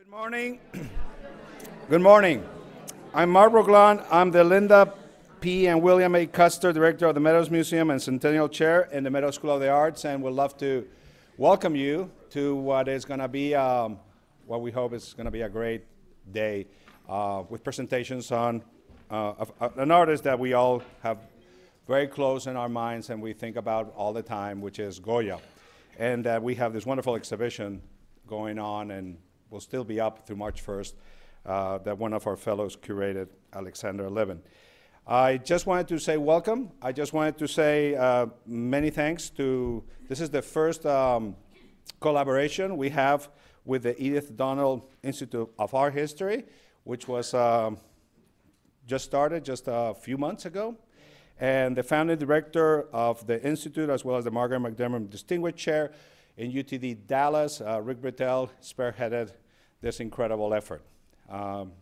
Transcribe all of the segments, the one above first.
Good morning. Good morning. I'm Mark Brooklyn. I'm the Linda P. and William A. Custer Director of the Meadows Museum and Centennial Chair in the Meadows School of the Arts, and would love to welcome you to what is going to be, what we hope is going to be a great day with presentations on an artist that we all have very close in our minds and we think about all the time, which is Goya. And we have this wonderful exhibition going on and will still be up through March 1st that one of our fellows curated, Alexander Levin. I just wanted to say welcome. I just wanted to say many thanks to, this is the first collaboration we have with the Edith Donald Institute of Art History, which was just started just a few months ago. And the founding director of the Institute, as well as the Margaret McDermott Distinguished Chair in UTD Dallas, Rick Britell, spearheaded this incredible effort.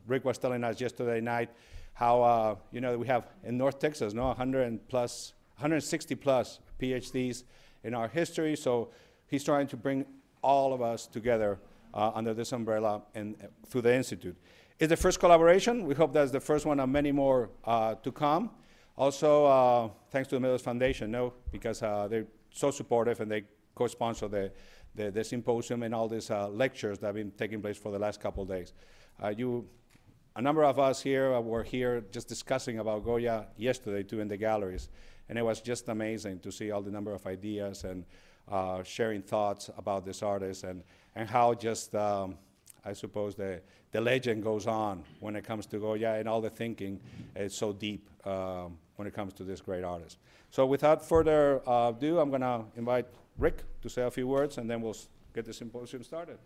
Rick was telling us yesterday night how, we have in North Texas, 160 plus PhDs in art history. So he's trying to bring all of us together under this umbrella and through the Institute. It's the first collaboration. We hope that's the first one of many more to come. Also, thanks to the Meadows Foundation, because they're so supportive and they co-sponsor the symposium and all these lectures that have been taking place for the last couple of days. A number of us here were here just discussing about Goya yesterday too in the galleries, and it was just amazing to see all the number of ideas and sharing thoughts about this artist and how just, I suppose, the legend goes on when it comes to Goya, and all the thinking is so deep when it comes to this great artist. So without further ado, I'm going to invite Rick to say a few words, and then we'll get the symposium started.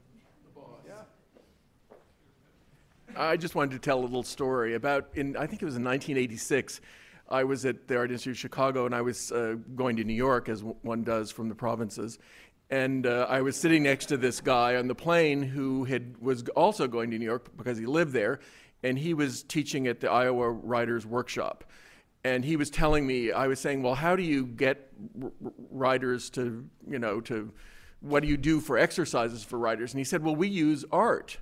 Yeah. I just wanted to tell a little story about, I think it was in 1986, I was at the Art Institute of Chicago, and I was going to New York, as one does from the provinces. And I was sitting next to this guy on the plane who was also going to New York because he lived there, and he was teaching at the Iowa Writers Workshop. And he was telling me, I was saying, well, how do you get writers to, what do you do for exercises for writers? And he said, well, we use art.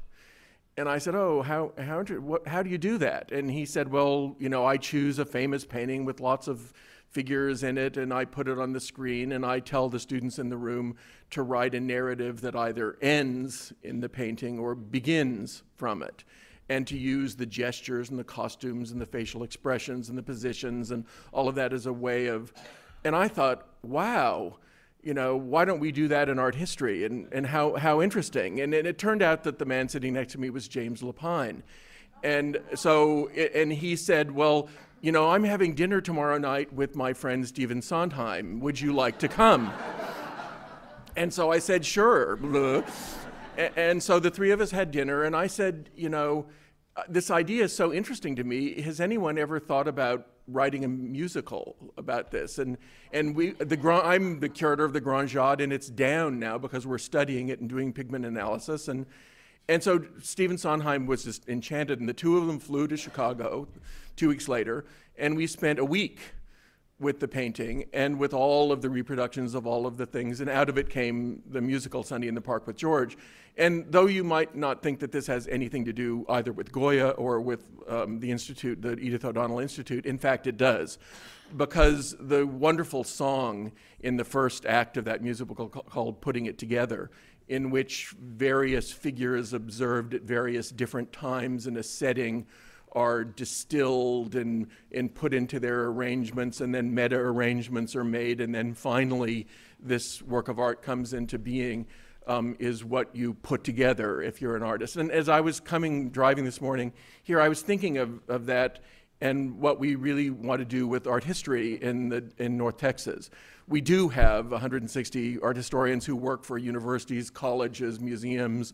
And I said, oh, how do you do that? And he said, well, I choose a famous painting with lots of figures in it, and I put it on the screen, and I tell the students in the room to write a narrative that either ends in the painting or begins from it, and to use the gestures and the costumes and the facial expressions and the positions and all of that as a way of, and I thought, wow, why don't we do that in art history, and how interesting. And it turned out that the man sitting next to me was James Lapine. And so, and he said, well, I'm having dinner tomorrow night with my friend Stephen Sondheim. Would you like to come? And so I said, sure. And so the three of us had dinner, and I said, this idea is so interesting to me. Has anyone ever thought about writing a musical about this? And I'm the curator of the Grand Jade, and it's down now because we're studying it and doing pigment analysis. And so Stephen Sondheim was just enchanted, and the two of them flew to Chicago 2 weeks later, and we spent a week with the painting and with all of the reproductions of all of the things, and out of it came the musical Sunday in the Park with George. And though you might not think that this has anything to do either with Goya or with the Institute, the Edith O'Donnell Institute, in fact it does, because the wonderful song in the first act of that musical called Putting It Together, in which various figures observed at various different times in a setting are distilled and put into their arrangements, and then meta arrangements are made, and then finally this work of art comes into being, is what you put together if you're an artist. And as I was driving this morning here, I was thinking of that and what we really want to do with art history in North Texas. We do have 160 art historians who work for universities, colleges, museums,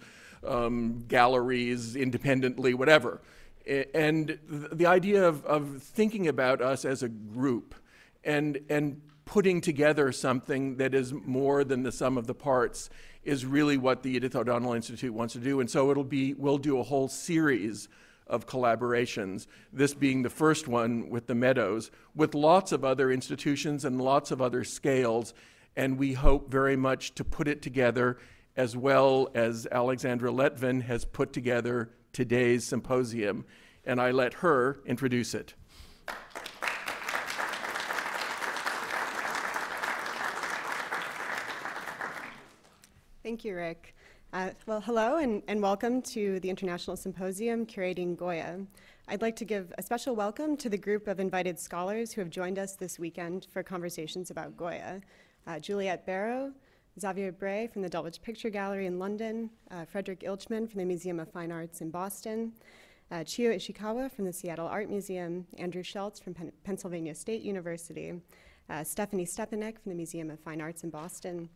galleries, independently, whatever. And the idea of thinking about us as a group and putting together something that is more than the sum of the parts is really what the Edith O'Donnell Institute wants to do. And so we'll do a whole series of collaborations, this being the first one with the Meadows, with lots of other institutions and lots of other scales. And we hope very much to put it together as well as Alexandra Letvin, has put together today's symposium, and I let her introduce it. Thank you, Rick. Well, hello and welcome to the International Symposium, Curating Goya. I'd like to give a special welcome to the group of invited scholars who have joined us this weekend for conversations about Goya. Juliette Barrow, Xavier Bray from the Dulwich Picture Gallery in London, Frederick Ilchman from the Museum of Fine Arts in Boston, Chiyo Ishikawa from the Seattle Art Museum, Andrew Schultz from Pennsylvania State University, Stephanie Stepanek from the Museum of Fine Arts in Boston,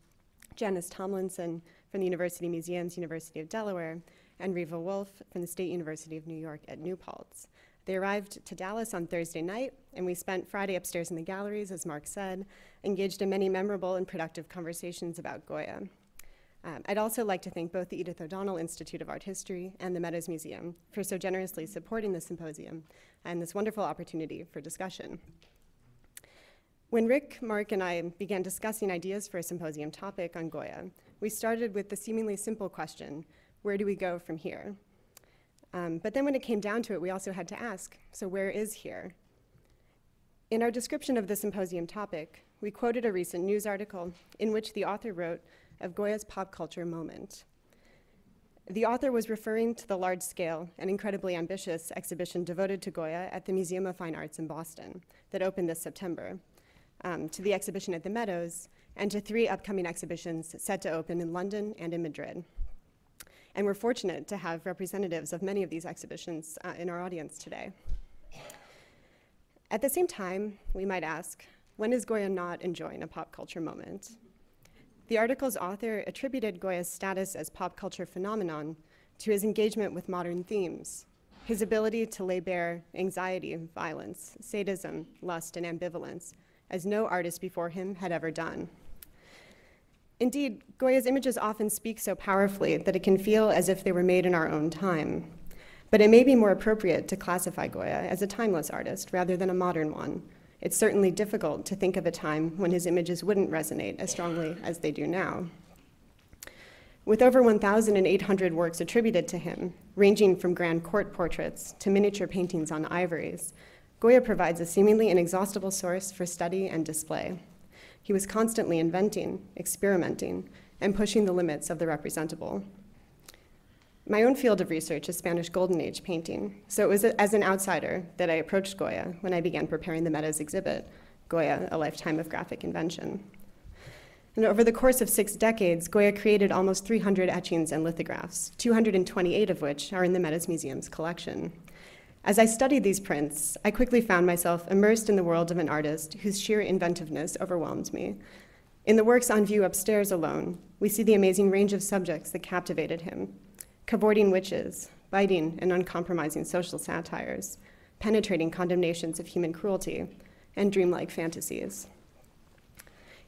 Janice Tomlinson from the University Museums, University of Delaware, and Riva Wolf from the State University of New York at New Paltz. They arrived to Dallas on Thursday night, and we spent Friday upstairs in the galleries, as Mark said, engaged in many memorable and productive conversations about Goya. I'd also like to thank both the Edith O'Donnell Institute of Art History and the Meadows Museum for so generously supporting the symposium and this wonderful opportunity for discussion. When Rick, Mark, and I began discussing ideas for a symposium topic on Goya, we started with the seemingly simple question, where do we go from here? But then when it came down to it, we also had to ask, so where is here? In our description of the symposium topic, we quoted a recent news article in which the author wrote of Goya's pop culture moment. The author was referring to the large-scale and incredibly ambitious exhibition devoted to Goya at the Museum of Fine Arts in Boston that opened this September, to the exhibition at the Meadows, and to 3 upcoming exhibitions set to open in London and in Madrid. And we're fortunate to have representatives of many of these exhibitions in our audience today. At the same time, we might ask, when is Goya not enjoying a pop culture moment? The article's author attributed Goya's status as pop culture phenomenon to his engagement with modern themes, his ability to lay bare anxiety, violence, sadism, lust, and ambivalence, as no artist before him had ever done. Indeed, Goya's images often speak so powerfully that it can feel as if they were made in our own time. But it may be more appropriate to classify Goya as a timeless artist rather than a modern one. It's certainly difficult to think of a time when his images wouldn't resonate as strongly as they do now. With over 1,800 works attributed to him, ranging from grand court portraits to miniature paintings on ivories, Goya provides a seemingly inexhaustible source for study and display. He was constantly inventing, experimenting, and pushing the limits of the representable. My own field of research is Spanish Golden Age painting, so it was as an outsider that I approached Goya when I began preparing the Meadows exhibit, Goya, A Lifetime of Graphic Invention. And over the course of 6 decades, Goya created almost 300 etchings and lithographs, 228 of which are in the Meadows Museum's collection. As I studied these prints, I quickly found myself immersed in the world of an artist whose sheer inventiveness overwhelmed me. In the works on view upstairs alone, we see the amazing range of subjects that captivated him: cavorting witches, biting and uncompromising social satires, penetrating condemnations of human cruelty, and dreamlike fantasies.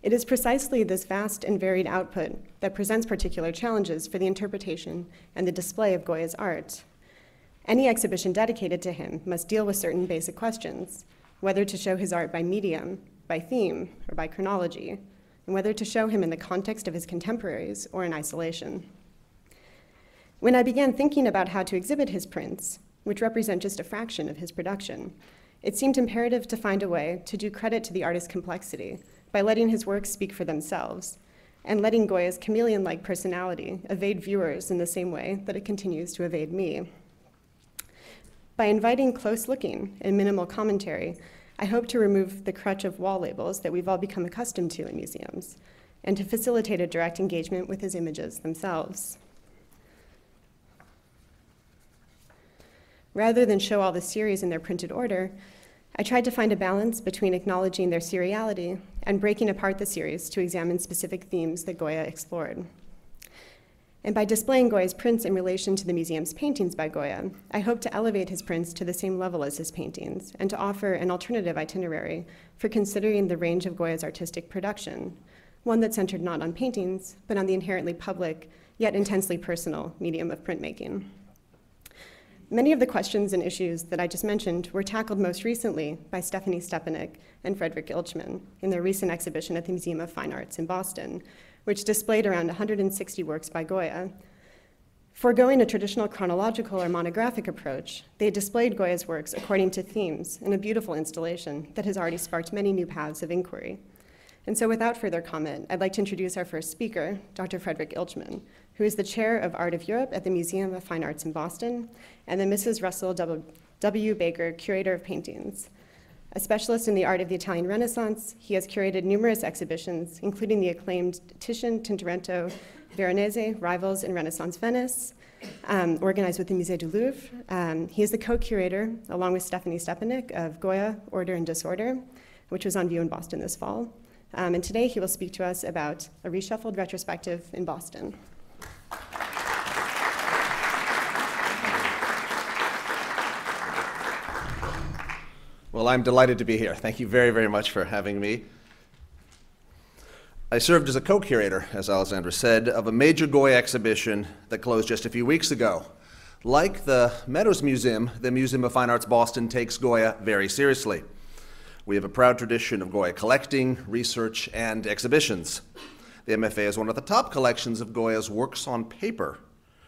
It is precisely this vast and varied output that presents particular challenges for the interpretation and the display of Goya's art. Any exhibition dedicated to him must deal with certain basic questions, whether to show his art by medium, by theme, or by chronology, and whether to show him in the context of his contemporaries or in isolation. When I began thinking about how to exhibit his prints, which represent just a fraction of his production, it seemed imperative to find a way to do credit to the artist's complexity by letting his works speak for themselves, and letting Goya's chameleon-like personality evade viewers in the same way that it continues to evade me. By inviting close looking and minimal commentary, I hope to remove the crutch of wall labels that we've all become accustomed to in museums, and to facilitate a direct engagement with his images themselves. Rather than show all the series in their printed order, I tried to find a balance between acknowledging their seriality and breaking apart the series to examine specific themes that Goya explored. And by displaying Goya's prints in relation to the museum's paintings by Goya, I hope to elevate his prints to the same level as his paintings and to offer an alternative itinerary for considering the range of Goya's artistic production, one that centered not on paintings, but on the inherently public, yet intensely personal medium of printmaking. Many of the questions and issues that I just mentioned were tackled most recently by Stephanie Stepanek and Frederick Ilchman in their recent exhibition at the Museum of Fine Arts in Boston, which displayed around 160 works by Goya. Foregoing a traditional chronological or monographic approach, they displayed Goya's works according to themes in a beautiful installation that has already sparked many new paths of inquiry. And so without further comment, I'd like to introduce our first speaker, Dr. Frederick Ilchman, who is the Chair of Art of Europe at the Museum of Fine Arts in Boston, and the Mrs. Russell W. Baker Curator of Paintings. A specialist in the art of the Italian Renaissance, he has curated numerous exhibitions, including the acclaimed Titian, Tintoretto, Veronese, Rivals in Renaissance Venice, organized with the Musée du Louvre. He is the co-curator, along with Stephanie Stepanek, of Goya, Order and Disorder, which was on view in Boston this fall. And today he will speak to us about a reshuffled retrospective in Boston. Well, I'm delighted to be here. Thank you very, very much for having me. I served as a co-curator, as Alexandra said, of a major Goya exhibition that closed just a few weeks ago. Like the Meadows Museum, the Museum of Fine Arts Boston takes Goya very seriously. We have a proud tradition of Goya collecting, research, and exhibitions. The MFA is one of the top collections of Goya's works on paper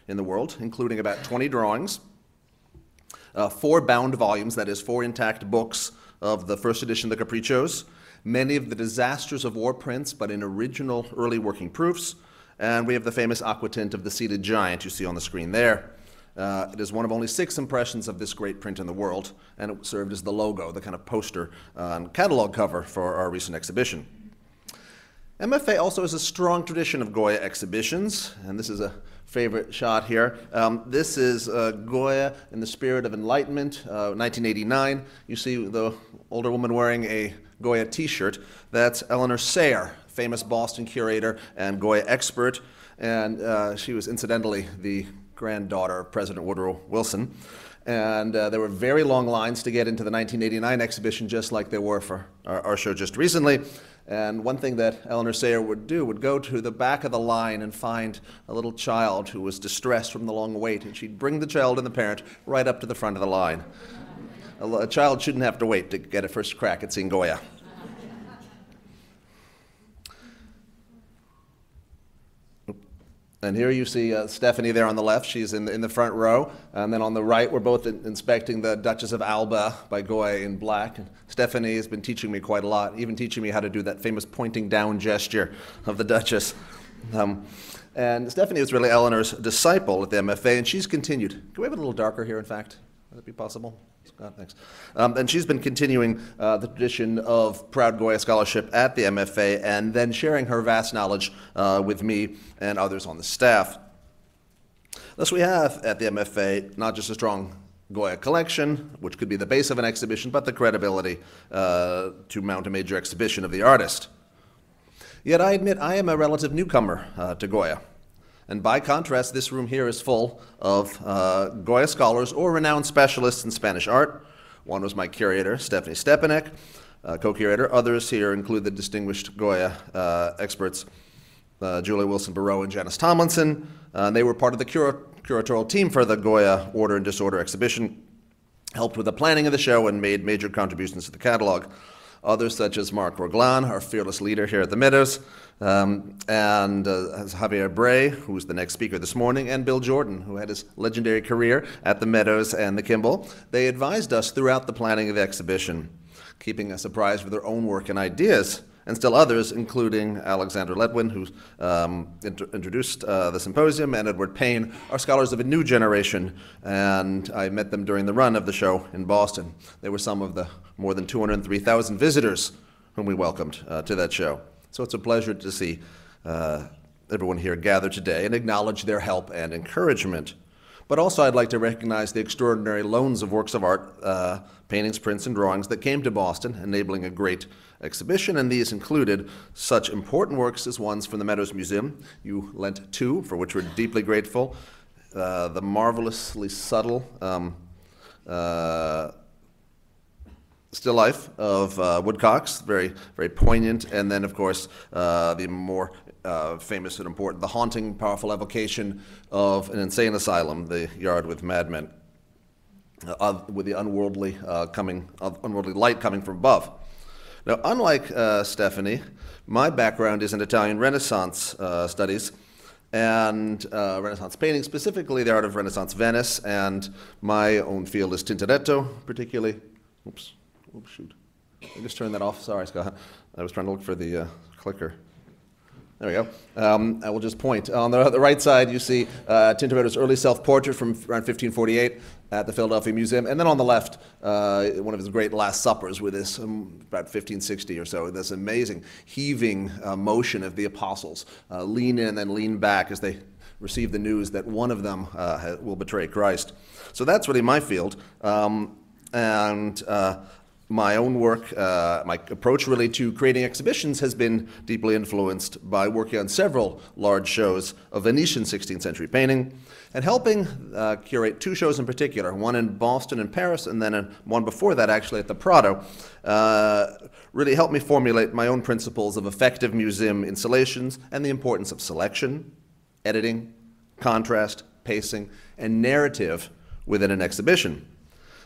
in the world, including about 20 drawings, 4 bound volumes, that is 4 intact books of the first edition of the Capriccios, many of the disasters of war prints, but in original early working proofs, and we have the famous aquatint of the seated giant you see on the screen there. It is one of only 6 impressions of this great print in the world, and it served as the logo, the kind of poster and catalog cover for our recent exhibition. MFA also has a strong tradition of Goya exhibitions, and this is a favorite shot here. This is Goya in the Spirit of Enlightenment, 1989. You see the older woman wearing a Goya t-shirt. That's Eleanor Sayre, famous Boston curator and Goya expert, and she was incidentally the granddaughter of President Woodrow Wilson. And there were very long lines to get into the 1989 exhibition, just like there were for our show just recently. And one thing that Eleanor Sayre would do would go to the back of the line and find a little child who was distressed from the long wait, and she'd bring the child and the parent right up to the front of the line. A child shouldn't have to wait to get a first crack at seeing Goya. And here you see Stephanie there on the left. She's in the front row. And then on the right, we're both inspecting the Duchess of Alba by Goya in black. And Stephanie has been teaching me quite a lot, even teaching me how to do that famous pointing down gesture of the Duchess. And Stephanie was really Eleanor's disciple at the MFA, and she's continued. Can we have it a little darker here, in fact? Would that be possible? Scott, thanks. And she's been continuing the tradition of proud Goya scholarship at the MFA and then sharing her vast knowledge with me and others on the staff. Thus we have at the MFA not just a strong Goya collection, which could be the base of an exhibition, but the credibility to mount a major exhibition of the artist. Yet I admit I am a relative newcomer to Goya. And by contrast, this room here is full of Goya scholars or renowned specialists in Spanish art. One was my curator, Stephanie Stepanek, co-curator. Others here include the distinguished Goya experts, Julia Wilson-Barreau and Janice Tomlinson. They were part of the curatorial team for the Goya Order and Disorder exhibition, helped with the planning of the show, and made major contributions to the catalog. Others, such as Marc Roglan, our fearless leader here at the Meadows, and Javier Bray, who's the next speaker this morning, and Bill Jordan, who had his legendary career at the Meadows and the Kimball. They advised us throughout the planning of the exhibition, keeping us apprised with their own work and ideas, and still others, including Alexander Ledwin, who introduced the Symposium, and Edward Payne, are scholars of a new generation, and I met them during the run of the show in Boston. They were some of the more than 203,000 visitors whom we welcomed to that show. So it's a pleasure to see everyone here gathered today and acknowledge their help and encouragement. But also I'd like to recognize the extraordinary loans of works of art, paintings, prints, and drawings that came to Boston, enabling a great exhibition, and these included such important works as ones from the Meadows Museum. You lent 2, for which we're deeply grateful. The marvelously subtle still life of Woodcock's, very, very poignant, and then, of course, the more famous and important, the haunting, powerful evocation of an insane asylum, the Yard with Madmen, with the unworldly light coming from above. Now, unlike Stephanie, my background is in Italian Renaissance studies and Renaissance painting, specifically the art of Renaissance Venice, and my own field is Tintoretto, particularly. Oops, shoot. I just turned that off. Sorry, Scott. I was trying to look for the clicker. There we go. I will just point. On the right side, you see Tintoretto's early self-portrait from around 1548 at the Philadelphia Museum. And then on the left, one of his great Last Suppers with this, about 1560 or so, this amazing heaving motion of the apostles. Lean in and then lean back as they receive the news that one of them will betray Christ. So that's really my field. My own work, my approach really to creating exhibitions has been deeply influenced by working on several large shows of Venetian 16th century painting and helping curate two shows in particular, one in Boston and Paris, and then one before that actually at the Prado, really helped me formulate my own principles of effective museum installations and the importance of selection, editing, contrast, pacing, and narrative within an exhibition.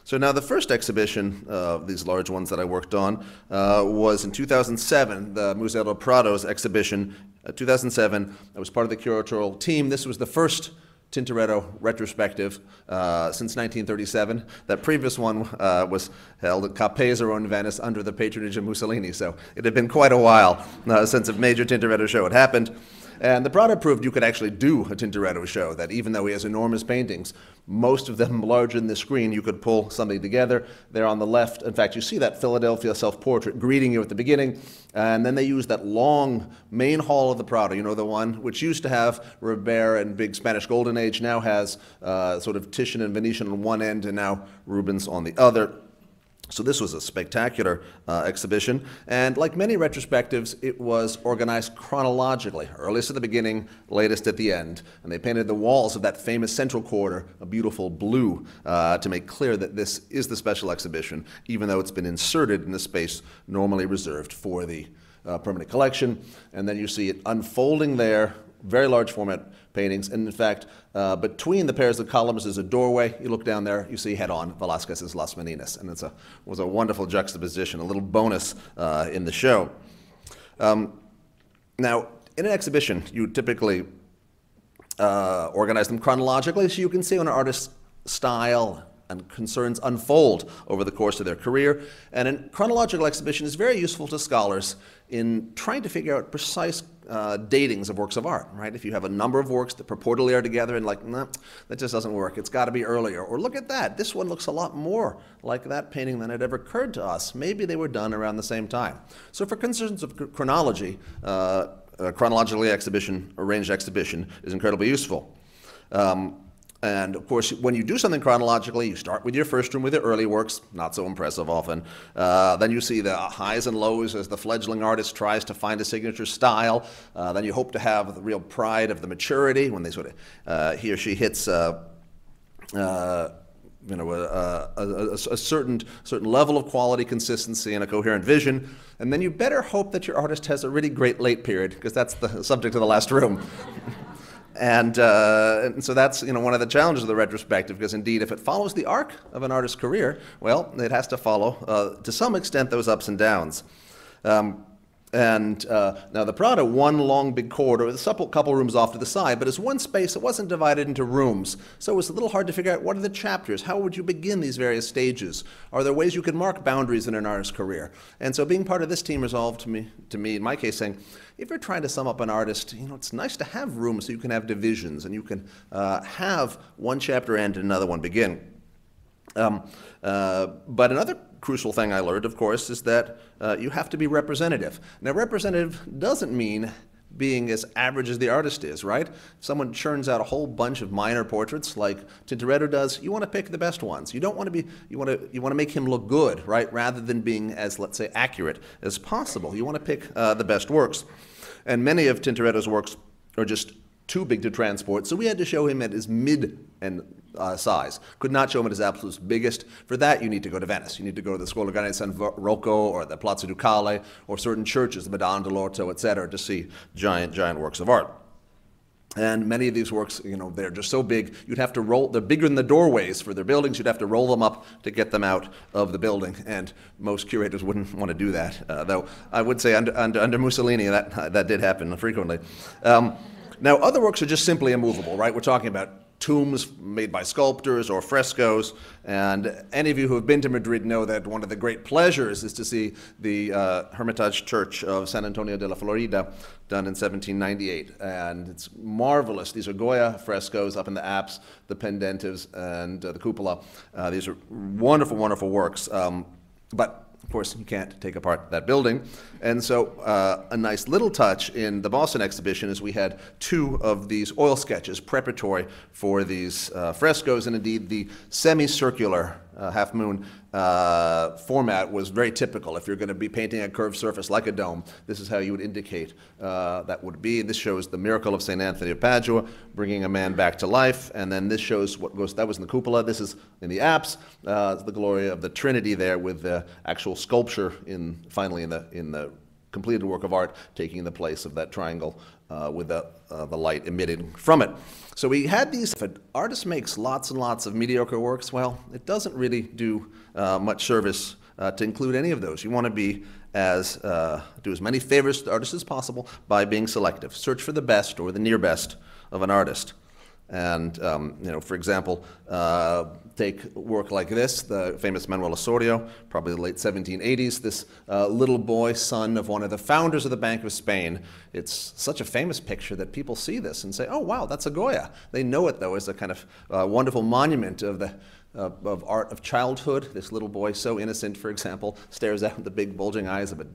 So now the first exhibition of these large ones that I worked on was in 2007, the Museo del Prado's exhibition. 2007, I was part of the curatorial team. This was the first Tintoretto retrospective since 1937. That previous one was held at Ca' Pesaro in Venice under the patronage of Mussolini, so it had been quite a while since a major Tintoretto show had happened. And the Prado proved you could actually do a Tintoretto show, that even though he has enormous paintings, most of them larger than the screen, you could pull something together. There on the left, in fact, you see that Philadelphia self-portrait greeting you at the beginning, and then they use that long main hall of the Prado, you know, the one which used to have Ribera and big Spanish Golden Age, now has sort of Titian and Venetian on one end, and now Rubens on the other. So this was a spectacular exhibition, and like many retrospectives, it was organized chronologically, earliest at the beginning, latest at the end. And they painted the walls of that famous central corridor a beautiful blue to make clear that this is the special exhibition, even though it's been inserted in a space normally reserved for the permanent collection. And then you see it unfolding there, very large format paintings, and in fact, between the pairs of columns is a doorway. You look down there, you see head-on Velázquez's Las Meninas, and it was a wonderful juxtaposition, a little bonus in the show. Now, in an exhibition, you typically organize them chronologically, so you can see when an artist's style and concerns unfold over the course of their career. And a chronological exhibition is very useful to scholars in trying to figure out precise datings of works of art, right? If you have a number of works that purportedly are together and like, nah, that just doesn't work. It's got to be earlier. Or look at that. This one looks a lot more like that painting than it ever occurred to us. Maybe they were done around the same time. So for concerns of chronology, chronologically arranged exhibition is incredibly useful. And of course, when you do something chronologically, you start with your first room with your early works, not so impressive often. Then you see the highs and lows as the fledgling artist tries to find a signature style. Then you hope to have the real pride of the maturity when they sort of, he or she hits a certain level of quality, consistency, and a coherent vision. And then you better hope that your artist has a really great late period, because that's the subject of the last room. And so that's one of the challenges of the retrospective, because indeed if it follows the arc of an artist's career, well, it has to follow to some extent those ups and downs. Now the Prado, one long big corridor with a couple rooms off to the side, but as one space, it wasn't divided into rooms. So it was a little hard to figure out what are the chapters, how would you begin these various stages? Are there ways you could mark boundaries in an artist's career? And so being part of this team resolved to me, in my case, saying, if you're trying to sum up an artist, it's nice to have rooms so you can have divisions and you can have one chapter end and another one begin. But another crucial thing I learned, of course, is that you have to be representative. Now, representative doesn't mean being as average as the artist is, right? If someone churns out a whole bunch of minor portraits like Tintoretto does, you want to pick the best ones. You don't want to be, you want to make him look good, right? Rather than being as, let's say, accurate as possible. You want to pick the best works. And many of Tintoretto's works are just too big to transport, so we had to show him at his mid size. Could not show him at his absolute biggest. For that, you need to go to Venice. You need to go to the Scuola Grande San Rocco or the Palazzo Ducale or certain churches, the Madonna dell'Orto, etc., to see giant works of art. And many of these works, they're just so big, you'd have to roll, they're bigger than the doorways for their buildings, you'd have to roll them up to get them out of the building. And most curators wouldn't want to do that, though I would say under Mussolini that did happen frequently. Now, other works are just simply immovable, right? We're talking about tombs made by sculptors or frescoes, and any of you who have been to Madrid know that one of the great pleasures is to see the Hermitage Church of San Antonio de la Florida, done in 1798, and it's marvelous. These are Goya frescoes up in the apse, the pendentives, and the cupola. These are wonderful, wonderful works, but of course, you can't take apart that building. And so a nice little touch in the Boston exhibition is we had 2 of these oil sketches preparatory for these frescoes, and indeed the semicircular half moon format was very typical. If you're going to be painting a curved surface like a dome, this is how you would indicate that would be. This shows the miracle of St. Anthony of Padua, bringing a man back to life, and then this shows that was in the cupola. This is in the apse, the glory of the Trinity there, with the actual sculpture finally in the completed work of art taking the place of that triangle with the light emitting from it. So we had these. If an artist makes lots and lots of mediocre works, well, it doesn't really do much service to include any of those. You want to be do as many favors to the artist as possible by being selective. Search for the best or the near best of an artist. And, for example, take work like this, the famous Manuel Osorio, probably the late 1780s, this little boy, son of one of the founders of the Bank of Spain. It's such a famous picture that people see this and say, oh, wow, that's a Goya. They know it, though, as a kind of wonderful monument of art of childhood. This little boy, so innocent, for example, stares out with the big bulging eyes of a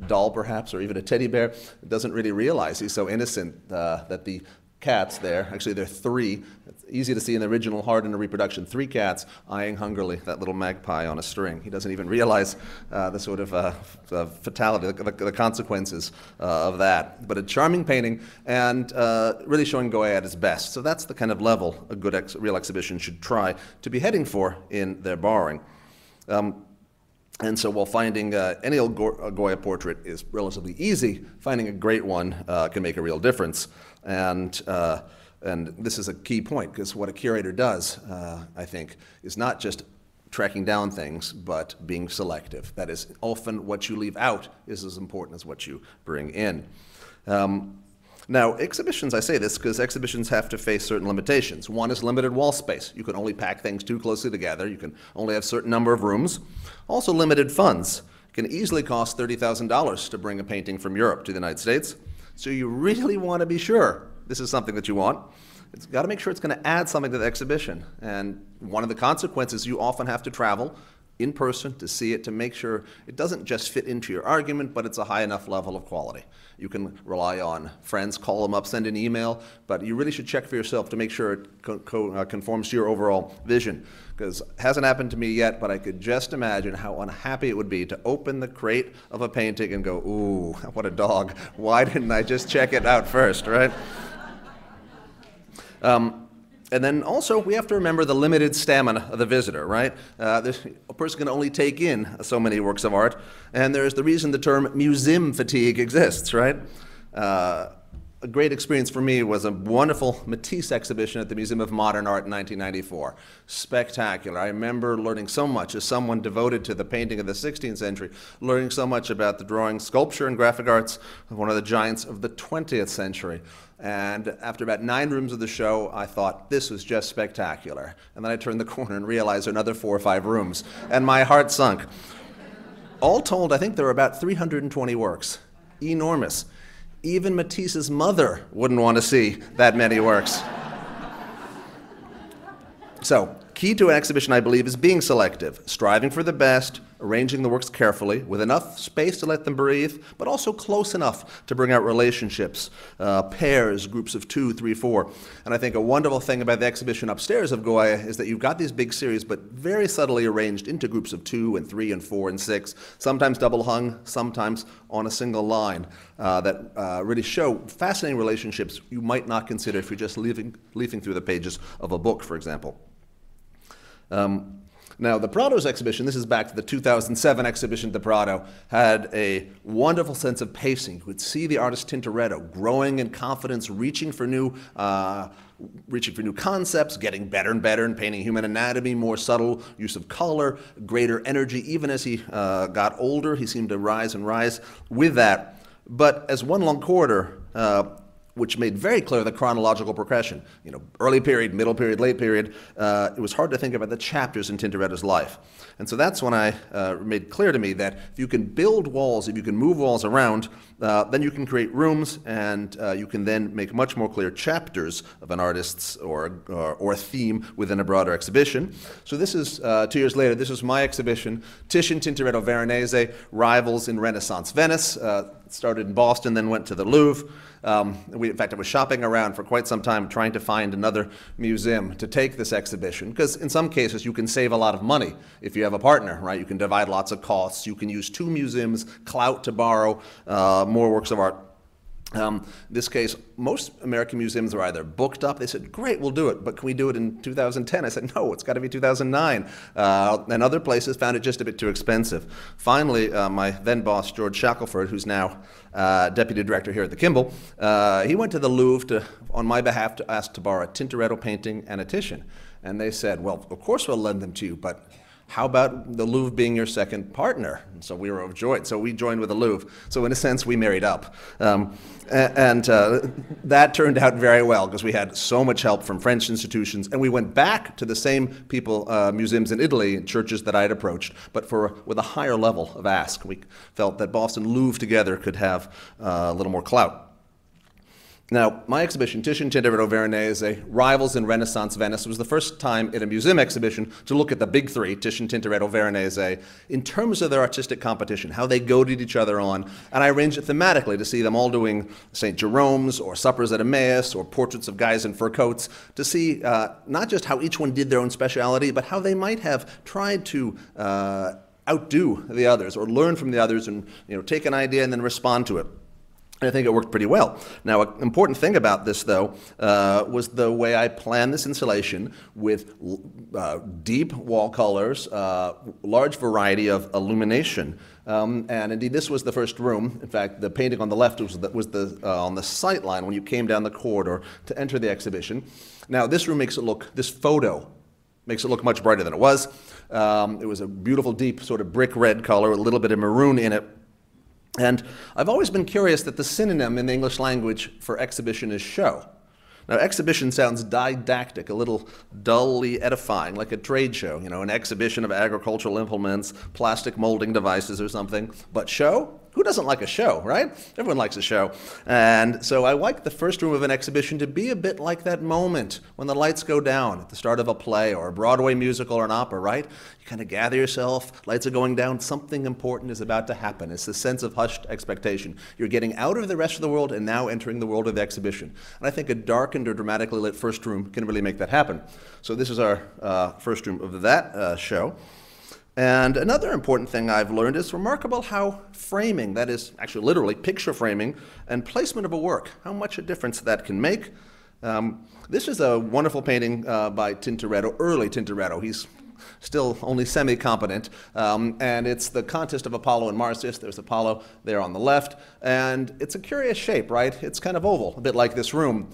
doll, perhaps, or even a teddy bear. Doesn't really realize he's so innocent that the cats there, actually there are 3, it's easy to see in the original Hard in a reproduction, 3 cats eyeing hungrily that little magpie on a string. He doesn't even realize the sort of fatality, the consequences of that. But a charming painting, and really showing Goya at his best. So that's the kind of level a good real exhibition should try to be heading for in their borrowing. And so while finding any old Goya portrait is relatively easy, finding a great one can make a real difference. And this is a key point, because what a curator does, I think, is not just tracking down things, but being selective. That is, often what you leave out is as important as what you bring in. Now, exhibitions, I say this because exhibitions have to face certain limitations. One is limited wall space. You can only pack things too closely together. You can only have a certain number of rooms. Also, limited funds. It can easily cost $30,000 to bring a painting from Europe to the United States. So you really want to be sure this is something that you want. It's got to make sure it's going to add something to the exhibition. And one of the consequences, you often have to travel in person to see it, to make sure it doesn't just fit into your argument, but it's a high enough level of quality. You can rely on friends, call them up, send an email, but you really should check for yourself to make sure it conforms to your overall vision. Because it hasn't happened to me yet, but I could just imagine how unhappy it would be to open the crate of a painting and go, ooh, what a dog. Why didn't I just check it out first, right? And then also, we have to remember the limited stamina of the visitor, right? A person can only take in so many works of art, and there's the reason the term museum fatigue exists, right? A great experience for me was a wonderful Matisse exhibition at the Museum of Modern Art in 1994. Spectacular. I remember learning so much as someone devoted to the painting of the 16th century, learning so much about the drawing, sculpture, and graphic arts of one of the giants of the 20th century. And after about 9 rooms of the show, I thought, this was just spectacular. And then I turned the corner and realized there are another 4 or 5 rooms, and my heart sunk. All told, I think there were about 320 works. Enormous. Even Matisse's mother wouldn't want to see that many works. So, key to an exhibition, I believe, is being selective, striving for the best, arranging the works carefully, with enough space to let them breathe, but also close enough to bring out relationships, pairs, groups of 2, 3, 4. And I think a wonderful thing about the exhibition upstairs of Goya is that you've got these big series, but very subtly arranged into groups of 2 and 3 and 4 and 6, sometimes double hung, sometimes on a single line, that really show fascinating relationships you might not leafing through the pages of a book, for example. Now, the Prado's exhibition, this is back to the 2007 exhibition at the Prado, had a wonderful sense of pacing. You could see the artist Tintoretto growing in confidence, reaching for new concepts, getting better and better in painting human anatomy, more subtle use of color, greater energy. Even as he got older, he seemed to rise and rise with that. But as one long corridor, which made very clear the chronological progression, early period, middle period, late period, it was hard to think about the chapters in Tintoretto's life. And so that's when I made clear to me that if you can build walls, if you can move walls around, then you can create rooms, and you can then make much more clear chapters of an artist's or a theme within a broader exhibition. So this is, 2 years later, this is my exhibition, Titian, Tintoretto, Veronese, Rivals in Renaissance Venice. Started in Boston, then went to the Louvre. In fact, I was shopping around for quite some time trying to find another museum to take this exhibition, because in some cases you can save a lot of money if you have a partner, right? You can divide lots of costs. You can use 2 museums, clout to borrow more works of art. In this case, most American museums were either booked up. They said, great, we'll do it, but can we do it in 2010? I said, no, it's got to be 2009. And other places found it just a bit too expensive. Finally, my then boss, George Shackelford, who's now deputy director here at the Kimball, he went to the Louvre on my behalf to ask to borrow a Tintoretto painting and a Titian. And they said, well, of course we'll lend them to you, but how about the Louvre being your second partner? And so we were overjoyed. So we joined with the Louvre. So in a sense, we married up. That turned out very well, because we had so much help from French institutions. And we went back to the same museums in Italy, churches that I had approached, but with a higher level of ask. We felt that Boston Louvre together could have a little more clout. Now, my exhibition, Titian, Tintoretto, Veronese, Rivals in Renaissance Venice, was the first time in a museum exhibition to look at the big three, Titian, Tintoretto, Veronese, in terms of their artistic competition, how they goaded each other on. And I arranged it thematically to see them all doing St. Jerome's, or Suppers at Emmaus, or portraits of guys in fur coats, to see not just how each one did their own speciality, but how they might have tried to outdo the others, or learn from the others, and take an idea and then respond to it. I think it worked pretty well. Now, an important thing about this, though, was the way I planned this installation with deep wall colors, large variety of illumination. And indeed, this was the first room. In fact, the painting on the left was on the sight line when you came down the corridor to enter the exhibition. Now, this room this photo makes it look much brighter than it was. It was a beautiful, deep, sort of brick red color, a little bit of maroon in it. And I've always been curious that the synonym in the English language for exhibition is show. Now, exhibition sounds didactic, a little dully edifying, like a trade show, an exhibition of agricultural implements, plastic molding devices or something. But show? Who doesn't like a show, right? Everyone likes a show. And so I like the first room of an exhibition to be a bit like that moment when the lights go down at the start of a play or a Broadway musical or an opera, right? You kind of gather yourself, lights are going down, something important is about to happen. It's the sense of hushed expectation. You're getting out of the rest of the world and now entering the world of the exhibition. And I think a darkened or dramatically lit first room can really make that happen. So this is our first room of that show. And another important thing I've learned is remarkable how framing, that is actually literally picture framing, and placement of a work, how much a difference that can make. This is a wonderful painting by Tintoretto, early Tintoretto. He's still only semi-competent, and it's the contest of Apollo and Marsyas. There's Apollo there on the left, and it's a curious shape, right? It's kind of oval, a bit like this room.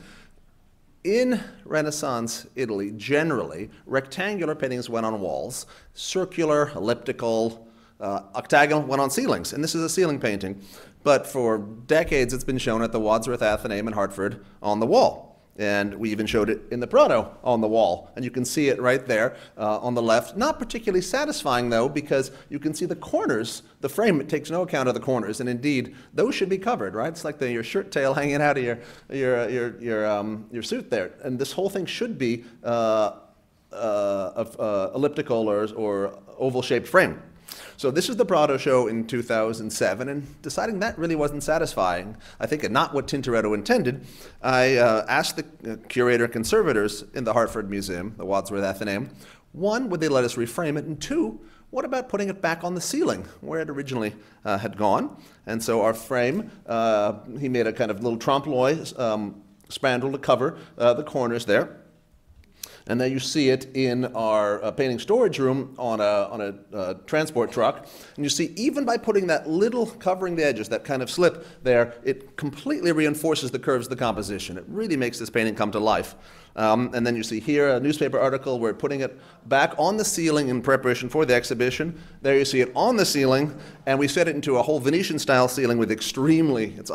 In Renaissance Italy, generally, rectangular paintings went on walls, circular, elliptical, octagonal went on ceilings, and this is a ceiling painting. But for decades, it's been shown at the Wadsworth Athenaeum in Hartford on the wall. And we even showed it in the Prado on the wall. And you can see it right there on the left. Not particularly satisfying, though, because you can see the corners. The frame takes no account of the corners. And indeed, those should be covered, right? It's like your shirt tail hanging out of your suit there. And this whole thing should be elliptical or oval-shaped frame. So this is the Prado show in 2007, and deciding that really wasn't satisfying, I think, and not what Tintoretto intended, I asked the curator conservators in the Hartford Museum, the Wadsworth Athenaeum, one, would they let us reframe it, and two, what about putting it back on the ceiling where it originally had gone? And so our frame, he made a kind of little trompe l'oeil spandrel to cover the corners there. And then you see it in our painting storage room on a transport truck. And you see, even by putting that little covering the edges, that kind of slip there, it completely reinforces the curves of the composition. It really makes this painting come to life. And then you see here a newspaper article. We're putting it back on the ceiling in preparation for the exhibition. There you see it on the ceiling, and we set it into a whole Venetian-style ceiling with extremely, it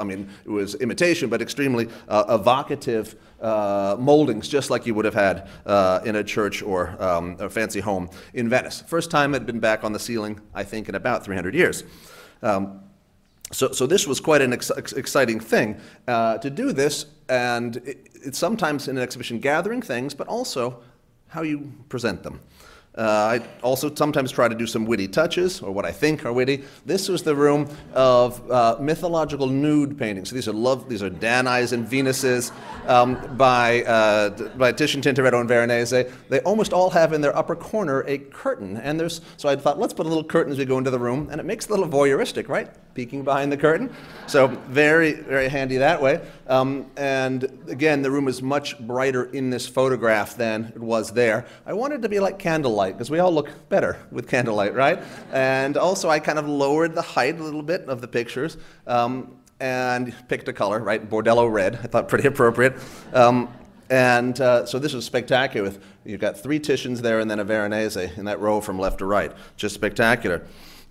was imitation, but extremely evocative moldings, just like you would have had in a church or a fancy home in Venice. First time it had been back on the ceiling, I think, in about 300 years. So this was quite an exciting thing to do this, and it's sometimes in an exhibition gathering things, but also how you present them. I also sometimes try to do some witty touches, or what I think are witty. This was the room of mythological nude paintings. So these are Danaes and Venuses by Titian, Tintoretto, and Veronese. They almost all have in their upper corner a curtain, and so I thought, let's put a little curtain as we go into the room, and it makes it a little voyeuristic, right? Peeking behind the curtain. So very, very handy that way. And again, the room is much brighter in this photograph than it was there. I wanted to be like candlelight, because we all look better with candlelight, right? And also I kind of lowered the height a little bit of the pictures and picked a color, right? Bordello red, I thought pretty appropriate. So this is spectacular. You've got 3 Titians there and then a Veronese in that row from left to right. Just spectacular.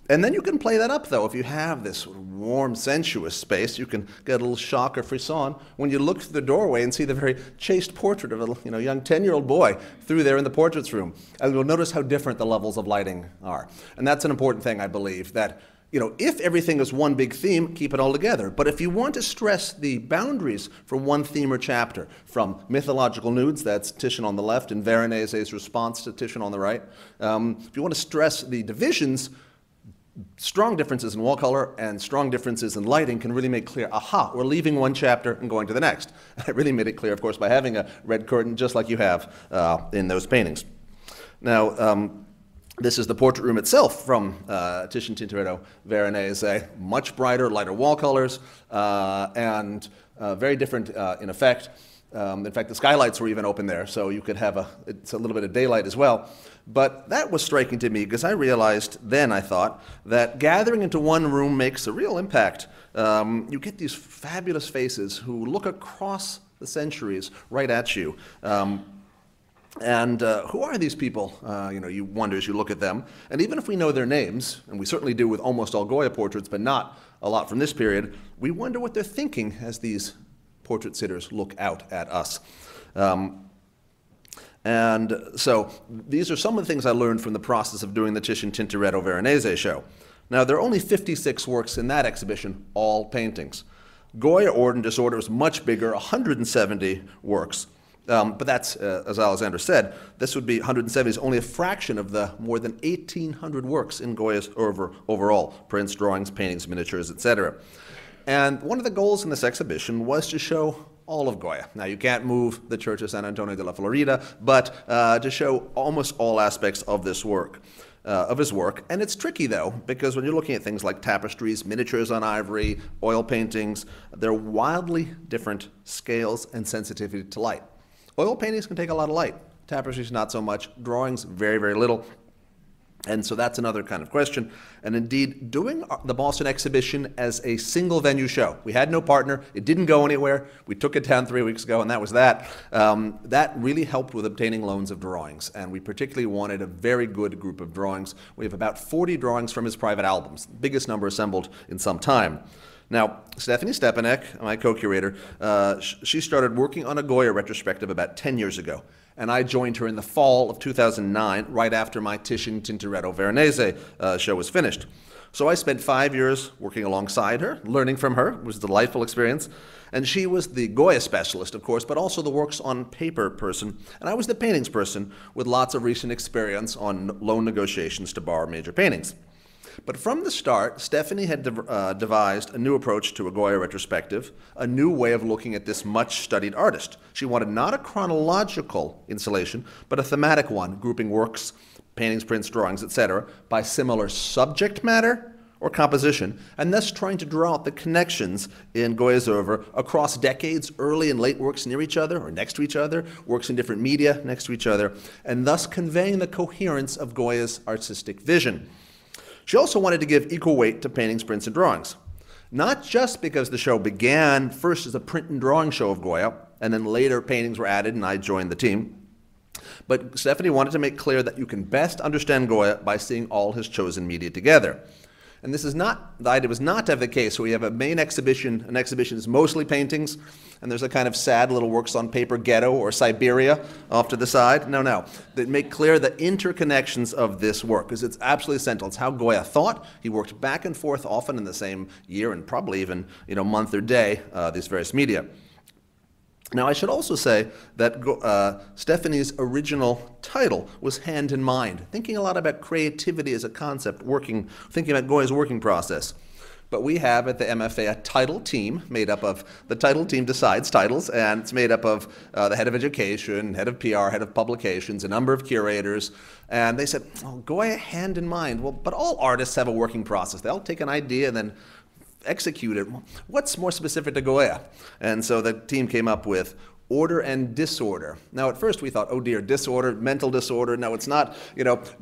And then you can play that up, though. If you have this warm, sensuous space, you can get a little shock or frisson when you look through the doorway and see the very chaste portrait of a young 10-year-old boy through there in the portraits room. And you'll notice how different the levels of lighting are. And that's an important thing, I believe, that if everything is one big theme, keep it all together. But if you want to stress the boundaries for one theme or chapter, from mythological nudes, that's Titian on the left, and Veronese's response to Titian on the right, if you want to stress the divisions, strong differences in wall color and strong differences in lighting can really make clear, aha, we're leaving one chapter and going to the next. I really made it clear, of course, by having a red curtain just like you have in those paintings. Now, this is the portrait room itself from Titian, Tintoretto, Veronese. Much brighter, lighter wall colors, and very different in effect. In fact, the skylights were even open there, so you could have it's a little bit of daylight as well. But that was striking to me, because I realized then, I thought, that gathering into one room makes a real impact. You get these fabulous faces who look across the centuries right at you. And who are these people? You wonder as you look at them. And even if we know their names, and we certainly do with almost all Goya portraits, but not a lot from this period, we wonder what they're thinking as these portrait sitters look out at us. And so these are some of the things I learned from the process of doing the Titian, Tintoretto, Veronese show. Now, there are only 56 works in that exhibition, all paintings. Goya Order and Disorder is much bigger, 170 works. But that's, as Alexander said, this would be 170 is only a fraction of the more than 1,800 works in Goya's oeuvre overall, prints, drawings, paintings, miniatures, etc. And one of the goals in this exhibition was to show all of Goya. Now, you can't move the Church of San Antonio de la Florida, but to show almost all aspects of this work, of his work. And it's tricky, though, because when you're looking at things like tapestries, miniatures on ivory, oil paintings, they're wildly different scales and sensitivity to light. Oil paintings can take a lot of light. Tapestries, not so much. Drawings, very, very little. And so that's another kind of question. And indeed, doing the Boston exhibition as a single venue show. We had no partner. It didn't go anywhere. We took it down 3 weeks ago, and that was that. That really helped with obtaining loans of drawings. And we particularly wanted a very good group of drawings. We have about 40 drawings from his private albums, the biggest number assembled in some time. Now, Stephanie Stepanek, my co-curator, she started working on a Goya retrospective about 10 years ago. And I joined her in the fall of 2009, right after my Titian, Tintoretto, Veronese show was finished. So I spent 5 years working alongside her, learning from her. It was a delightful experience. And she was the Goya specialist, of course, but also the works on paper person. And I was the paintings person with lots of recent experience on loan negotiations to borrow major paintings. But from the start, Stephanie had devised a new approach to a Goya retrospective, a new way of looking at this much-studied artist. She wanted not a chronological installation, but a thematic one, grouping works, paintings, prints, drawings, etc., by similar subject matter or composition, and thus trying to draw out the connections in Goya's oeuvre across decades, early and late works near each other or next to each other, works in different media next to each other, and thus conveying the coherence of Goya's artistic vision. She also wanted to give equal weight to paintings, prints, and drawings. Not just because the show began first as a print and drawing show of Goya, and then later paintings were added and I joined the team, but Stephanie wanted to make clear that you can best understand Goya by seeing all his chosen media together. And this is not, the idea was not to have the case where you have a main exhibition, an exhibition is mostly paintings, and there's a kind of sad little works on paper ghetto or Siberia off to the side. No, no. They make clear the interconnections of this work, because it's absolutely essential. It's how Goya thought. He worked back and forth often in the same year and probably even month or day, these various media. Now, I should also say that Stephanie's original title was Hand in Mind, thinking a lot about creativity as a concept, thinking about Goya's working process. But we have at the MFA a title team made up of, the title team decides titles, and it's made up of the head of education, head of PR, head of publications, a number of curators. And they said, oh, Goya, hand in mind. Well, but all artists have a working process. They'll take an idea and then execute it. What's more specific to Goya? And so the team came up with order and disorder. Now, at first we thought, oh dear, disorder, mental disorder. No, it's not,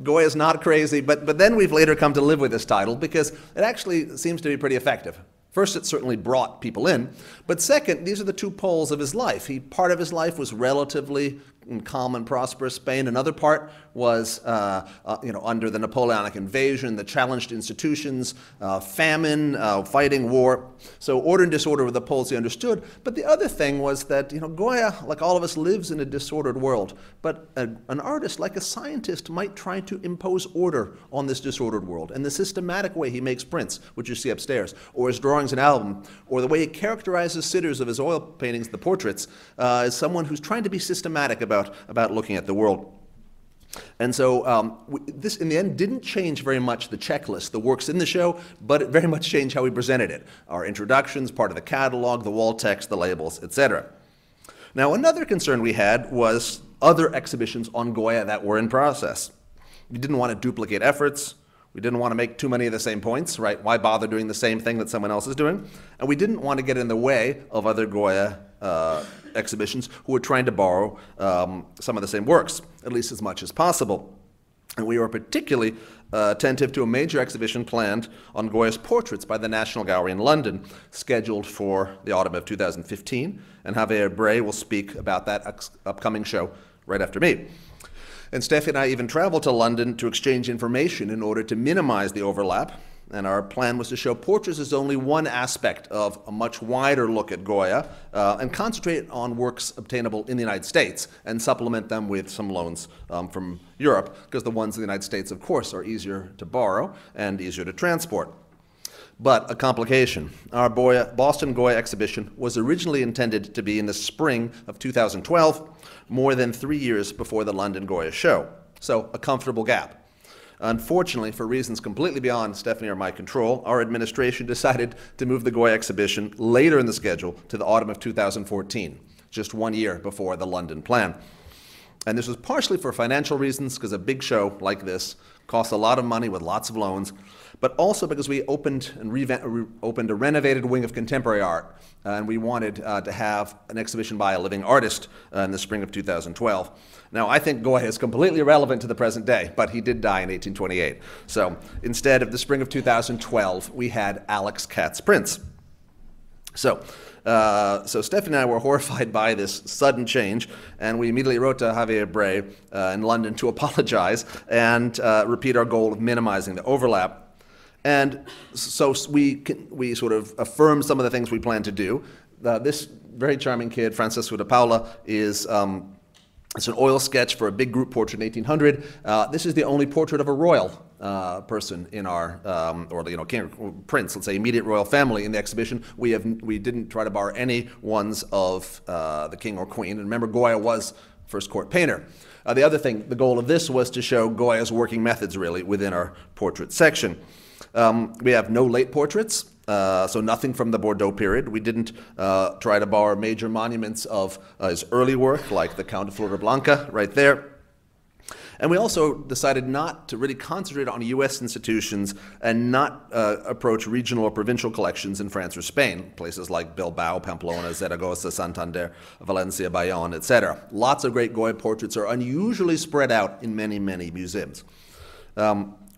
Goya's not crazy. But then we've later come to live with this title because it actually seems to be pretty effective. First, it certainly brought people in. But second, these are the two poles of his life. Part of his life was relatively calm and prosperous Spain. Another part was, under the Napoleonic invasion, the challenged institutions, famine, fighting war. So order and disorder were the poles he understood. But the other thing was that, Goya, like all of us, lives in a disordered world. But an artist, like a scientist, might try to impose order on this disordered world. And the systematic way he makes prints, which you see upstairs, or his drawings and album, or the way he characterizes sitters of his oil paintings, the portraits, is someone who's trying to be systematic about looking at the world. And so this, in the end, didn't change very much the checklist, the works in the show, but it very much changed how we presented it. Our introductions, part of the catalog, the wall text, the labels, etc. Now, another concern we had was other exhibitions on Goya that were in process. We didn't want to duplicate efforts. We didn't want to make too many of the same points, right? Why bother doing the same thing that someone else is doing? And we didn't want to get in the way of other Goya exhibitions who were trying to borrow some of the same works, at least as much as possible. And we were particularly attentive to a major exhibition planned on Goya's portraits by the National Gallery in London, scheduled for the autumn of 2015. And Javier Bray will speak about that upcoming show right after me. And Steffi and I even traveled to London to exchange information in order to minimize the overlap. And our plan was to show portraits as only one aspect of a much wider look at Goya and concentrate on works obtainable in the United States and supplement them with some loans from Europe, because the ones in the United States, of course, are easier to borrow and easier to transport. But a complication. Our Boston Goya exhibition was originally intended to be in the spring of 2012, more than 3 years before the London Goya show. So a comfortable gap. Unfortunately, for reasons completely beyond Stephanie or my control, our administration decided to move the Goya exhibition later in the schedule to the autumn of 2014, just 1 year before the London plan. And this was partially for financial reasons, because a big show like this costs a lot of money with lots of loans, but also because we opened a renovated wing of contemporary art, and we wanted to have an exhibition by a living artist in the spring of 2012. Now, I think Goya is completely irrelevant to the present day, but he did die in 1828. So instead of the spring of 2012, we had Alex Katz's prints. So Stephanie and I were horrified by this sudden change, and we immediately wrote to Javier Bray in London to apologize and repeat our goal of minimizing the overlap. And so we sort of affirmed some of the things we planned to do. This very charming kid, Francisco de Paula, is it's an oil sketch for a big group portrait in 1800. This is the only portrait of a royal person in our, king, prince, let's say, immediate royal family in the exhibition. We didn't try to borrow any ones of the king or queen. And remember, Goya was first court painter. The other thing, the goal of this was to show Goya's working methods, really, within our portrait section. We have no late portraits, so nothing from the Bordeaux period. We didn't try to borrow major monuments of his early work, like the Count of Floridablanca right there. And we also decided not to really concentrate on US institutions and not approach regional or provincial collections in France or Spain, places like Bilbao, Pamplona, Zaragoza, Santander, Valencia, Bayonne, etc. Lots of great Goya portraits are unusually spread out in many, many museums.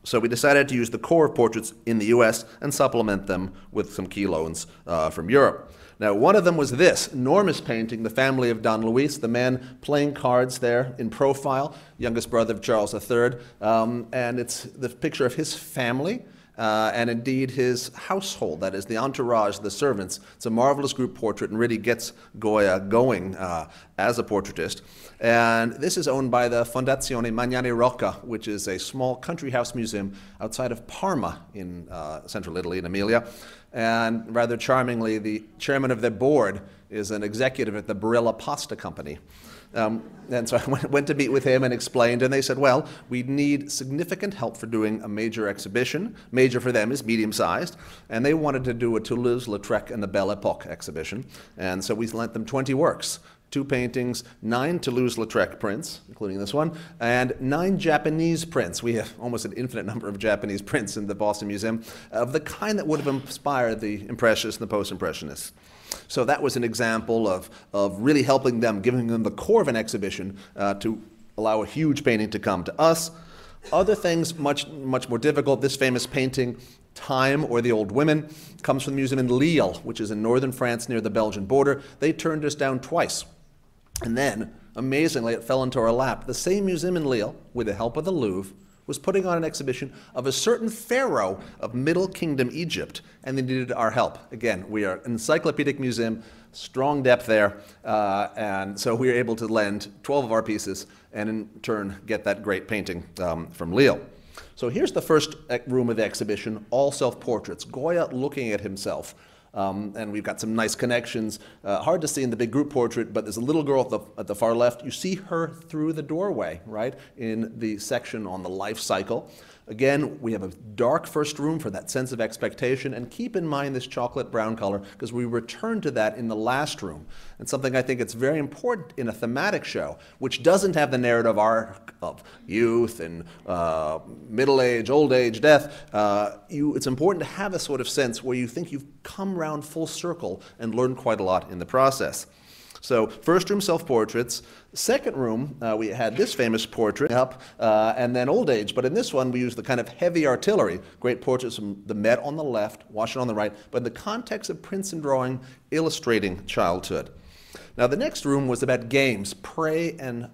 So we decided to use the core of portraits in the US and supplement them with some key loans from Europe. Now, one of them was this enormous painting, The Family of Don Luis, the man playing cards there in profile, youngest brother of Charles III, and it's the picture of his family and indeed his household, that is the entourage, the servants. It's a marvelous group portrait and really gets Goya going as a portraitist. And this is owned by the Fondazione Magnani Rocca, which is a small country house museum outside of Parma in central Italy, in Emilia. And rather charmingly, the chairman of their board is an executive at the Barilla Pasta Company. And so I went to meet with him and explained, and they said, well, we need significant help for doing a major exhibition. Major for them is medium-sized, and they wanted to do a Toulouse-Lautrec and the Belle Epoque exhibition. And so we lent them 20 works. 2 paintings, 9 Toulouse-Lautrec prints, including this one, and 9 Japanese prints. We have almost an infinite number of Japanese prints in the Boston Museum of the kind that would have inspired the Impressionists and the Post-Impressionists. So that was an example of really helping them, giving them the core of an exhibition to allow a huge painting to come to us. Other things, much more difficult. This famous painting, Time or the Old Women, comes from the museum in Lille, which is in northern France near the Belgian border. They turned us down twice. And then, amazingly, it fell into our lap. The same museum in Lille, with the help of the Louvre, was putting on an exhibition of a certain pharaoh of Middle Kingdom Egypt, and they needed our help. Again, we are an encyclopedic museum, strong depth there, and so we were able to lend 12 of our pieces and in turn get that great painting from Lille. So here's the first room of the exhibition, all self-portraits, Goya looking at himself. And we've got some nice connections. Hard to see in the big group portrait, but there's a little girl at the far left. You see her through the doorway, right, in the section on the life cycle. Again, we have a dark first room for that sense of expectation, and keep in mind this chocolate brown color, because we return to that in the last room. And something I think it's very important in a thematic show, which doesn't have the narrative arc of youth and middle age, old age, death. It's important to have a sort of sense where you think you've come round full circle and learned quite a lot in the process. So first room, self-portraits. Second room, we had this famous portrait up, and then old age. But in this one, we used the kind of heavy artillery. Great portraits from the Met on the left, Washington on the right, but in the context of prints and drawing, illustrating childhood. Now the next room was about games, play and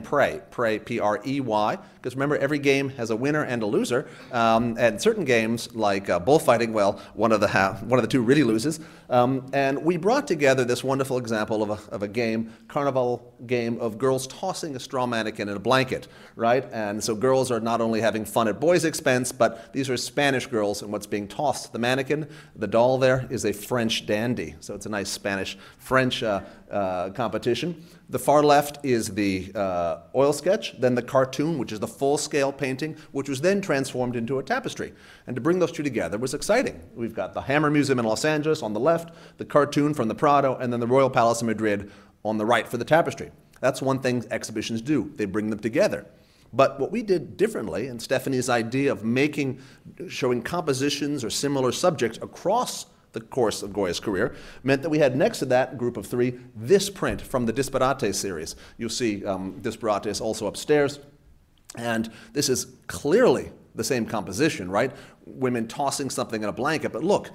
pray, P-R-E-Y, because remember every game has a winner and a loser, and certain games like bullfighting, well, one of the two really loses, and we brought together this wonderful example of a game, carnival game of girls tossing a straw mannequin in a blanket, right? And so girls are not only having fun at boys' expense, but these are Spanish girls, and what's being tossed, the mannequin, the doll there is a French dandy, so it's a nice Spanish-French competition. The far left is the oil sketch, then the cartoon, which is the full-scale painting, which was then transformed into a tapestry. And to bring those two together was exciting. We've got the Hammer Museum in Los Angeles on the left, the cartoon from the Prado, and then the Royal Palace in Madrid on the right for the tapestry. That's one thing exhibitions do. They bring them together. But what we did differently, and Stephanie's idea of showing compositions or similar subjects across the course of Goya's career, meant that we had next to that group of 3 this print from the Disparates series. You'll see Disparates also upstairs, and this is clearly the same composition, right? Women tossing something in a blanket, but look,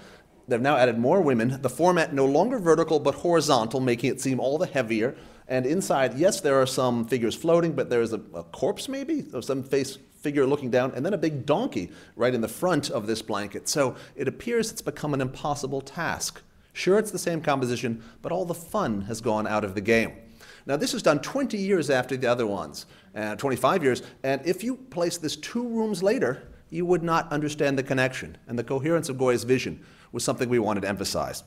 they've now added more women, the format no longer vertical but horizontal, making it seem all the heavier, and inside, yes, there are some figures floating, but there's a corpse maybe, of some figure looking down, and then a big donkey right in the front of this blanket. So it appears it's become an impossible task. Sure, it's the same composition, but all the fun has gone out of the game. Now this is done 20 years after the other ones, 25 years, and if you place this 2 rooms later, you would not understand the connection, and the coherence of Goya's vision was something we wanted to emphasize.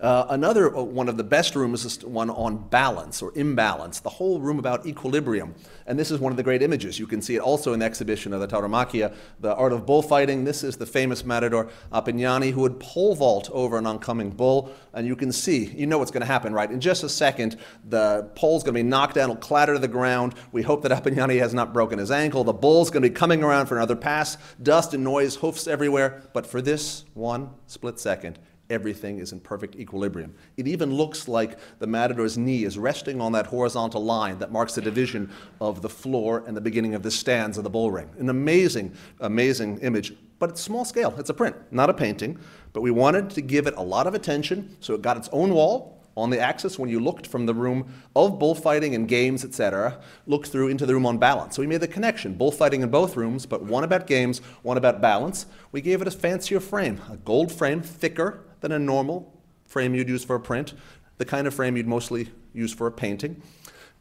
Another one of the best rooms is one on balance or imbalance, the whole room about equilibrium. And this is one of the great images. You can see it also in the exhibition of the Tauromaquia, the art of bullfighting. This is the famous matador Appignani who would pole vault over an oncoming bull. And you can see, you know what's going to happen, right? In just a second, the pole's going to be knocked down, it'll clatter to the ground. We hope that Appignani has not broken his ankle. The bull's going to be coming around for another pass, dust and noise, hoofs everywhere. But for this one split second, everything is in perfect equilibrium. It even looks like the matador's knee is resting on that horizontal line that marks the division of the floor and the beginning of the stands of the bull ring. An amazing, amazing image, but it's small scale. It's a print, not a painting, but we wanted to give it a lot of attention, so it got its own wall on the axis. When you looked from the room of bullfighting and games, etc., looked through into the room on balance. So we made the connection, bullfighting in both rooms, but one about games, one about balance. We gave it a fancier frame, a gold frame, thicker than a normal frame you'd use for a print, the kind of frame you'd mostly use for a painting.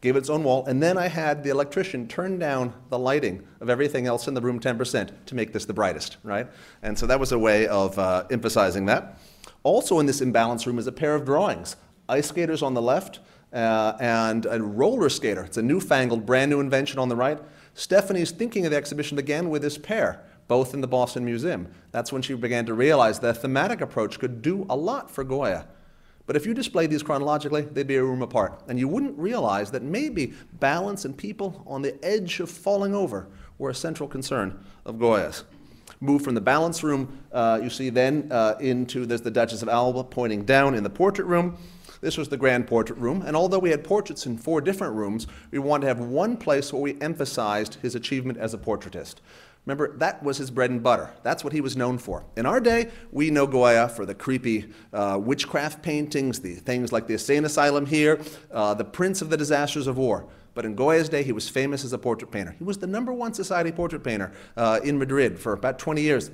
Gave it its own wall, and then I had the electrician turn down the lighting of everything else in the room 10% to make this the brightest, right? And so that was a way of emphasizing that. Also in this imbalance room is a pair of drawings. Ice skaters on the left and a roller skater. It's a newfangled, brand new invention on the right. Stephanie's thinking of the exhibition began with this pair, both in the Boston Museum. That's when she began to realize that a thematic approach could do a lot for Goya. But if you displayed these chronologically, they'd be a room apart. And you wouldn't realize that maybe balance and people on the edge of falling over were a central concern of Goya's. Move from the balance room, you see then into, there's the Duchess of Alba pointing down in the portrait room. This was the grand portrait room, and although we had portraits in 4 different rooms, we wanted to have one place where we emphasized his achievement as a portraitist. Remember, that was his bread and butter. That's what he was known for. In our day, we know Goya for the creepy witchcraft paintings, the things like the Insane Asylum here, the Prince of the Disasters of War. But in Goya's day, he was famous as a portrait painter. He was the #1 society portrait painter in Madrid for about 20 years.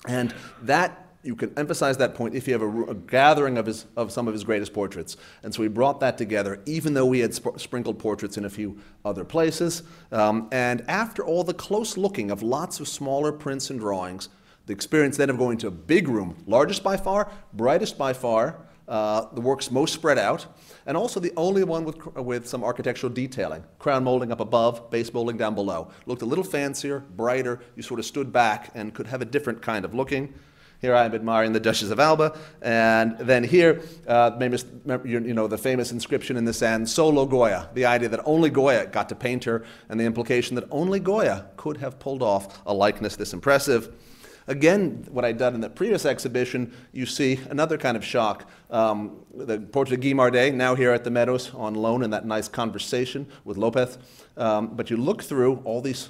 And that, you can emphasize that point if you have a gathering of some of his greatest portraits. And so we brought that together, even though we had sprinkled portraits in a few other places. And after all the close looking of lots of smaller prints and drawings, the experience then of going to a big room, largest by far, brightest by far, the works most spread out, and also the only one with some architectural detailing. Crown molding up above, base molding down below. Looked a little fancier, brighter. You sort of stood back and could have a different kind of looking. Here I am admiring the Duchess of Alba, and then here, the famous inscription in the sand, Solo Goya, the idea that only Goya got to paint her, and the implication that only Goya could have pulled off a likeness this impressive. Again, what I'd done in the previous exhibition, you see another kind of shock. The portrait of Guy Mardet, now here at the Meadows on loan in that nice conversation with Lopez. But you look through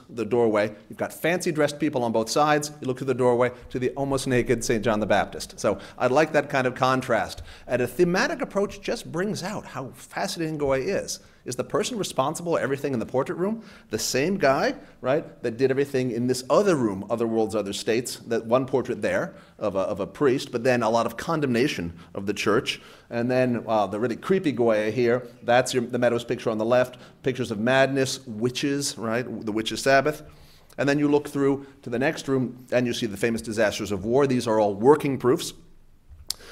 the doorway, you've got fancy dressed people on both sides, you look through the doorway to the almost naked St. John the Baptist. So I like that kind of contrast. And a thematic approach just brings out how fascinating Goya is. Is the person responsible for everything in the portrait room the same guy, right, that did everything in this other room, Other Worlds, Other States, that one portrait there of a priest, but then a lot of condemnation of the church. And then the really creepy Goya here, that's the Meadows picture on the left, pictures of madness, witches, right, the witches' Sabbath. And then you look through to the next room and you see the famous disasters of war. These are all working proofs.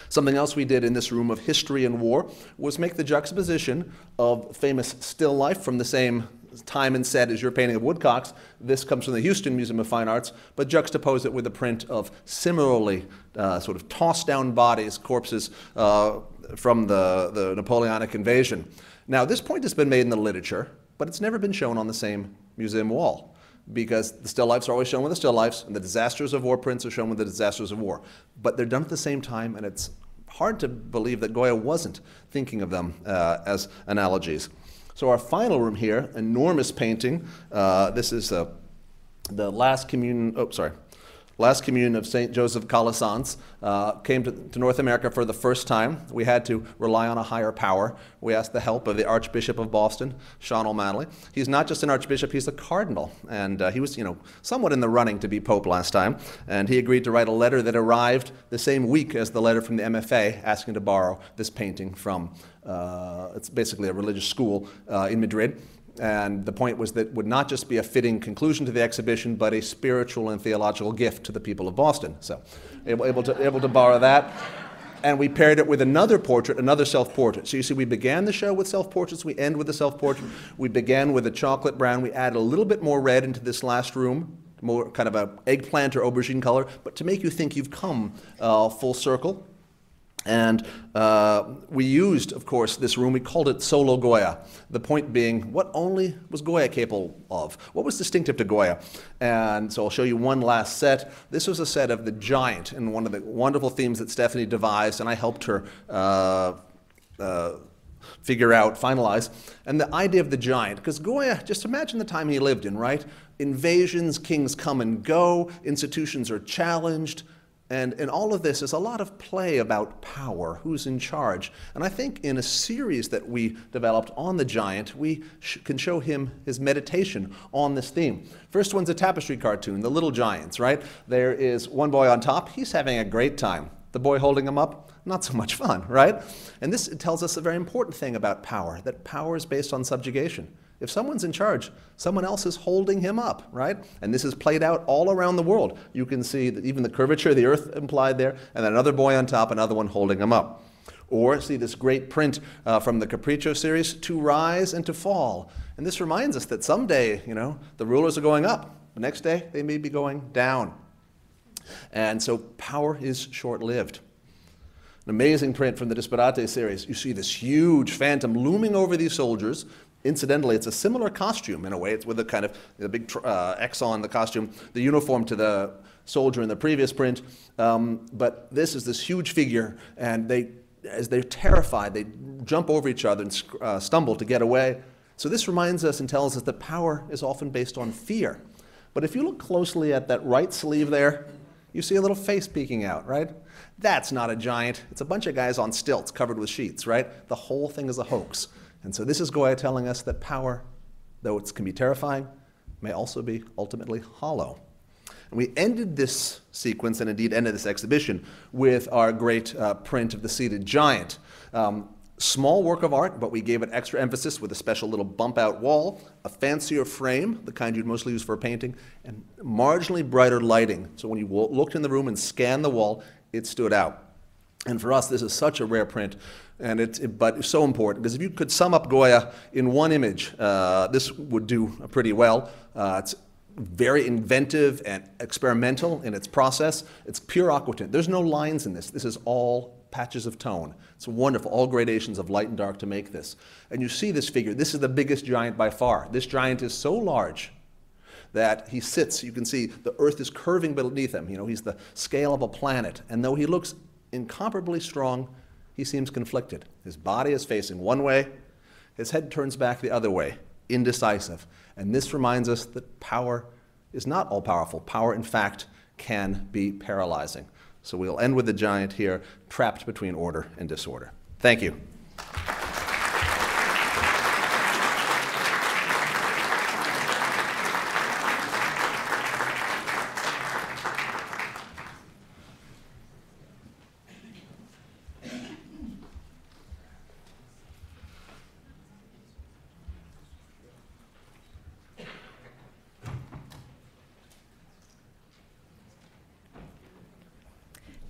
Something else we did in this room of history and war was make the juxtaposition of famous still life from the same time and set as your painting of woodcocks. This comes from the Houston Museum of Fine Arts, but juxtapose it with a print of similarly sort of tossed down bodies, corpses from the Napoleonic invasion. Now, this point has been made in the literature, but it's never been shown on the same museum wall, because the still lifes are always shown with the still lifes, and the disasters of war prints are shown with the disasters of war. But they're done at the same time, and it's hard to believe that Goya wasn't thinking of them as analogies. So our final room here, enormous painting. This is the Last Communion of St. Joseph Calasanz. Came to North America for the first time. We had to rely on a higher power. We asked the help of the Archbishop of Boston, Sean O'Malley. He's not just an archbishop, he's a cardinal. And he was, somewhat in the running to be pope last time. And he agreed to write a letter that arrived the same week as the letter from the MFA asking to borrow this painting from, it's basically a religious school in Madrid. And the point was that it would not just be a fitting conclusion to the exhibition, but a spiritual and theological gift to the people of Boston. So able to borrow that. and we paired it with another portrait, another self-portrait. So you see, we began the show with self-portraits, we end with a self-portrait. We began with a chocolate brown, we added a little bit more red into this last room, more kind of a eggplant or aubergine color, but to make you think you've come full circle. And we used, of course, this room, we called it Solo Goya. The point being, what only was Goya capable of? What was distinctive to Goya? And so I'll show you one last set. This was a set of the giant, and one of the wonderful themes that Stephanie devised, and I helped her figure out, finalize. And the idea of the giant, because Goya, just imagine the time he lived in, right? Invasions, kings come and go, institutions are challenged. And in all of this is a lot of play about power, who's in charge. And I think in a series that we developed on the giant, we can show him his meditation on this theme. First one's a tapestry cartoon, The Little Giants, right? There is one boy on top, he's having a great time. The boy holding him up, not so much fun, right? And this tells us a very important thing about power, that power is based on subjugation. If someone's in charge, someone else is holding him up, right? And this is played out all around the world. You can see that even the curvature of the earth implied there, and then another boy on top, another one holding him up. Or see this great print from the Capriccio series, To Rise and to Fall. And this reminds us that someday, you know, the rulers are going up. The next day, they may be going down. And so power is short-lived. An amazing print from the Disparate series. You see this huge phantom looming over these soldiers. Incidentally, it's a similar costume in a way. It's with a kind of a big X on the costume, the uniform to the soldier in the previous print. But this is this huge figure, and as they're terrified, they jump over each other and stumble to get away. So this reminds us and tells us that power is often based on fear. But if you look closely at that right sleeve there, you see a little face peeking out, right? That's not a giant. It's a bunch of guys on stilts covered with sheets, right? The whole thing is a hoax. And so this is Goya telling us that power, though it can be terrifying, may also be ultimately hollow. And we ended this sequence, and indeed ended this exhibition, with our great print of the seated giant. Small work of art, but we gave it extra emphasis with a special little bump-out wall, a fancier frame, the kind you'd mostly use for a painting, and marginally brighter lighting. So when you looked in the room and scanned the wall, it stood out. And for us, this is such a rare print, and but it's so important, because if you could sum up Goya in one image, this would do pretty well. It's very inventive and experimental in its process. It's pure aquatint. There's no lines in this. This is all patches of tone. It's wonderful, all gradations of light and dark to make this. And you see this figure. This is the biggest giant by far. This giant is so large that he sits, you can see the earth is curving beneath him. You know, he's the scale of a planet. And though he looks incomparably strong, he seems conflicted. His body is facing one way, his head turns back the other way, indecisive. And this reminds us that power is not all-powerful. Power, in fact, can be paralyzing. So we'll end with the giant here, trapped between order and disorder. Thank you.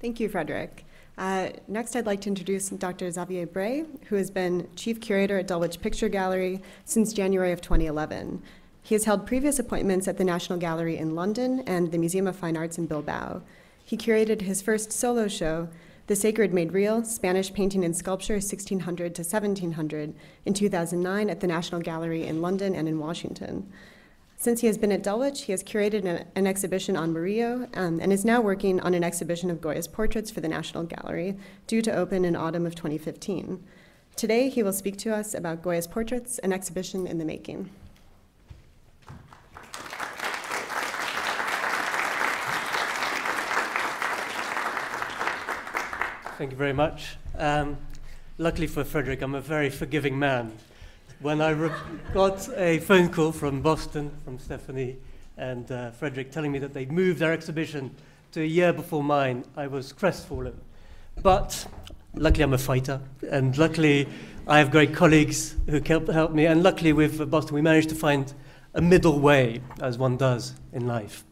Thank you, Frederick. Next, I'd like to introduce Dr. Xavier Bray, who has been Chief Curator at Dulwich Picture Gallery since January of 2011. He has held previous appointments at the National Gallery in London and the Museum of Fine Arts in Bilbao. He curated his first solo show, The Sacred Made Real, Spanish Painting and Sculpture 1600 to 1700, in 2009 at the National Gallery in London and in Washington. Since he has been at Dulwich, he has curated an exhibition on Murillo and is now working on an exhibition of Goya's portraits for the National Gallery, due to open in autumn of 2015. Today, he will speak to us about Goya's portraits, an exhibition in the making. Thank you very much. Luckily for Frederick, I'm a very forgiving man. When I got a phone call from Boston, from Stephanie and Frederick, telling me that they'd moved their exhibition to a year before mine, I was crestfallen. But luckily I'm a fighter, and luckily I have great colleagues who help me, and luckily with Boston we managed to find a middle way, as one does in life.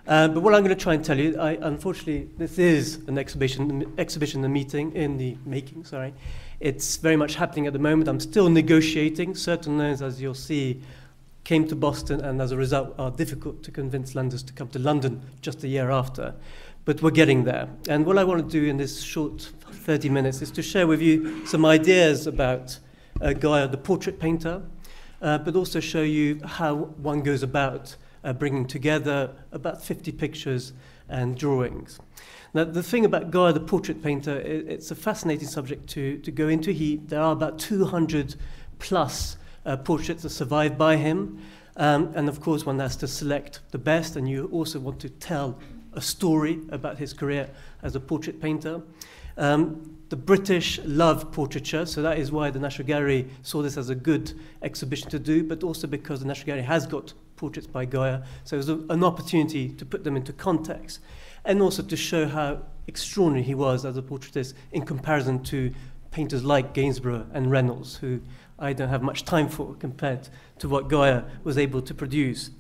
But what I'm going to try and tell you, unfortunately, this is an exhibition in the making. Sorry, it's very much happening at the moment. I'm still negotiating. Certain loans, as you'll see, came to Boston, and as a result, are difficult to convince lenders to come to London just a year after. But we're getting there. And what I want to do in this short 30 minutes is to share with you some ideas about Goya, the portrait painter, but also show you how one goes about bringing together about 50 pictures and drawings. Now, the thing about Goya, the portrait painter, it's a fascinating subject to go into. There are about 200 plus portraits that survive by him. And of course, one has to select the best, and you also want to tell a story about his career as a portrait painter. The British love portraiture, so that is why the National Gallery saw this as a good exhibition to do, but also because the National Gallery has got portraits by Goya, so it was an opportunity to put them into context, and also to show how extraordinary he was as a portraitist in comparison to painters like Gainsborough and Reynolds, who I don't have much time for compared to what Goya was able to produce.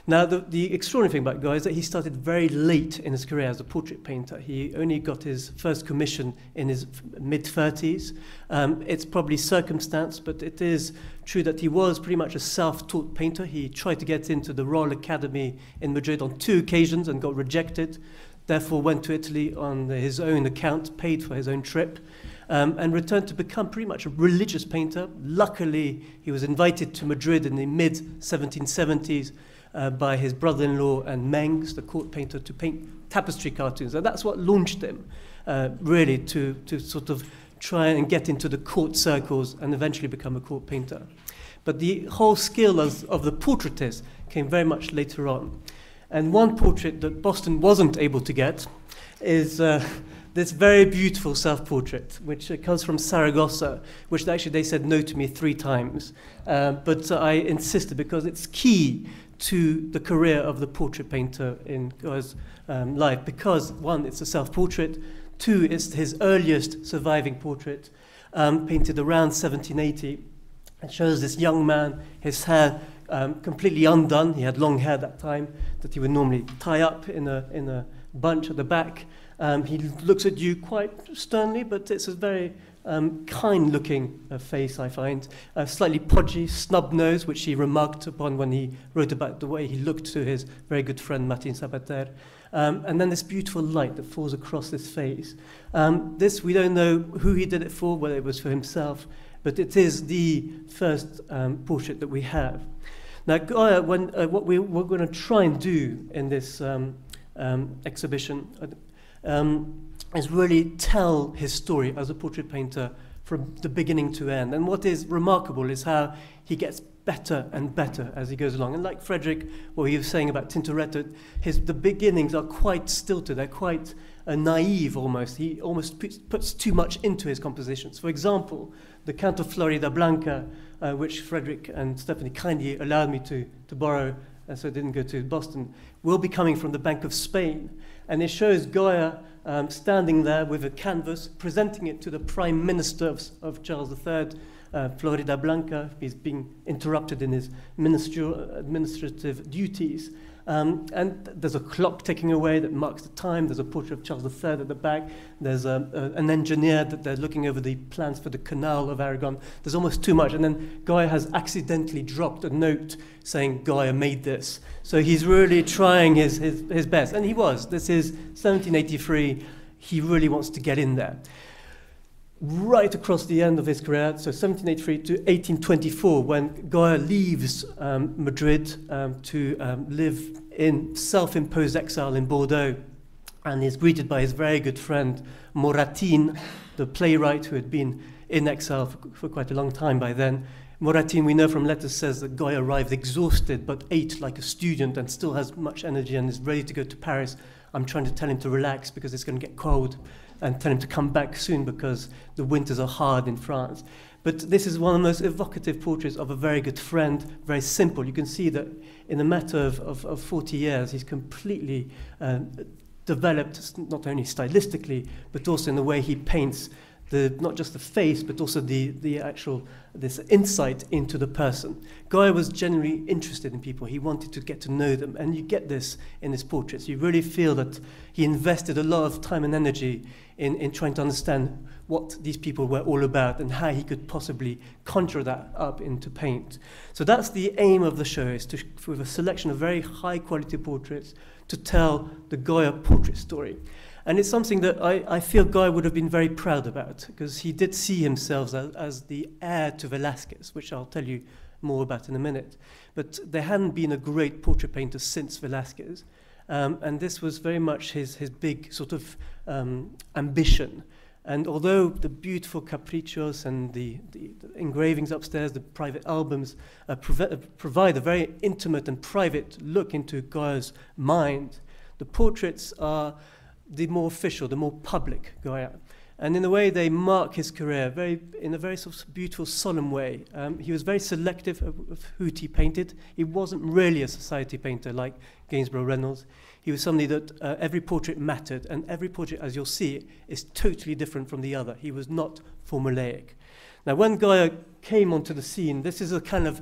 Now, the extraordinary thing about Goya is that he started very late in his career as a portrait painter. He only got his first commission in his mid-30s. It's probably circumstance, but it is true that he was pretty much a self-taught painter. He tried to get into the Royal Academy in Madrid on 2 occasions and got rejected, therefore went to Italy on his own account, paid for his own trip, and returned to become pretty much a religious painter. Luckily, he was invited to Madrid in the mid-1770s by his brother-in-law and Mengs, the court painter, to paint tapestry cartoons. And that's what launched him, really, to sort of try and get into the court circles and eventually become a court painter. But the whole skill of the portraitist came very much later on. And one portrait that Boston wasn't able to get is this very beautiful self-portrait, which comes from Saragossa, which actually they said no to me 3 times. But I insisted because it's key to the career of the portrait painter in Goya's life, because 1, it's a self-portrait, 2, it's his earliest surviving portrait, painted around 1780. It shows this young man, his hair completely undone. He had long hair at that time that he would normally tie up in a bunch at the back. He looks at you quite sternly, but it's a very kind-looking face, I find. Slightly podgy, snub nose, which he remarked upon when he wrote about the way he looked to his very good friend Martin Sabater. And then this beautiful light that falls across his face. This, we don't know who he did it for, whether it was for himself, but it is the first portrait that we have. Now, Goya, what we're going to try and do in this exhibition is really tell his story as a portrait painter from the beginning to end. And what is remarkable is how he gets better and better as he goes along. And like Frederick, what he was saying about Tintoretto, the beginnings are quite stilted, they're quite naive almost. He almost puts too much into his compositions. For example, the Canto Florida Blanca, which Frederick and Stephanie kindly allowed me to borrow, so I didn't go to Boston, will be coming from the Bank of Spain. And it shows Goya standing there with a canvas, presenting it to the Prime Minister of Charles III, Florida Blanca. He's being interrupted in his administrative duties. And there's a clock ticking away that marks the time. There's a portrait of Charles III at the back. There's an engineer that they're looking over the plans for the Canal of Aragon. There's almost too much. And then Goya has accidentally dropped a note saying Goya made this. So he's really trying his best. And he was. This is 1783. He really wants to get in there. Right across the end of his career, so 1783 to 1824, when Goya leaves Madrid to live in self-imposed exile in Bordeaux, and is greeted by his very good friend Moratin, the playwright who had been in exile for quite a long time by then. Moratin, we know from letters, says that Goya arrived exhausted but ate like a student and still has much energy and is ready to go to Paris. I'm trying to tell him to relax because it's going to get cold, and tell him to come back soon because the winters are hard in France. But this is one of the most evocative portraits of a very good friend, very simple. You can see that in a matter of 40 years, he's completely developed, not only stylistically, but also in the way he paints not just the face, but also the actual, this insight into the person. Goya was genuinely interested in people. He wanted to get to know them, and you get this in his portraits. You really feel that he invested a lot of time and energy in trying to understand what these people were all about and how he could possibly conjure that up into paint. So that's the aim of the show, is to, with a selection of very high quality portraits, to tell the Goya portrait story. And it's something that I feel Goya would have been very proud about, because he did see himself as the heir to Velázquez, which I'll tell you more about in a minute. But there hadn't been a great portrait painter since Velázquez. And this was very much his big sort of ambition. And although the beautiful caprichos and the engravings upstairs, the private albums, provide a very intimate and private look into Goya's mind, the portraits are the more official, the more public Goya. And in a way, they mark his career in a very sort of beautiful, solemn way. He was very selective of who he painted. He wasn't really a society painter like Gainsborough Reynolds. He was somebody that every portrait mattered, and every portrait, as you'll see, is totally different from the other. He was not formulaic. Now, when Goya came onto the scene, this is a kind of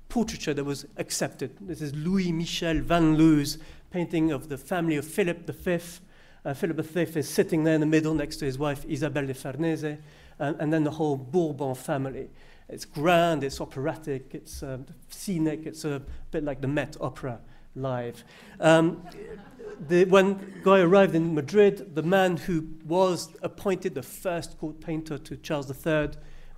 portraiture that was accepted. This is Louis-Michel van Loo's painting of the family of Philip V. Philip V is sitting there in the middle next to his wife Isabelle de Farnese, and then the whole Bourbon family. It's grand, it's operatic, it's scenic, it's a bit like the Met Opera live. When Goya arrived in Madrid, the man who was appointed the first court painter to Charles III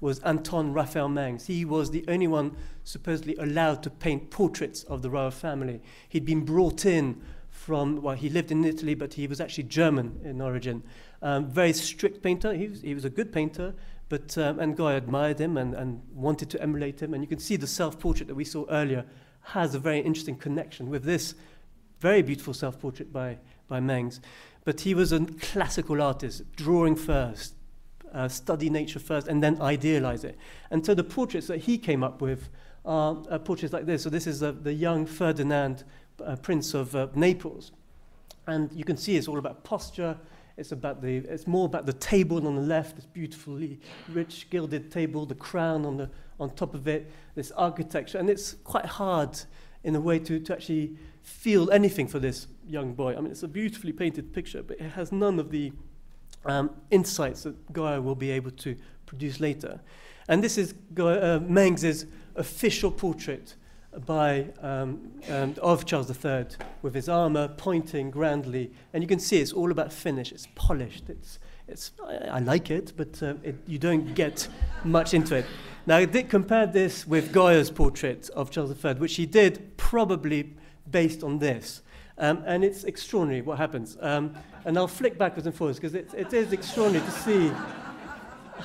was Anton Raphael Mengs. He was the only one supposedly allowed to paint portraits of the royal family. He'd been brought in from, well, he lived in Italy, but he was actually German in origin. Very strict painter. He was a good painter, but and Goya admired him and wanted to emulate him. And you can see the self-portrait that we saw earlier has a very interesting connection with this very beautiful self-portrait by Mengs. But he was a classical artist, drawing first, study nature first, and then idealize it. And so the portraits that he came up with are portraits like this. So this is the young Ferdinand, Prince of Naples, and you can see it's all about posture. It's more about the table on the left, this beautifully rich gilded table, the crown on top of it, this architecture, and it's quite hard in a way to actually feel anything for this young boy. I mean, it's a beautifully painted picture, but it has none of the insights that Goya will be able to produce later. And this is Mengs's official portrait of Charles III, with his armor pointing grandly, and you can see it's all about finish. It's polished. I like it, but you don't get much into it. Now, I did compare this with Goya's portrait of Charles III, which he did probably based on this, and it's extraordinary what happens. And I'll flick backwards and forwards because it is extraordinary to see.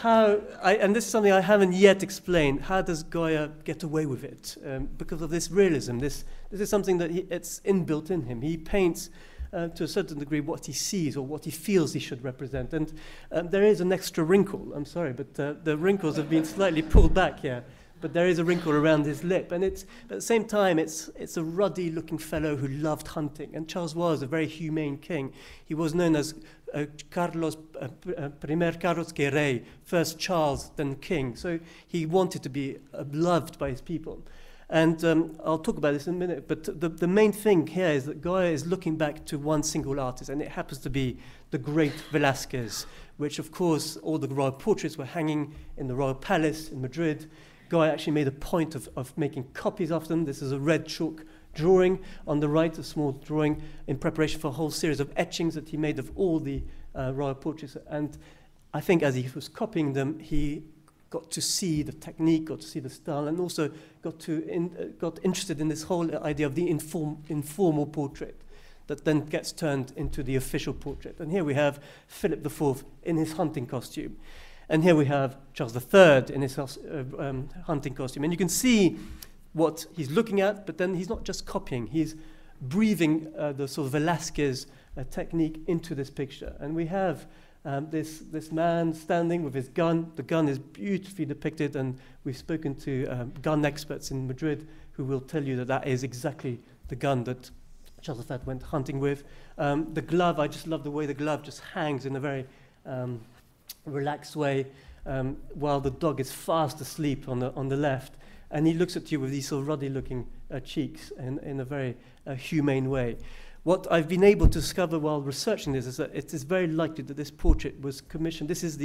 And this is something I haven't yet explained. How does Goya get away with it? Because of this realism. This is something that it's inbuilt in him. He paints to a certain degree what he sees or what he feels he should represent. And there is an extra wrinkle. I'm sorry, but the wrinkles have been slightly pulled back here. But there is a wrinkle around his lip. And at the same time, it's a ruddy-looking fellow who loved hunting. And Charles was a very humane king. He was known as Primer Carlos que Rey, first Charles, then king. So he wanted to be loved by his people. And I'll talk about this in a minute, but the main thing here is that Goya is looking back to one single artist, and it happens to be the great Velázquez, which, of course, all the royal portraits were hanging in the royal palace in Madrid. Goya actually made a point of making copies of them. This is a red chalk drawing on the right, a small drawing in preparation for a whole series of etchings that he made of all the royal portraits. And I think as he was copying them, he got to see the technique, got to see the style, and also got interested in this whole idea of the informal portrait that then gets turned into the official portrait. And here we have Philip IV in his hunting costume. And here we have Charles III in his hunting costume. And you can see what he's looking at, but then he's not just copying. He's breathing the sort of Velázquez technique into this picture. And we have this man standing with his gun. The gun is beautifully depicted, and we've spoken to gun experts in Madrid who will tell you that that is exactly the gun that Charles V went hunting with. The glove, I just love the way the glove just hangs in a very relaxed way, while the dog is fast asleep on the left, and he looks at you with these sort of ruddy-looking cheeks in a very humane way. What I've been able to discover while researching this is that it is very likely that this portrait was commissioned. This is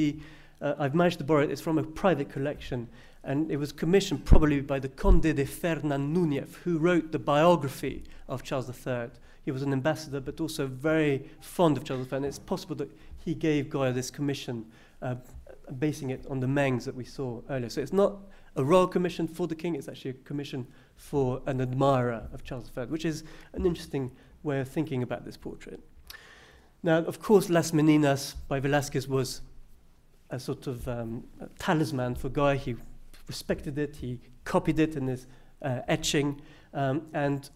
I've managed to borrow it. It's from a private collection, and it was commissioned probably by the Conde de Fernand Núñez, who wrote the biography of Charles III. He was an ambassador, but also very fond of Charles III, and it's possible that he gave Goya this commission, basing it on the Mengs that we saw earlier. So it's not a royal commission for the king, it's actually a commission for an admirer of Charles III, which is an interesting way of thinking about this portrait. Now, of course, Las Meninas by Velázquez was a sort of talisman for Goya. He respected it, he copied it in his etching, and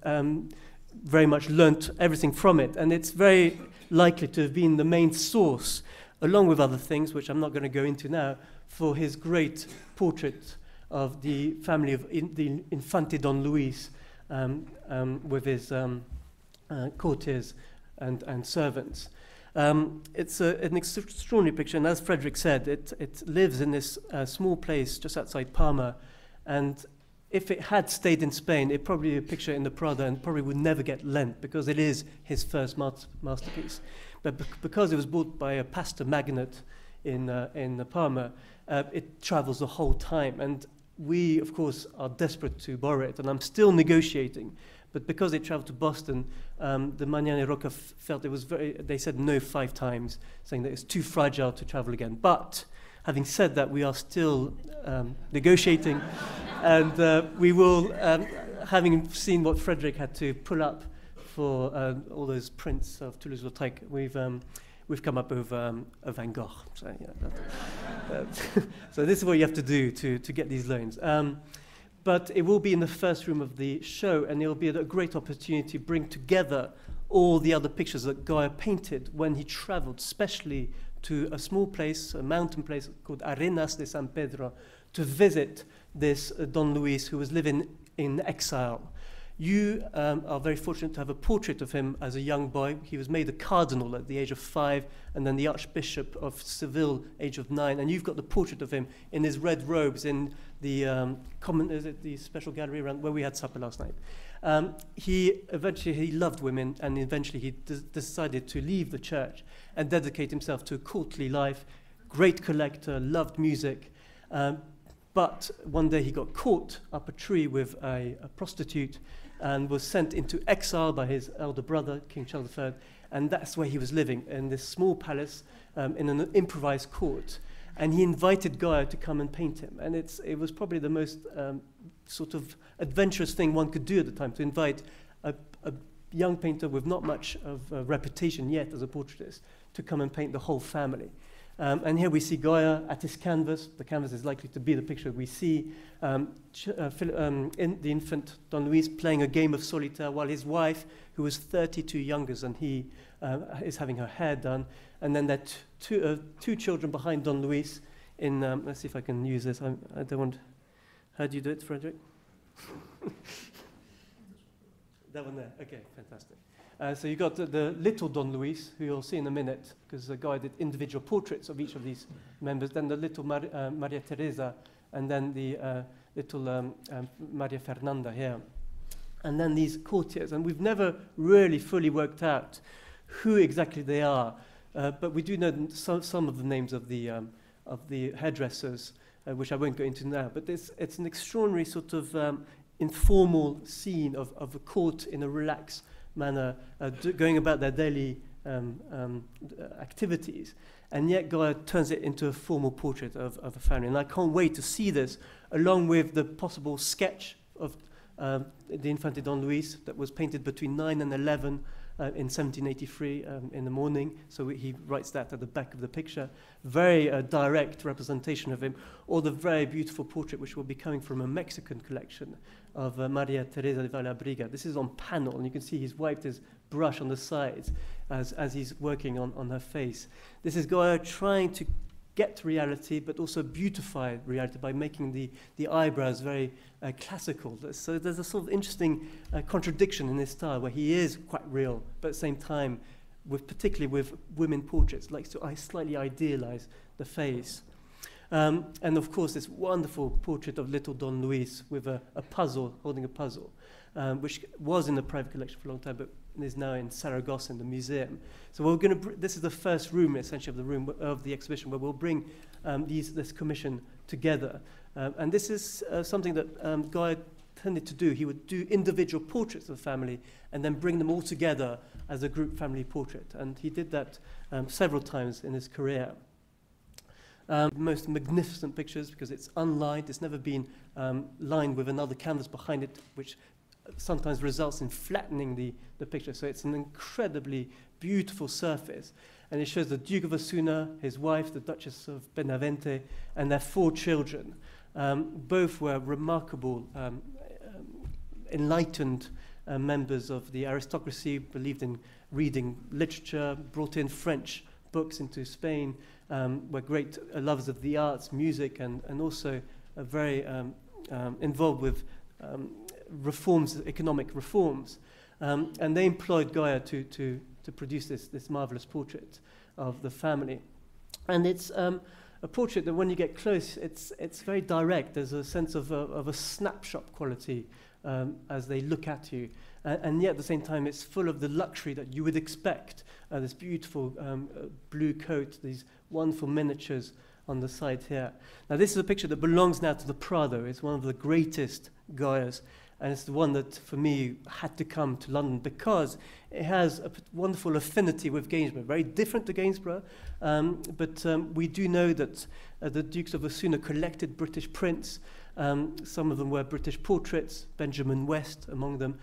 very much learnt everything from it. And it's very likely to have been the main source, along with other things, which I'm not going to go into now, for his great portrait of the family of the Infante Don Luis, with his courtiers and servants. It's an extraordinary picture, and as Frederick said, it lives in this small place just outside Parma, and if it had stayed in Spain, it'd probably be a picture in the Prado and probably would never get lent, because it is his first masterpiece. But because it was bought by a pasta magnate in Parma, it travels the whole time, and we, of course, are desperate to borrow it, and I'm still negotiating. But because they traveled to Boston, the Magnani Rocca felt it was they said no 5 times, saying that it's too fragile to travel again. But having said that, we are still negotiating, and we will, having seen what Frederick had to pull up for all those prints of Toulouse-Lautrec, we've come up with a Van Gogh. So, yeah, so this is what you have to do to get these loans. But it will be in the first room of the show, and it will be a great opportunity to bring together all the other pictures that Goya painted when he traveled, especially to a small place, a mountain place called Arenas de San Pedro, to visit this Don Luis who was living in exile. You are very fortunate to have a portrait of him as a young boy. He was made a cardinal at the age of 5, and then the Archbishop of Seville, age of 9. And you've got the portrait of him in his red robes in the the special gallery around where we had supper last night. He loved women, and eventually he decided to leave the church and dedicate himself to a courtly life. Great collector, loved music. But one day he got caught up a tree with a prostitute and was sent into exile by his elder brother, King Charles III, and that's where he was living, in this small palace in an improvised court. And he invited Goya to come and paint him, and it was probably the most sort of adventurous thing one could do at the time, to invite a young painter with not much of a reputation yet as a portraitist to come and paint the whole family. And here we see Goya at his canvas. The canvas is likely to be the picture we see. The infant Don Luis playing a game of solitaire while his wife, who was 32 younger than he, is having her hair done. And then there are two children behind Don Luis in, let's see if I can use this. I don't want, how do you do it, Frederick? That one there, okay, fantastic. So you've got the little Don Luis, who you'll see in a minute, because the guy did individual portraits of each of these members, then the little Maria Teresa, and then the little Maria Fernanda here. And then these courtiers, and we've never really fully worked out who exactly they are, but we do know some of the names of the hairdressers, which I won't go into now, but it's an extraordinary sort of informal scene of a court in a relaxed manner, going about their daily activities, and yet Goya turns it into a formal portrait of a family. And I can't wait to see this, along with the possible sketch of the Infante Don Luis that was painted between 9 and 11 in 1783 in the morning. So he writes that at the back of the picture. Very direct representation of him, or the very beautiful portrait which will be coming from a Mexican collection of Maria Teresa de Vallabriga. This is on panel, and you can see he's wiped his brush on the sides as he's working on her face. This is Goya trying to get reality, but also beautify reality by making the eyebrows very classical. So there's a sort of interesting contradiction in his style, where he is quite real, but at the same time particularly with women portraits, likes to slightly idealize the face. And of course, this wonderful portrait of little Don Luis with a puzzle, holding a puzzle, which was in the private collection for a long time, but is now in Saragossa in the museum. So we're going to. This is the first room, essentially, of the exhibition, where we'll bring this commission together. And this is something that Goya tended to do. He would do individual portraits of the family and then bring them all together as a group family portrait. And he did that several times in his career. Most magnificent pictures because it's unlined. It's never been lined with another canvas behind it, which sometimes results in flattening the picture. So it's an incredibly beautiful surface. And it shows the Duke of Osuna, his wife, the Duchess of Benavente, and their 4 children. Both were remarkable, enlightened members of the aristocracy, believed in reading literature, brought in French books into Spain, were great lovers of the arts, music, and also very involved with reforms, economic reforms. And they employed Goya to produce this marvelous portrait of the family. And it's a portrait that when you get close, it's very direct. There's a sense of a snapshot quality as they look at you. And yet at the same time, it's full of the luxury that you would expect. This beautiful blue coat, these wonderful miniatures on the side here. Now this is a picture that belongs now to the Prado. It's one of the greatest Goyas. And it's the one that, for me, had to come to London because it has a wonderful affinity with Gainsborough. Very different to Gainsborough, but we do know that the Dukes of Osuna collected British prints. Some of them were British portraits, Benjamin West among them.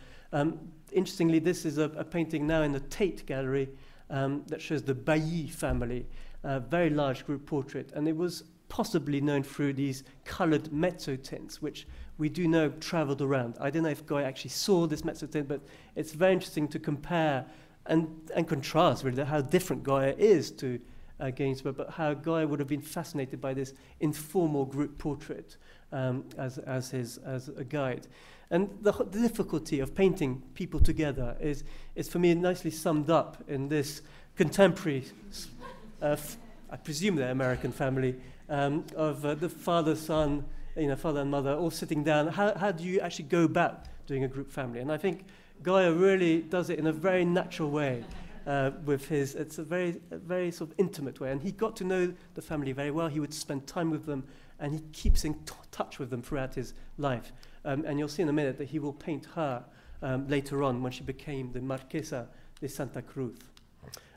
Interestingly, this is a painting now in the Tate Gallery that shows the Bailly family, a very large group portrait. And it was possibly known through these coloured mezzotints, which we do know traveled around. I don't know if Goya actually saw this mezzotint, but it's very interesting to compare and contrast really how different Goya is to Gainsborough, but how Goya would have been fascinated by this informal group portrait as a guide. And the difficulty of painting people together is for me nicely summed up in this contemporary, I presume they're American family, of the father, son, father and mother all sitting down. How do you actually go about doing a group family? And I think Goya really does it in a very natural way it's a very sort of intimate way. And he got to know the family very well. He would spend time with them, and he keeps in touch with them throughout his life. And you'll see in a minute that he will paint her later on when she became the Marquesa de Santa Cruz.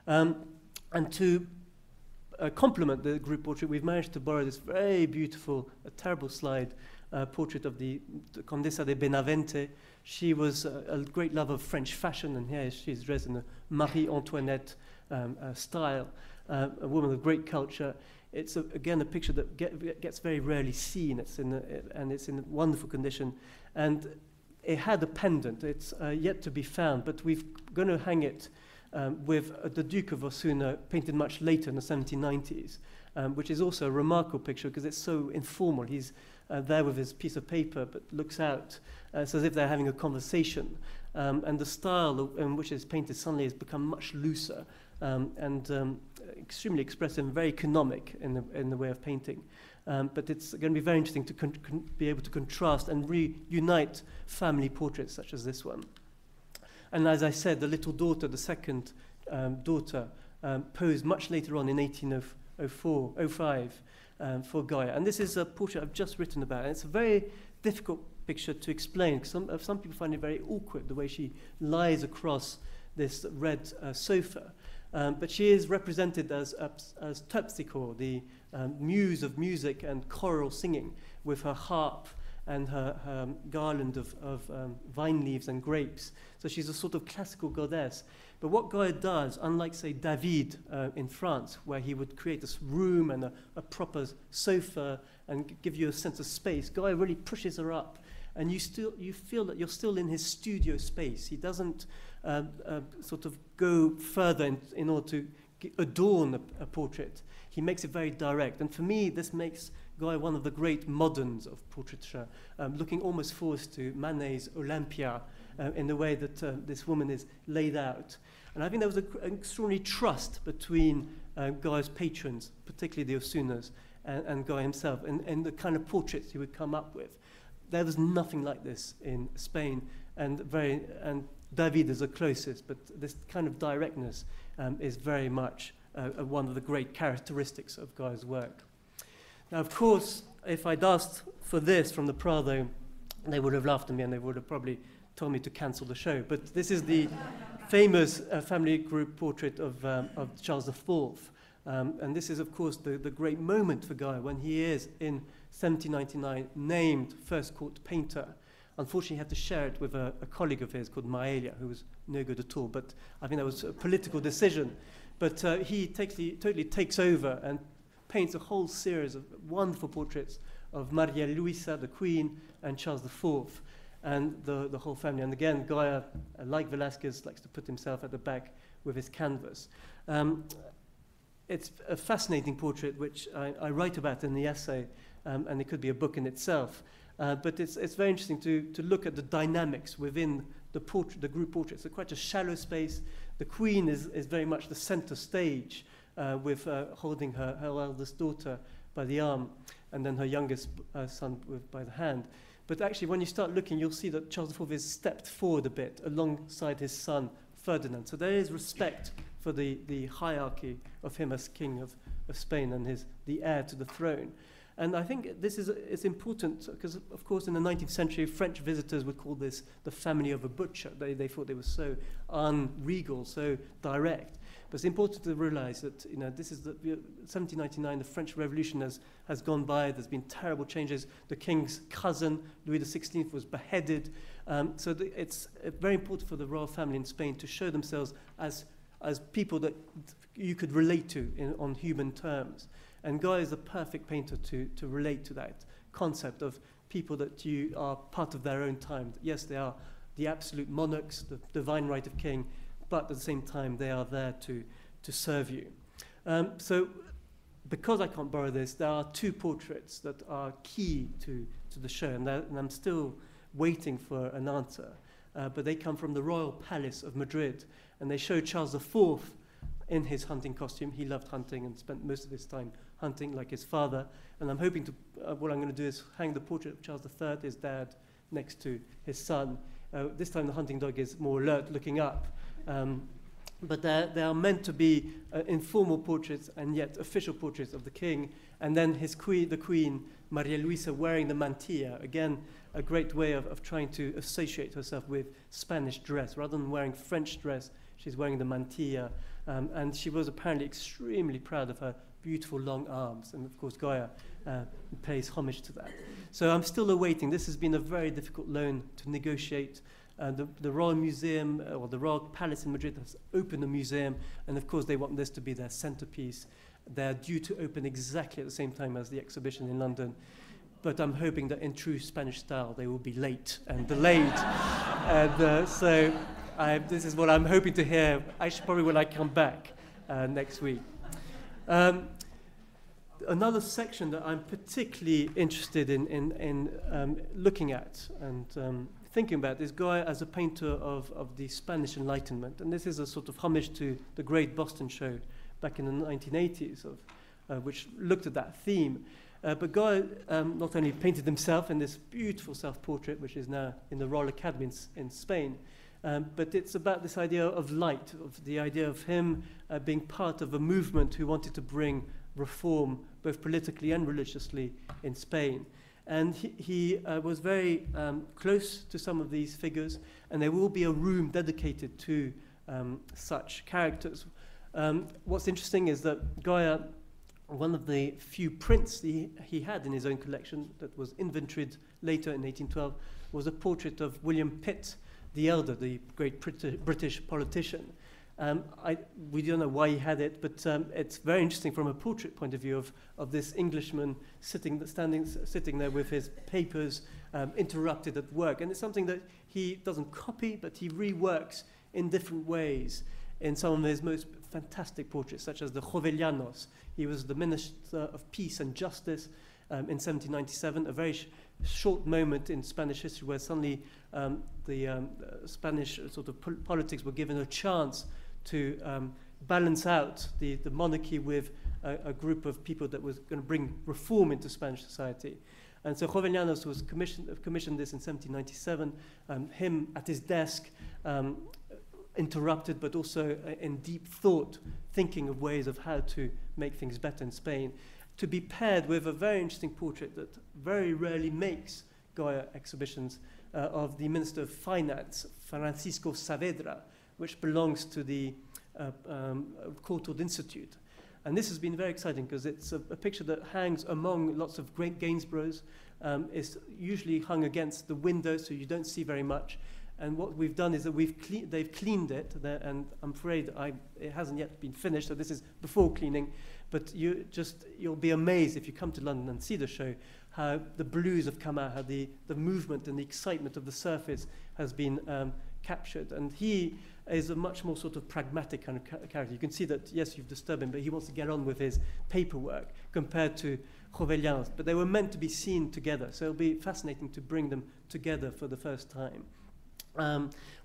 And to complement the group portrait, we've managed to borrow this very beautiful, a terrible slide, portrait of the Condesa de Benavente. She was a great lover of French fashion, and here she's dressed in a Marie Antoinette style, a woman of great culture. It's, again, a picture that gets very rarely seen. It's in a wonderful condition. And it had a pendant. It's yet to be found, but we're going to hang it with the Duke of Osuna, painted much later in the 1790s, which is also a remarkable picture because it's so informal. He's there with his piece of paper, but looks out. It's as if they're having a conversation. And the style in which it's painted suddenly has become much looser and extremely expressive and very economic in the way of painting. But it's going to be very interesting to be able to contrast and reunite family portraits such as this one. And as I said, the little daughter, the second daughter, posed much later on in 1805 for Goya. And this is a portrait I've just written about. And it's a very difficult picture to explain. Some people find it very awkward, the way she lies across this red sofa. But she is represented as Terpsichore, the muse of music and choral singing, with her harp and her garland of vine leaves and grapes. So she's a sort of classical goddess. But what Goya does, unlike, say, David in France, where he would create this room and a proper sofa and give you a sense of space, Goya really pushes her up. And you feel that you're still in his studio space. He doesn't sort of go further in order to adorn a portrait. He makes it very direct. And for me, this makes Goya one of the great moderns of portraiture, looking almost forward to Manet's Olympia in the way that this woman is laid out. And I think there was an extraordinary trust between Goya's patrons, particularly the Osunas, and Goya himself, and the kind of portraits he would come up with. There was nothing like this in Spain, and David is the closest, but this kind of directness is very much one of the great characteristics of Goya's work. Now, of course, if I'd asked for this from the Prado, they would have laughed at me and they would have probably told me to cancel the show. But this is the famous family group portrait of Charles IV. And this is, of course, the great moment for Goya when he is, in 1799, named First Court Painter. Unfortunately, he had to share it with a colleague of his called Maelia, who was no good at all. But I think that was a political decision. But he totally takes over and paints a whole series of wonderful portraits of Maria Luisa, the Queen, and Charles IV, and the whole family. And again, Goya, like Velázquez, likes to put himself at the back with his canvas. It's a fascinating portrait, which I write about in the essay, and it could be a book in itself. But it's very interesting to look at the dynamics within the group portraits. It's quite a shallow space. The Queen is very much the center stage, with holding her eldest daughter by the arm, and then her youngest son by the hand. But actually, when you start looking, you'll see that Charles IV is stepped forward a bit alongside his son Ferdinand. So there is respect for the hierarchy of him as king of Spain and the heir to the throne. And I think it's important because, of course, in the 19th century, French visitors would call this the family of a butcher. They thought they were so unregal, so direct. But it's important to realize that this is 1799. The French Revolution has gone by. There's been terrible changes. The king's cousin, Louis XVI, was beheaded. So it's very important for the royal family in Spain to show themselves as people that you could relate to on human terms. And Goya is the perfect painter to relate to that concept of people that you are part of their own time. Yes, they are the absolute monarchs, the divine right of king, but at the same time they are there to serve you. So because I can't borrow this, there are two portraits that are key to the show, and I'm still waiting for an answer. But they come from the Royal Palace of Madrid, and they show Charles IV in his hunting costume. He loved hunting and spent most of his time hunting like his father. And I'm hoping what I'm going to do is hang the portrait of Charles III, his dad, next to his son. This time the hunting dog is more alert, looking up. But they are meant to be informal portraits and yet official portraits of the king. And then the queen, Maria Luisa, wearing the mantilla. Again, a great way of trying to associate herself with Spanish dress. Rather than wearing French dress, she's wearing the mantilla. And she was apparently extremely proud of her beautiful long arms. And of course, Goya pays homage to that. So I'm still awaiting. This has been a very difficult loan to negotiate. The Royal Museum, or the Royal Palace in Madrid, has opened a museum. And of course, they want this to be their centerpiece. They're due to open exactly at the same time as the exhibition in London. But I'm hoping that in true Spanish style, they will be late and delayed. And so this is what I'm hoping to hear, actually probably when I come back next week. Another section that I'm particularly interested in looking at and thinking about is Goya as a painter of the Spanish Enlightenment. And this is a sort of homage to the great Boston show back in the 1980s, which looked at that theme. But Goya not only painted himself in this beautiful self-portrait, which is now in the Royal Academy in Spain, but it's about this idea of light, of the idea of him being part of a movement who wanted to bring reform, both politically and religiously, in Spain. And he was very close to some of these figures, and there will be a room dedicated to such characters. What's interesting is that Goya, one of the few prints he had in his own collection that was inventoried later in 1812 was a portrait of William Pitt the Elder, the great British politician. We don't know why he had it, but it's very interesting from a portrait point of view of this Englishman sitting there with his papers interrupted at work. And it's something that he doesn't copy, but he reworks in different ways in some of his most fantastic portraits, such as the Jovellanos. He was the Minister of Peace and Justice in 1797, a very short moment in Spanish history where suddenly the Spanish sort of politics were given a chance to balance out the monarchy with a group of people that was going to bring reform into Spanish society. And so Jovellanos was commissioned this in 1797, him at his desk, interrupted, but also in deep thought, thinking of ways of how to make things better in Spain, to be paired with a very interesting portrait that very rarely makes Goya exhibitions of the Minister of Finance, Francisco Saavedra, which belongs to the Courtauld Institute. And this has been very exciting because it's a picture that hangs among lots of great Gainsboroughs. It's usually hung against the window, so you don't see very much. And what we've done is that they've cleaned it, and I'm afraid it hasn't yet been finished, so this is before cleaning. But you'll be amazed if you come to London and see the show, how the blues have come out, how the movement and the excitement of the surface has been captured. And he is a much more sort of pragmatic kind of character. You can see that, yes, you've disturbed him, but he wants to get on with his paperwork compared to Jovellanos. But they were meant to be seen together, so it'll be fascinating to bring them together for the first time.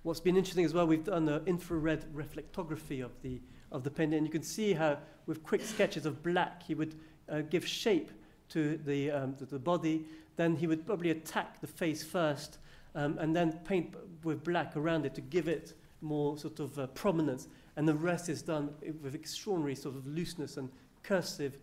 What's been interesting as well, we've done an infrared reflectography of the painting, and you can see how, with quick sketches of black, he would give shape to the body. Then he would probably attack the face first, and then paint with black around it to give it more sort of prominence, and the rest is done with extraordinary sort of looseness and cursive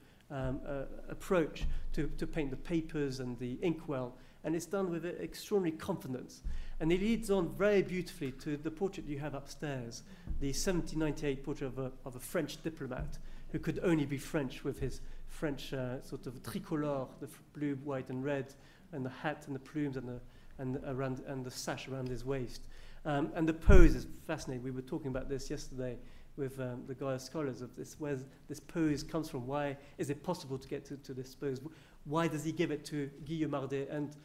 approach to paint the papers and the inkwell, and it's done with extraordinary confidence. And it leads on very beautifully to the portrait you have upstairs, the 1798 portrait of a French diplomat who could only be French, with his French sort of tricolore, the blue, white, and red, and the hat and the plumes and the sash around his waist. And the pose is fascinating. We were talking about this yesterday with the Goya scholars of this, where this pose comes from. Why is it possible to get to this pose? Why does he give it to Guillemardet? And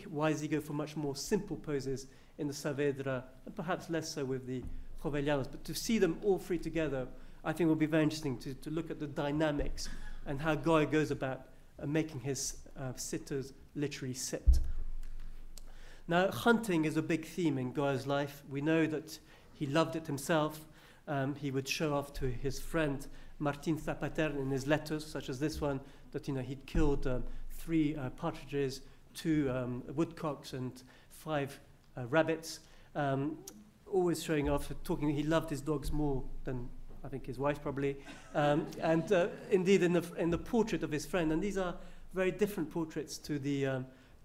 why does he go for much more simple poses in the Saavedra, and perhaps less so with the Jovellanos? But to see them all three together, I think will be very interesting to look at the dynamics and how Goya goes about making his sitters literally sit. Now, hunting is a big theme in Goya's life. We know that he loved it himself. He would show off to his friend Martin Zapater in his letters, such as this one, that he'd killed 3 partridges, 2 woodcocks, and 5 rabbits. Always showing off, talking. He loved his dogs more than I think his wife probably. Indeed, in the portrait of his friend, and these are very different portraits to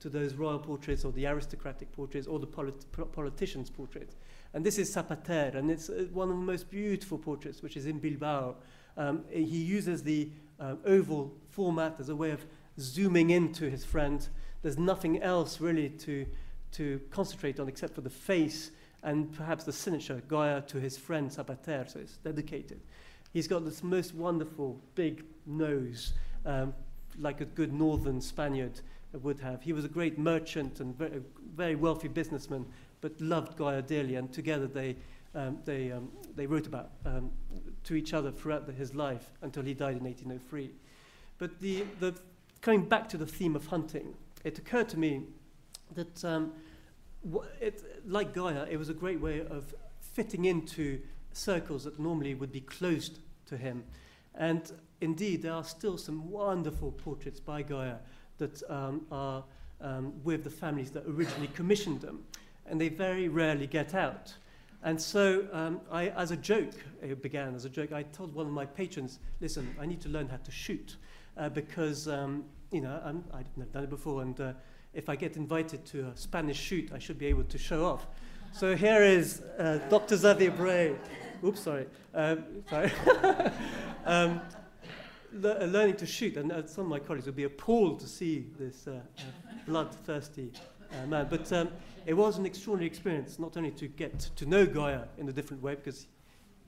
those royal portraits or the aristocratic portraits or the politicians' portraits. And this is Zapater, and it's one of the most beautiful portraits, which is in Bilbao. He uses the oval format as a way of zooming into his friend. There's nothing else really to concentrate on except for the face and perhaps the signature, Goya to his friend Zapater, so it's dedicated. He's got this most wonderful big nose, like a good northern Spaniard would have. He was a great merchant and very wealthy businessman, but loved Goya dearly, and together they wrote about to each other throughout his life until he died in 1803. But the coming back to the theme of hunting, it occurred to me that like Goya, it was a great way of fitting into circles that normally would be closed to him. And indeed, there are still some wonderful portraits by Goya that are with the families that originally commissioned them, and they very rarely get out. And so as a joke, it began as a joke, I told one of my patrons, listen, I need to learn how to shoot because, I've never done it before, and if I get invited to a Spanish shoot, I should be able to show off. So here is Dr. Xavier Bray. Oops, sorry. Learning to shoot, and some of my colleagues would be appalled to see this bloodthirsty man. But it was an extraordinary experience, not only to get to know Goya in a different way, because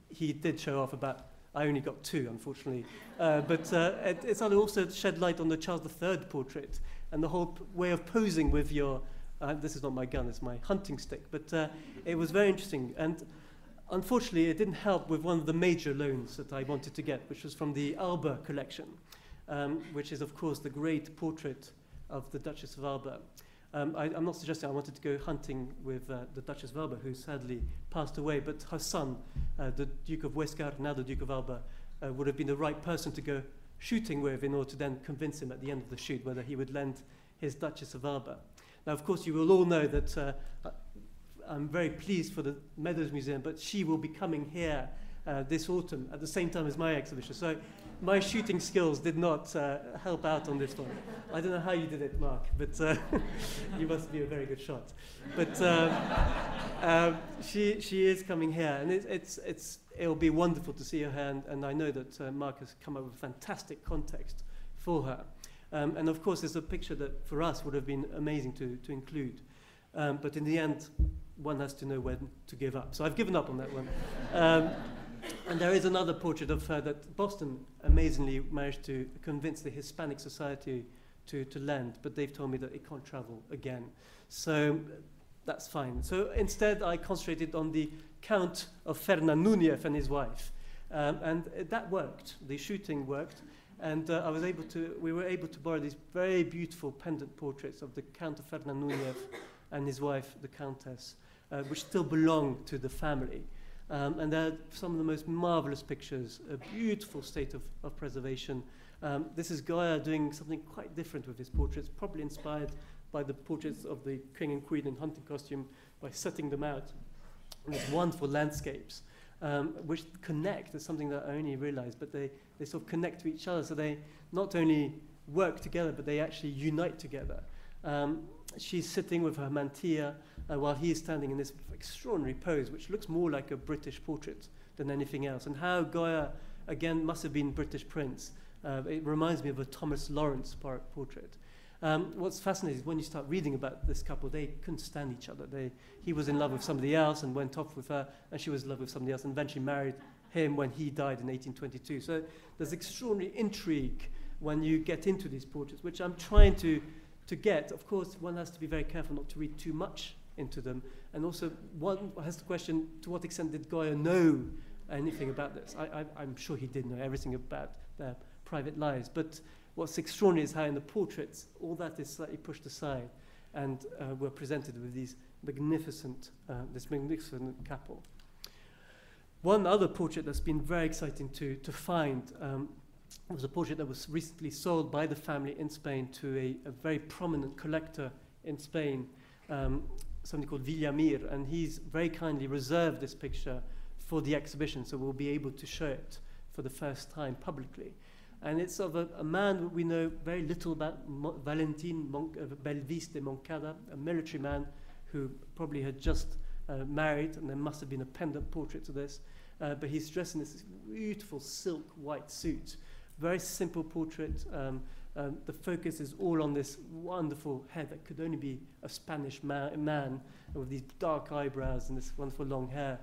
he did show off about, I only got 2, unfortunately, but it's also shed light on the Charles III portrait, and the whole way of posing with your, this is not my gun, it's my hunting stick, but it was very interesting. And unfortunately, it didn't help with one of the major loans that I wanted to get, which was from the Alba collection, which is, of course, the great portrait of the Duchess of Alba. I'm not suggesting I wanted to go hunting with the Duchess of Alba, who sadly passed away, but her son, the Duke of Westgard, now the Duke of Alba, would have been the right person to go shooting with in order to then convince him at the end of the shoot whether he would lend his Duchess of Alba. Now, of course, you will all know that I'm very pleased for the Meadows Museum, but she will be coming here this autumn at the same time as my exhibition. So my shooting skills did not help out on this one. I don't know how you did it, Mark, but you must be a very good shot. But she is coming here, and it'll be wonderful to see her, and I know that Mark has come up with fantastic context for her. And of course, there's a picture that for us would have been amazing to include. But in the end, one has to know when to give up. So I've given up on that one. And there is another portrait of her that Boston amazingly managed to convince the Hispanic Society to lend, but they've told me that it can't travel again. So that's fine. So instead, I concentrated on the Count of Fernand Núñez and his wife. And that worked. The shooting worked. And we were able to borrow these very beautiful pendant portraits of the Count of Fernand Núñez and his wife, the Countess, which still belong to the family. And they're some of the most marvelous pictures, a beautiful state of preservation. This is Goya doing something quite different with his portraits, probably inspired by the portraits of the king and queen in hunting costume, by setting them out in these wonderful landscapes, which connect. Is something that I only realized, but they sort of connect to each other, so they not only work together, but they actually unite together. She's sitting with her mantilla while he's standing in this extraordinary pose, which looks more like a British portrait than anything else. And how Goya, again, must have been British prince. It reminds me of a Thomas Lawrence portrait. What's fascinating is when you start reading about this couple, they couldn't stand each other. He was in love with somebody else and went off with her, and she was in love with somebody else and eventually married him when he died in 1822. So there's extraordinary intrigue when you get into these portraits, which I'm trying to get. Of course, one has to be very careful not to read too much into them. And also, one has to question, to what extent did Goya know anything about this? I'm sure he did know everything about their private lives. But what's extraordinary is how in the portraits, all that is slightly pushed aside, and we're presented with this magnificent couple. One other portrait that's been very exciting to find was a portrait that was recently sold by the family in Spain to a very prominent collector in Spain, somebody called Villamir, and he's very kindly reserved this picture for the exhibition, so we'll be able to show it for the first time publicly. And it's of a man we know very little about, Valentin Belvis de Moncada, a military man who probably had just married, and there must have been a pendant portrait to this, but he's dressed in this beautiful silk white suit. Very simple portrait. The focus is all on this wonderful head that could only be a Spanish man with these dark eyebrows and this wonderful long hair,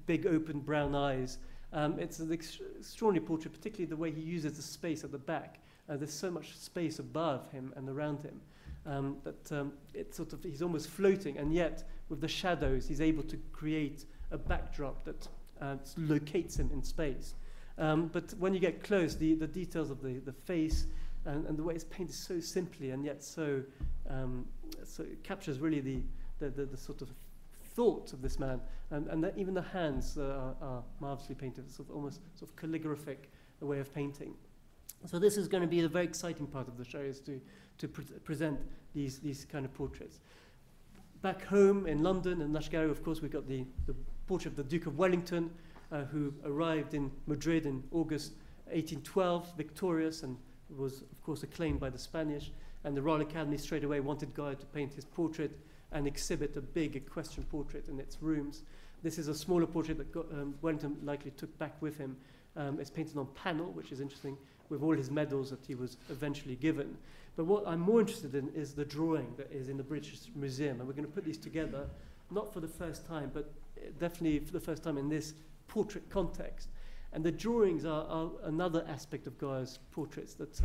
big open brown eyes. It's an extraordinary portrait, particularly the way he uses the space at the back. There's so much space above him and around him that it's sort of, he's almost floating, and yet with the shadows he's able to create a backdrop that locates him in space. But when you get close, the details of the face and the way it's painted so simply and yet so it captures really the sort of thought of this man, and that even the hands are marvelously painted. It's sort of almost sort of calligraphic way of painting. So this is going to be a very exciting part of the show, is to present these kind of portraits. Back home in London and Nash Gallery, of course, we've got the portrait of the Duke of Wellington, who arrived in Madrid in August 1812, victorious, and was, of course, acclaimed by the Spanish. And the Royal Academy straight away wanted Goya to paint his portrait and exhibit a big equestrian portrait in its rooms. This is a smaller portrait that Wellington likely took back with him. It's painted on panel, which is interesting, with all his medals that he was eventually given. But what I'm more interested in is the drawing that is in the British Museum. And we're going to put these together, not for the first time, but definitely for the first time in this portrait context. And the drawings are another aspect of Goya's portraits that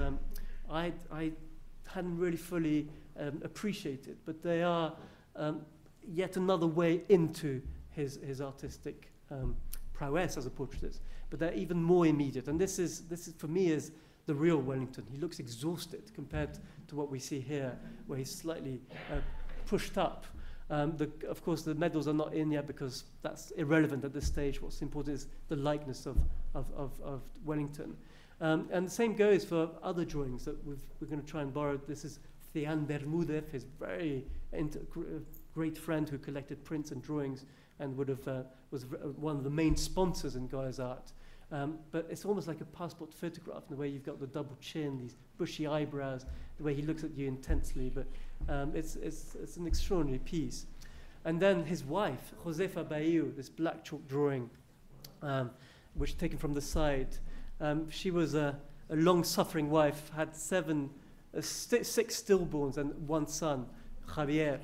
I hadn't really fully appreciated, but they are yet another way into his artistic prowess as a portraitist. But they're even more immediate. And this is for me is the real Wellington. He looks exhausted compared to what we see here, where he's slightly pushed up. Of course, the medals are not in yet because that's irrelevant at this stage. What's important is the likeness of Wellington. And the same goes for other drawings that we're going to try and borrow. This is Thean Bermúdez, his very great friend who collected prints and drawings and was one of the main sponsors in Goya's art. But it's almost like a passport photograph in the way you've got the double chin, these bushy eyebrows, the way he looks at you intensely. But it's an extraordinary piece. And then his wife, Josefa Baillo, this black chalk drawing, which taken from the side. She was a long-suffering wife, had 6 stillborns and 1 son, Javier.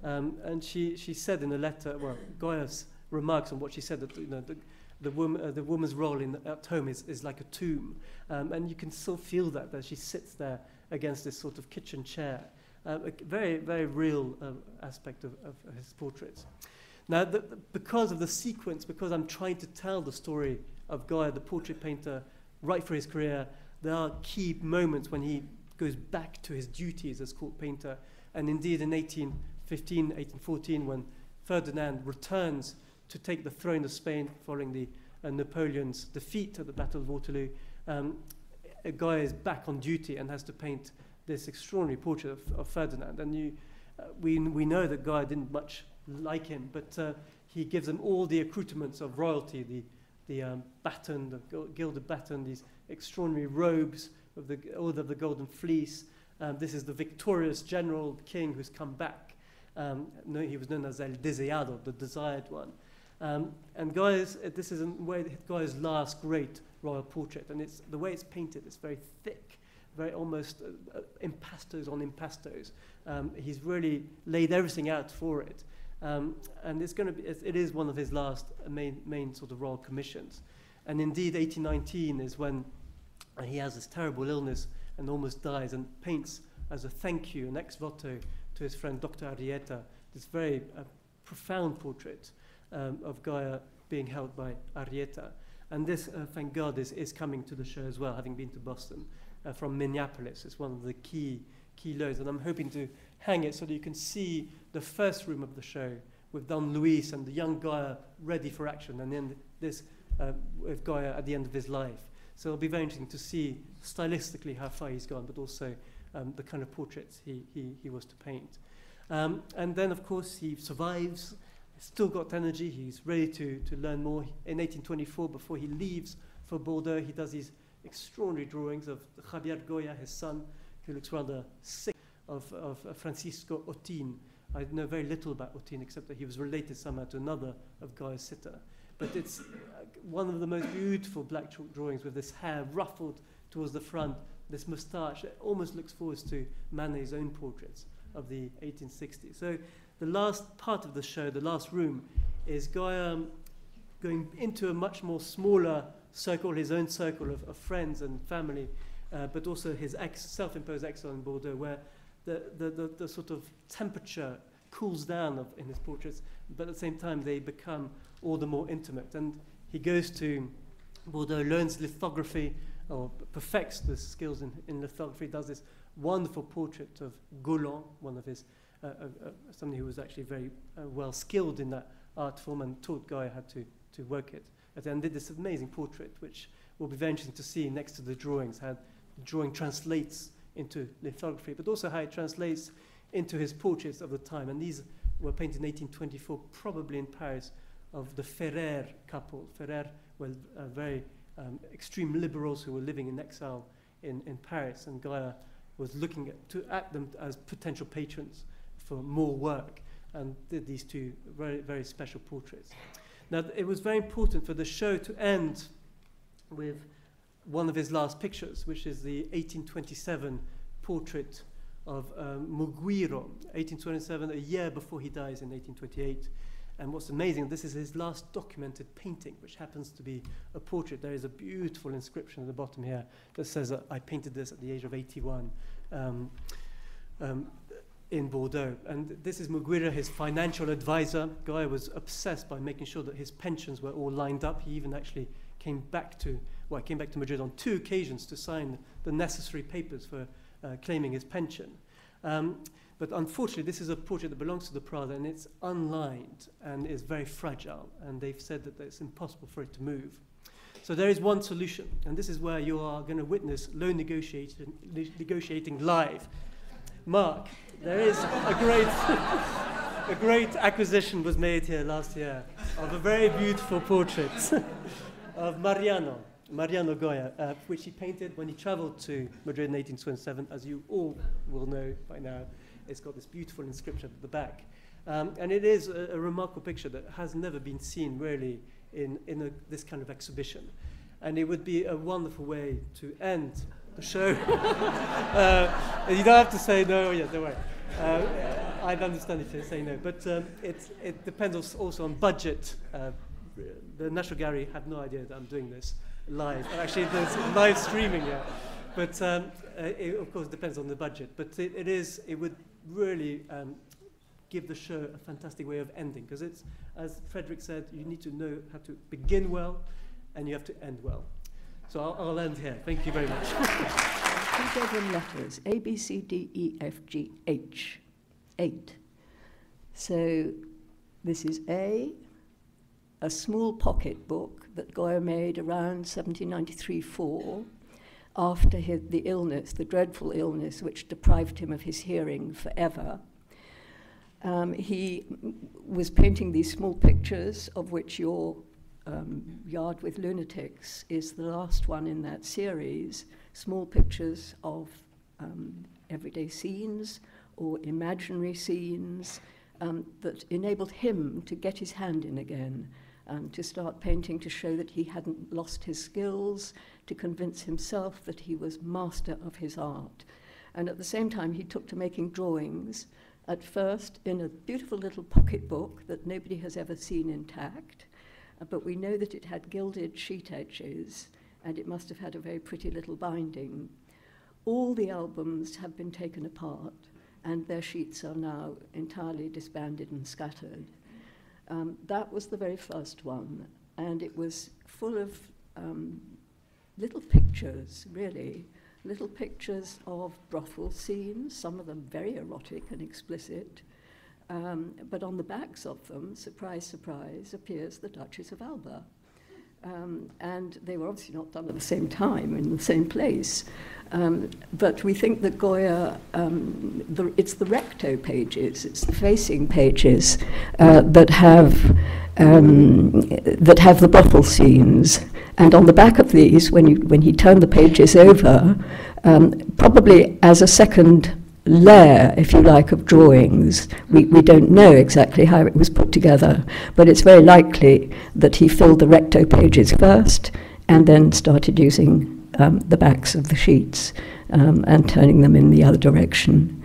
And she said in a letter, well, Goya's remarks on what she said, that the woman's role at home is like a tomb. And you can still feel that she sits there against this sort of kitchen chair. A very, very real aspect of his portraits. Now, because of the sequence, because I'm trying to tell the story of Goya, the portrait painter, right through his career, there are key moments when he goes back to his duties as court painter. And indeed, in 1815, 1814, when Ferdinand returns to take the throne of Spain following the Napoleon's defeat at the Battle of Waterloo, Goya is back on duty and has to paint this extraordinary portrait of Ferdinand. And we know that Goya didn't much like him, but he gives him all the accoutrements of royalty, the baton, the gilded baton, these extraordinary robes of the golden fleece. This is the victorious general king who's come back. He was known as El Deseado, the desired one. And this is in way Goya's last great royal portrait, and the way it's painted. It's very thick, very almost impastos on impastos. He's really laid everything out for it, and it is one of his last main sort of royal commissions. And indeed, 1819 is when he has this terrible illness and almost dies, and paints as a thank you, an ex voto, to his friend Dr. Arrieta, this very profound portrait of Goya being held by Arrieta. And this, thank God, is coming to the show as well, having been to Boston from Minneapolis. It's one of the key loads, and I'm hoping to hang it so that you can see the first room of the show with Don Luis and the young Goya ready for action, and then this with Goya at the end of his life. So it'll be very interesting to see stylistically how far he's gone, but also the kind of portraits he was to paint. And then, of course, he survives. He's still got energy. He's ready to learn more. In 1824, before he leaves for Bordeaux, he does these extraordinary drawings of Javier Goya, his son, who looks rather sick, of Francisco Otin. I know very little about Otin, except that he was related somehow to another of Goya's sitter. But it's one of the most beautiful black chalk drawings with this hair ruffled towards the front, this moustache. It almost looks forward to Manet's own portraits of the 1860s. So the last part of the show, the last room, is Goya going into a much more smaller circle, his own circle of friends and family, but also his self-imposed exile in Bordeaux, where the sort of temperature cools down in his portraits, but at the same time they become all the more intimate. And he goes to Bordeaux, learns lithography, or perfects the skills in lithography, does this wonderful portrait of Golan, one of his, somebody who was actually very well skilled in that art form and taught Goya how to work it. And did this amazing portrait, which will be very interesting to see next to the drawings, how the drawing translates into lithography, but also how it translates into his portraits of the time. And these were painted in 1824, probably in Paris, of the Ferrer couple. Ferrer were very extreme liberals who were living in exile in Paris, and Goya was looking at them as potential patrons for more work, and did these two very, very special portraits. Now, it was very important for the show to end with one of his last pictures, which is the 1827 portrait of Muguiro, 1827, a year before he dies in 1828. And what's amazing, this is his last documented painting, which happens to be a portrait. There is a beautiful inscription at the bottom here that says that I painted this at the age of 81 in Bordeaux. And this is Muguiro, his financial advisor. Goya was obsessed by making sure that his pensions were all lined up. He even actually came back to Madrid on 2 occasions to sign the necessary papers for claiming his pension. But unfortunately, this is a portrait that belongs to the Prado, and it's unlined and is very fragile, and they've said that it's impossible for it to move. So there is one solution, and this is where you are going to witness loan negotiating live. Mark, there is a great acquisition was made here last year of a very beautiful portrait of Mariano Goya, which he painted when he traveled to Madrid in 1827, as you all will know by now. It's got this beautiful inscription at the back. And it is a remarkable picture that has never been seen really in this kind of exhibition. And it would be a wonderful way to end the show. You don't have to say no, yeah, don't worry. I'd understand if you say no, but it depends also on budget. The National Gallery have no idea that I'm doing this live. Actually, there's live streaming, yeah. But it, of course, depends on the budget. But it would really give the show a fantastic way of ending, because it's, as Frederick said, you need to know how to begin well, and you have to end well. So I'll end here. Thank you very much. Think of the letters, A, B, C, D, E, F, G, H, 8. So this is a small pocket book that Goya made around 1793-4, after the illness, the dreadful illness which deprived him of his hearing forever. He was painting these small pictures, of which your Yard with Lunatics is the last one in that series, small pictures of everyday scenes or imaginary scenes that enabled him to get his hand in again, to start painting, to show that he hadn't lost his skills, to convince himself that he was master of his art. And at the same time, he took to making drawings, at first in a beautiful little pocket book that nobody has ever seen intact, but we know that it had gilded sheet edges, and it must have had a very pretty little binding. All the albums have been taken apart, and their sheets are now entirely disbanded and scattered. That was the very first one, and it was full of little pictures, really, little pictures of brothel scenes, some of them very erotic and explicit, but on the backs of them, surprise, surprise, appears the Duchess of Alba. And they were obviously not done at the same time in the same place. But we think that Goya, it's the recto pages, it's the facing pages that have the brothel scenes. And on the back of these, when he turned the pages over, probably as a second layer, if you like, of drawings. We don't know exactly how it was put together, but it's very likely that he filled the recto pages first and then started using the backs of the sheets and turning them in the other direction.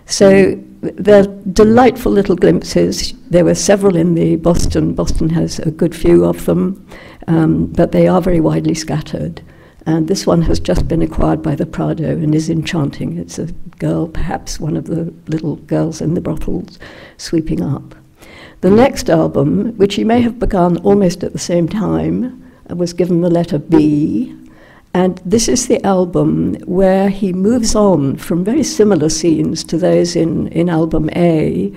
So they're delightful little glimpses. There were several in the Boston. Boston has a good few of them, but they are very widely scattered. And this one has just been acquired by the Prado and is enchanting. It's a girl, perhaps one of the little girls in the brothels, sweeping up. The next album, which he may have begun almost at the same time, was given the letter B. And this is the album where he moves on from very similar scenes to those in album A,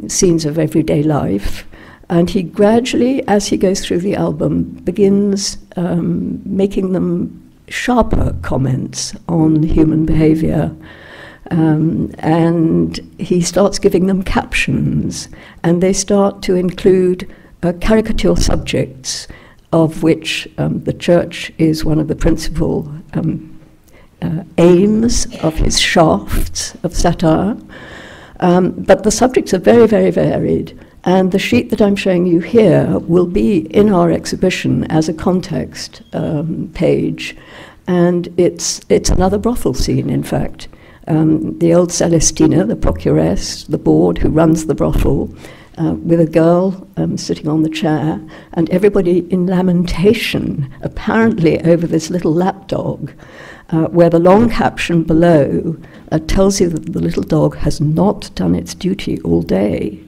scenes of everyday life. And he gradually, as he goes through the album, begins making them sharper comments on human behavior. And he starts giving them captions, and they start to include caricature subjects, of which the church is one of the principal aims of his shafts of satire. But the subjects are very, very varied. And the sheet that I'm showing you here will be in our exhibition as a context page. And it's another brothel scene, in fact. The old Celestina, the procuress, the board who runs the brothel, with a girl sitting on the chair, and everybody in lamentation, apparently over this little lapdog, where the long caption below tells you that the little dog has not done its duty all day.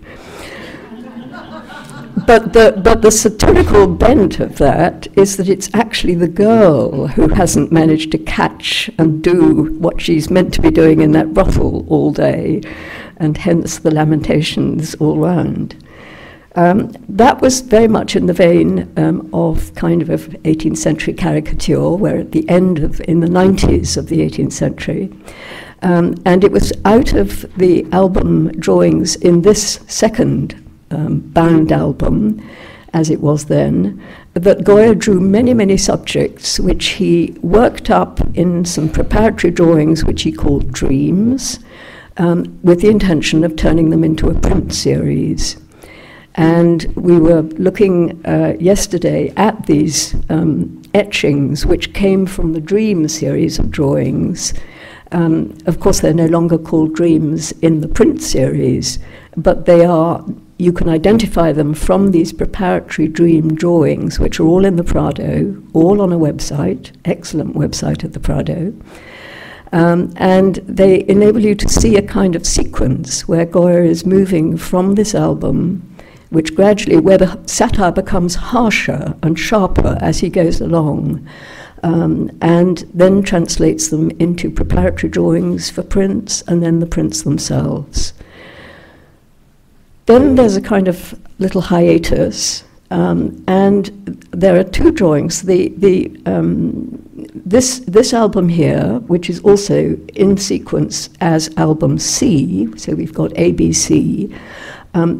But the satirical bent of that is that it's actually the girl who hasn't managed to catch and do what she's meant to be doing in that brothel all day, and hence the lamentations all round. That was very much in the vein of kind of 18th century caricature, where at the end of, in the 90s of the 18th century, and it was out of the album drawings in this second bound album, as it was then, that Goya drew many, many subjects which he worked up in some preparatory drawings which he called dreams, with the intention of turning them into a print series. And we were looking yesterday at these etchings which came from the Dream series of drawings. Of course, they're no longer called dreams in the print series, but they are, you can identify them from these preparatory dream drawings, which are all in the Prado, all on a website, excellent website at the Prado. And they enable you to see a kind of sequence where Goya is moving from this album, which gradually, where the satire becomes harsher and sharper as he goes along, and then translates them into preparatory drawings for prints, and then the prints themselves. Then there's a kind of little hiatus, and there are two drawings. This album here, which is also in sequence as album C, so we've got ABC,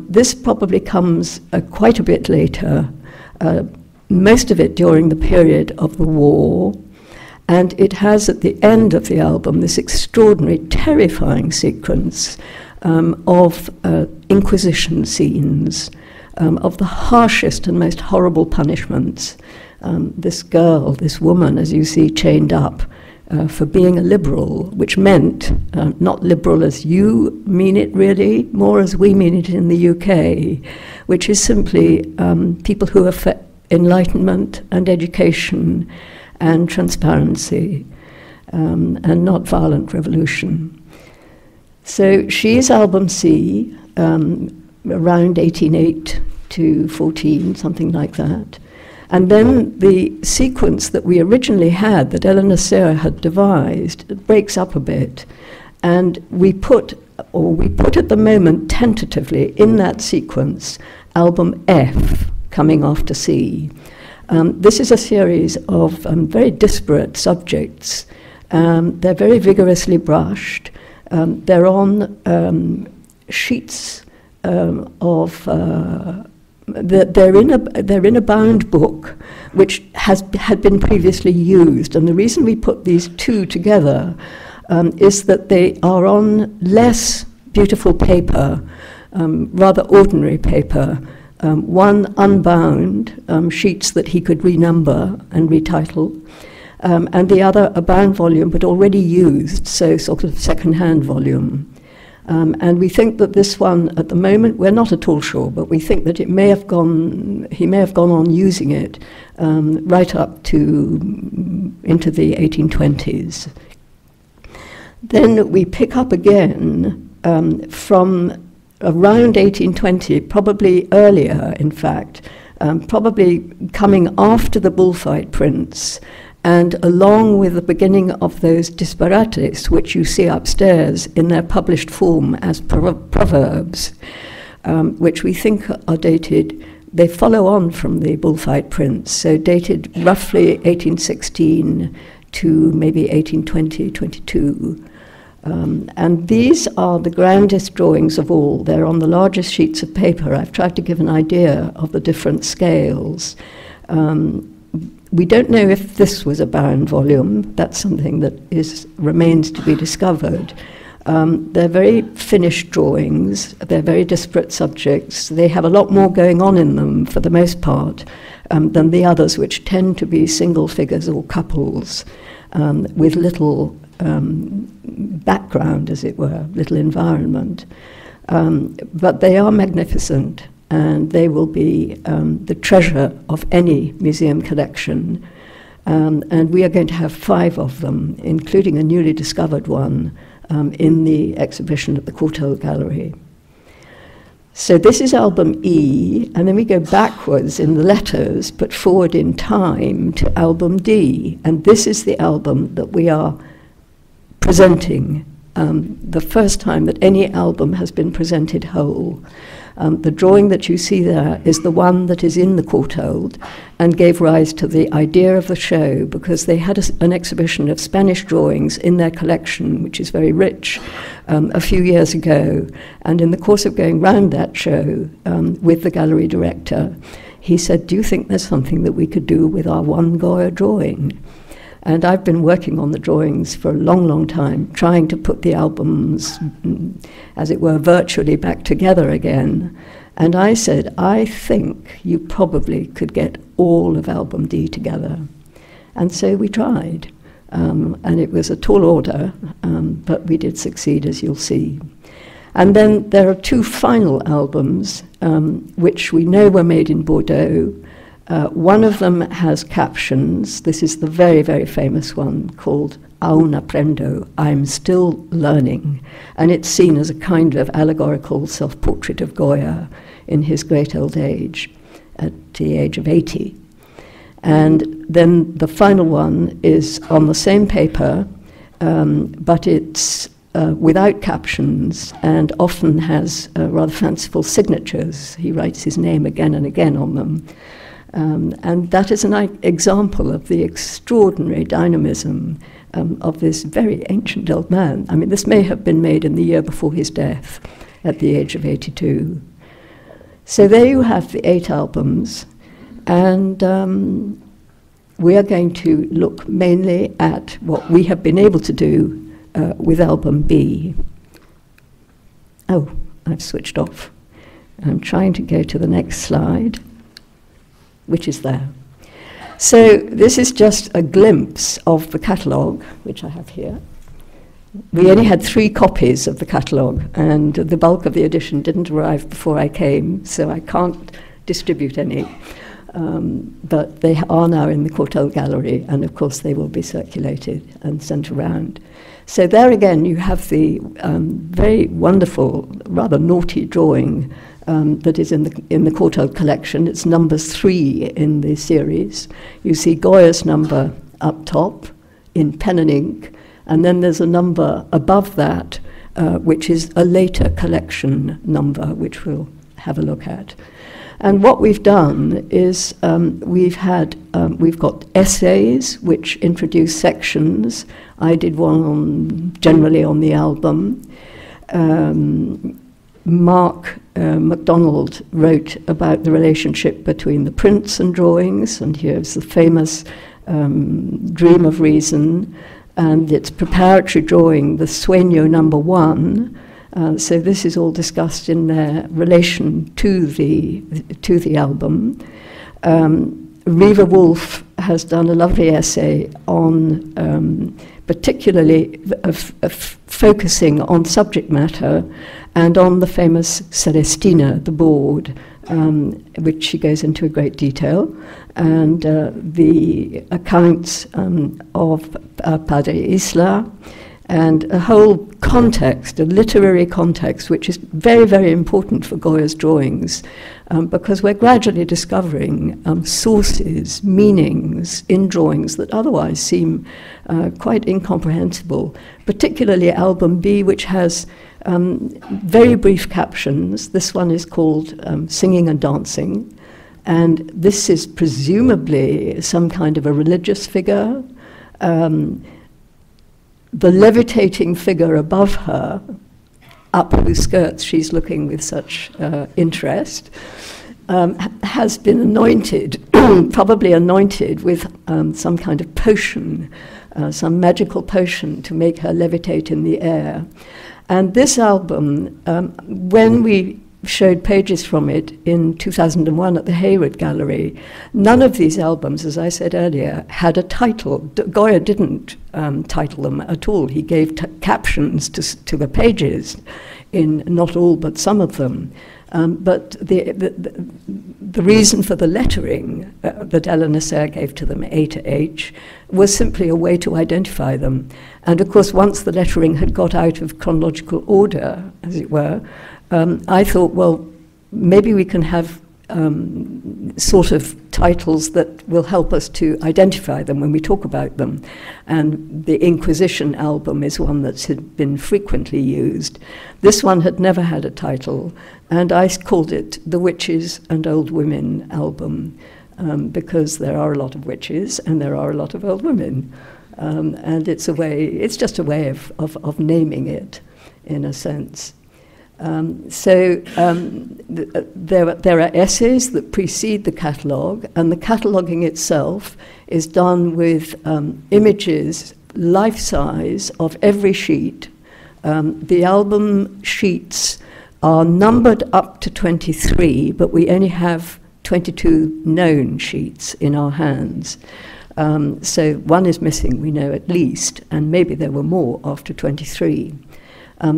this probably comes quite a bit later, most of it during the period of the war, and it has at the end of the album this extraordinary, terrifying sequence of Inquisition scenes, of the harshest and most horrible punishments. This girl, this woman, as you see, chained up for being a liberal, which meant not liberal as you mean it really, more as we mean it in the UK, which is simply people who are for enlightenment and education and transparency, and not violent revolution. So she is album C, around 1808 to 14, something like that. And then the sequence that we originally had, that Eleanor Serra had devised, breaks up a bit. And we put at the moment tentatively in that sequence album F coming after C. This is a series of very disparate subjects. They're very vigorously brushed. They're on sheets of they're in a bound book which had been previously used, and the reason we put these two together is that they are on less beautiful paper, rather ordinary paper, one unbound, sheets that he could renumber and retitle, and the other a bound volume but already used, so sort of second-hand volume. And we think that this one, at the moment, we're not at all sure, but we think that he may have gone on using it right up to into the 1820s. Then we pick up again from around 1820, probably earlier, in fact, probably coming after the bullfight prints, and along with the beginning of those disparates, which you see upstairs in their published form as proverbs, which we think are dated, they follow on from the bullfight prints, so dated roughly 1816 to maybe 1820, 22. And these are the grandest drawings of all. They're on the largest sheets of paper. I've tried to give an idea of the different scales. We don't know if this was a bound volume. That's something that remains to be discovered. They're very finished drawings. They're very disparate subjects. They have a lot more going on in them, for the most part, than the others, which tend to be single figures or couples with little background, as it were, little environment. But they are magnificent, and they will be the treasure of any museum collection. And we are going to have 5 of them, including a newly discovered one in the exhibition at the Courtauld Gallery. So this is album E, and then we go backwards in the letters, but forward in time to album D. And this is the album that we are presenting, the first time that any album has been presented whole. The drawing that you see there is the one that is in the Courtauld and gave rise to the idea of the show, because they had an exhibition of Spanish drawings in their collection, which is very rich, a few years ago. And in the course of going round that show with the gallery director, he said, "Do you think there's something that we could do with our one Goya drawing?" And I've been working on the drawings for a long, long time, trying to put the albums, as it were, virtually back together again. And I said, I think you probably could get all of album D together. And so we tried. And it was a tall order, but we did succeed, as you'll see. And then there are two final albums, which we know were made in Bordeaux. One of them has captions. This is the very, very famous one called Aún aprendo, I'm still learning. And it's seen as a kind of allegorical self-portrait of Goya in his great old age, at the age of 80. And then the final one is on the same paper, but it's without captions and often has rather fanciful signatures. He writes his name again and again on them. And that is an example of the extraordinary dynamism of this very ancient old man. I mean, this may have been made in the year before his death, at the age of 82. So there you have the 8 albums, and we are going to look mainly at what we have been able to do with album B. Oh, I've switched off. I'm trying to go to the next slide, which is there. So this is just a glimpse of the catalogue, which I have here. We only had 3 copies of the catalogue, and the bulk of the edition didn't arrive before I came, so I can't distribute any. But they are now in the Courtauld Gallery, and of course they will be circulated and sent around. So there again you have the very wonderful, rather naughty drawing that is in the Courtauld collection. It's number 3 in the series. You see Goya's number up top in pen and ink, and then there's a number above that, which is a later collection number, which we'll have a look at. And what we've done is we've got essays which introduce sections. I did one generally on the album. Mark MacDonald wrote about the relationship between the prints and drawings, and here's the famous Dream of Reason, and its preparatory drawing, the Sueño number 1. So this is all discussed in their relation to the album. Reva Wolf has done a lovely essay on particularly focusing on subject matter and on the famous Celestina, the board, which she goes into a great detail, and the accounts of Padre Isla, and a whole context, a literary context, which is very, very important for Goya's drawings, because we're gradually discovering sources, meanings in drawings that otherwise seem quite incomprehensible, particularly album B, which has very brief captions. This one is called Singing and Dancing, and this is presumably some kind of a religious figure. The levitating figure above her, up whose skirts she's looking with such interest, has been anointed, probably anointed with some kind of potion, some magical potion to make her levitate in the air. And this album, when we showed pages from it in 2001 at the Hayward Gallery, none of these albums, as I said earlier, had a title. Goya didn't title them at all. He gave captions to the pages in not all but some of them. But the reason for the lettering that Ellen Nasser gave to them, A to H, was simply a way to identify them. And of course, once the lettering had got out of chronological order, as it were, I thought, well, maybe we can have sort of titles that will help us to identify them when we talk about them. And the Inquisition album is one that's been frequently used. This one had never had a title, and I called it the Witches and Old Women album, because there are a lot of witches and there are a lot of old women. And it's just a way of naming it, in a sense. There are essays that precede the catalogue, and the cataloguing itself is done with images, life-size, of every sheet. The album sheets are numbered up to 23, but we only have 22 known sheets in our hands. So one is missing, we know at least, and maybe there were more after 23.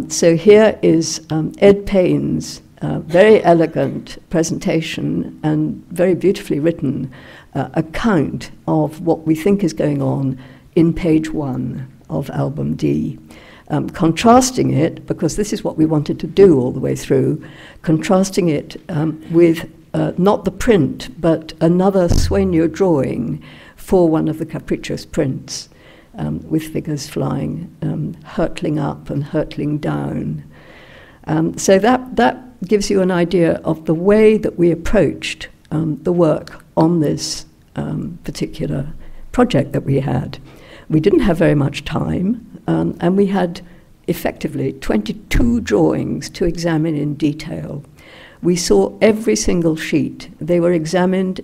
So here is Ed Payne's very elegant presentation and very beautifully written account of what we think is going on in page 1 of album D. Contrasting it, because this is what we wanted to do all the way through, contrasting it with not the print, but another Sueño drawing for one of the capricious prints. With figures flying, hurtling up and hurtling down. So that gives you an idea of the way that we approached the work on this particular project that we had. We didn't have very much time, and we had effectively 22 drawings to examine in detail. We saw every single sheet. They were examined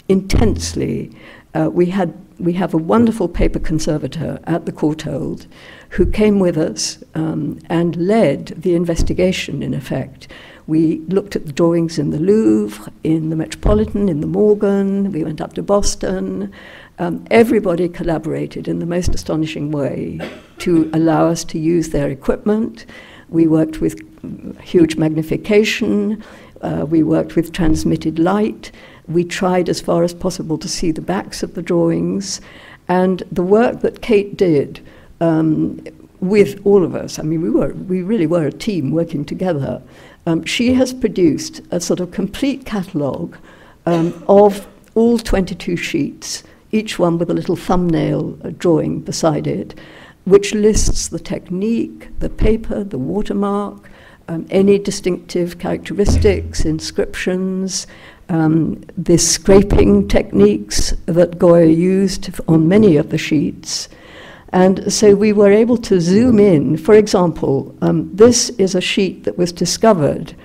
intensely. We have a wonderful paper conservator at the Courtauld who came with us and led the investigation, in effect. We looked at the drawings in the Louvre, in the Metropolitan, in the Morgan. We went up to Boston. Everybody collaborated in the most astonishing way to allow us to use their equipment. We worked with huge magnification. We worked with transmitted light. We tried as far as possible to see the backs of the drawings. And the work that Kate did with all of us, I mean, we really were a team working together. She has produced a sort of complete catalogue of all 22 sheets, each one with a little thumbnail drawing beside it, which lists the technique, the paper, the watermark, any distinctive characteristics, inscriptions, the scraping techniques that Goya used on many of the sheets. And so we were able to zoom in. For example, this is a sheet that was discovered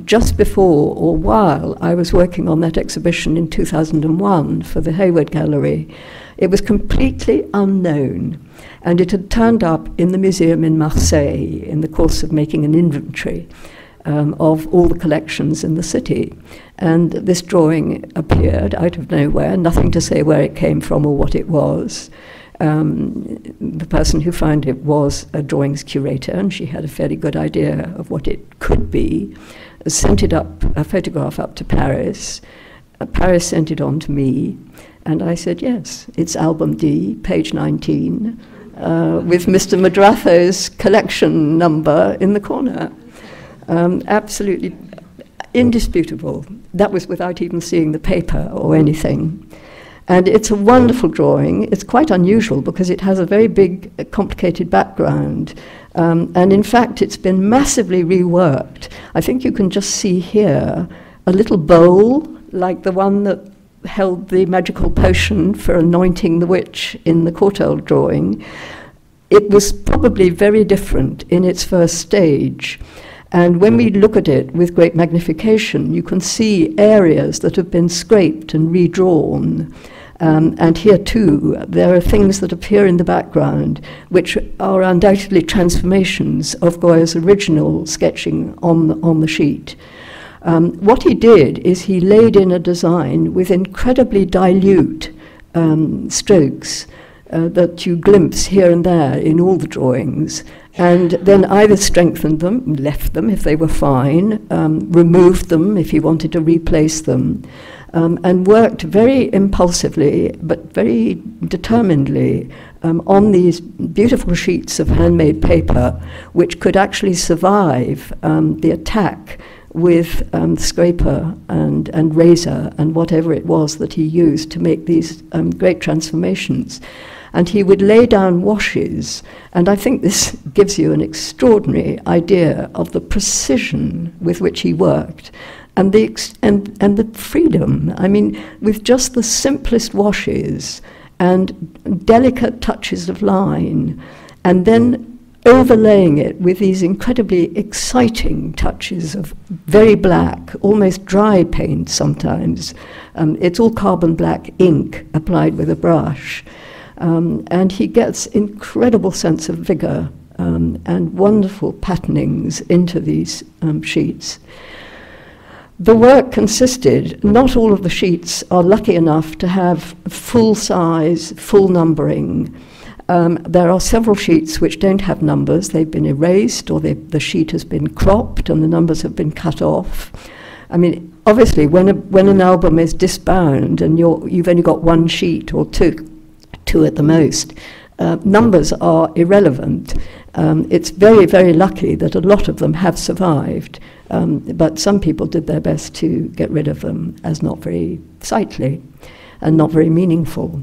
just before or while I was working on that exhibition in 2001 for the Hayward Gallery. It was completely unknown, and it had turned up in the museum in Marseille in the course of making an inventory of all the collections in the city. And this drawing appeared out of nowhere, nothing to say where it came from or what it was. The person who found it was a drawings curator, and she had a fairly good idea of what it could be. Sent it up, a photograph up to Paris. Paris sent it on to me, and I said, yes, it's album D, page 19, with Mr. Madratho's collection number in the corner. Absolutely indisputable. That was without even seeing the paper or anything. And it's a wonderful drawing. It's quite unusual because it has a very big, complicated background. And in fact, it's been massively reworked. I think you can just see here a little bowl, like the one that held the magical potion for anointing the witch in the Courtauld drawing. It was probably very different in its first stage. And when we look at it with great magnification, you can see areas that have been scraped and redrawn. And here too, there are things that appear in the background which are undoubtedly transformations of Goya's original sketching on the sheet. What he did is he laid in a design with incredibly dilute strokes that you glimpse here and there in all the drawings, and then either strengthened them, left them if they were fine, removed them if he wanted to replace them, and worked very impulsively but very determinedly on these beautiful sheets of handmade paper which could actually survive the attack with scraper and razor and whatever it was that he used to make these great transformations. And he would lay down washes, and I think this gives you an extraordinary idea of the precision with which he worked and the freedom. I mean, with just the simplest washes and delicate touches of line, and then overlaying it with these incredibly exciting touches of very black, almost dry paint sometimes. It's all carbon black ink applied with a brush. And he gets incredible sense of vigor and wonderful patternings into these sheets. The work consisted, not all of the sheets are lucky enough to have full size, full numbering. There are several sheets which don't have numbers. They've been erased, or the sheet has been cropped and the numbers have been cut off. I mean, obviously, when an album is disbound and you've only got one sheet or two at the most, numbers are irrelevant. It's very, very lucky that a lot of them have survived, but some people did their best to get rid of them as not very sightly and not very meaningful.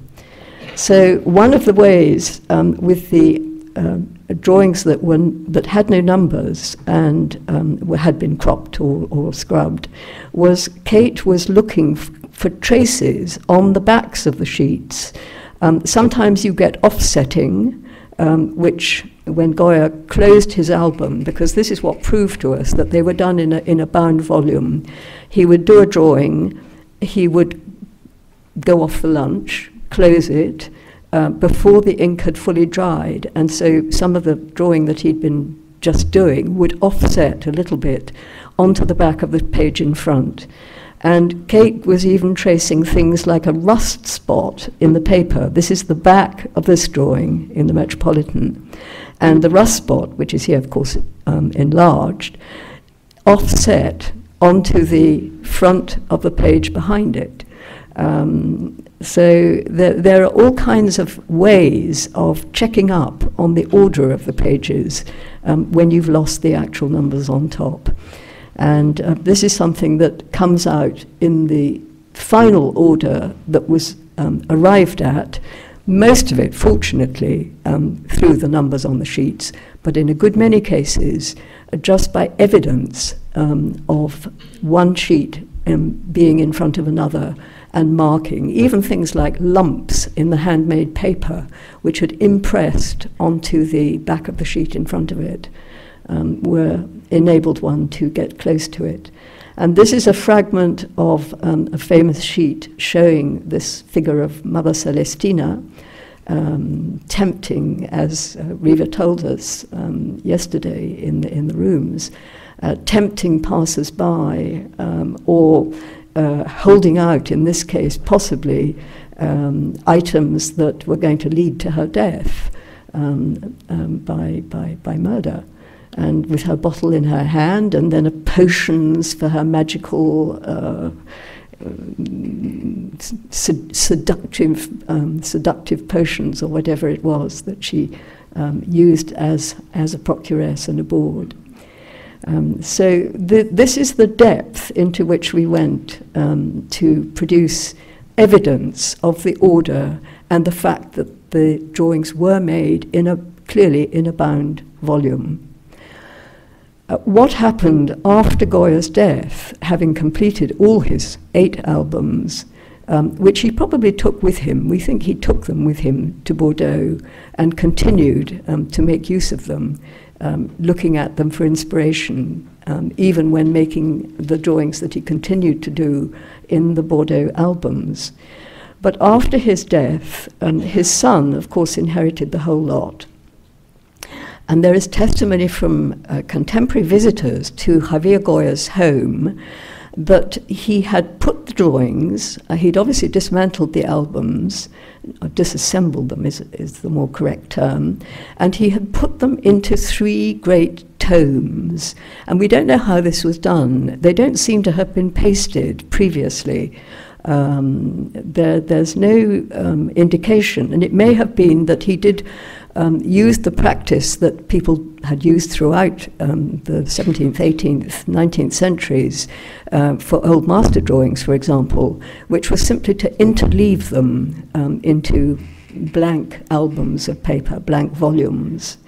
So one of the ways with the drawings that had no numbers and had been cropped or scrubbed was Kate was looking for traces on the backs of the sheets. Sometimes you get offsetting, which when Goya closed his album, because this is what proved to us that they were done in a bound volume, he would do a drawing, he would go off for lunch, close it, before the ink had fully dried, and so some of the drawing that he'd been just doing would offset a little bit onto the back of the page in front. And Kate was even tracing things like a rust spot in the paper. This is the back of this drawing in the Metropolitan. And the rust spot, which is here, of course, enlarged, offset onto the front of the page behind it. So there are all kinds of ways of checking up on the order of the pages when you've lost the actual numbers on top. And this is something that comes out in the final order that was arrived at, most of it, fortunately, through the numbers on the sheets, but in a good many cases, just by evidence of one sheet being in front of another and marking, even things like lumps in the handmade paper, which had impressed onto the back of the sheet in front of it, were enabled one to get close to it. And this is a fragment of a famous sheet showing this figure of Mother Celestina, tempting, as Riva told us yesterday in the rooms, tempting passers-by, or holding out, in this case, possibly items that were going to lead to her death by murder. And with her bottle in her hand, and then potions for her magical seductive potions, or whatever it was that she used as a procuress and a board. So this is the depth into which we went to produce evidence of the order and the fact that the drawings were made clearly in a bound volume. What happened after Goya's death, having completed all his 8 albums, which he probably took with him, we think he took them with him to Bordeaux and continued to make use of them, looking at them for inspiration, even when making the drawings that he continued to do in the Bordeaux albums. But after his death, his son, of course, inherited the whole lot. And there is testimony from contemporary visitors to Javier Goya's home that he had put the drawings, he'd obviously dismantled the albums, or disassembled them is the more correct term, and he had put them into 3 great tomes. And we don't know how this was done. They don't seem to have been pasted previously. There's no indication, and it may have been that he did used the practice that people had used throughout the 17th, 18th, 19th centuries for old master drawings, for example, which was simply to interleave them into blank albums of paper, blank volumes.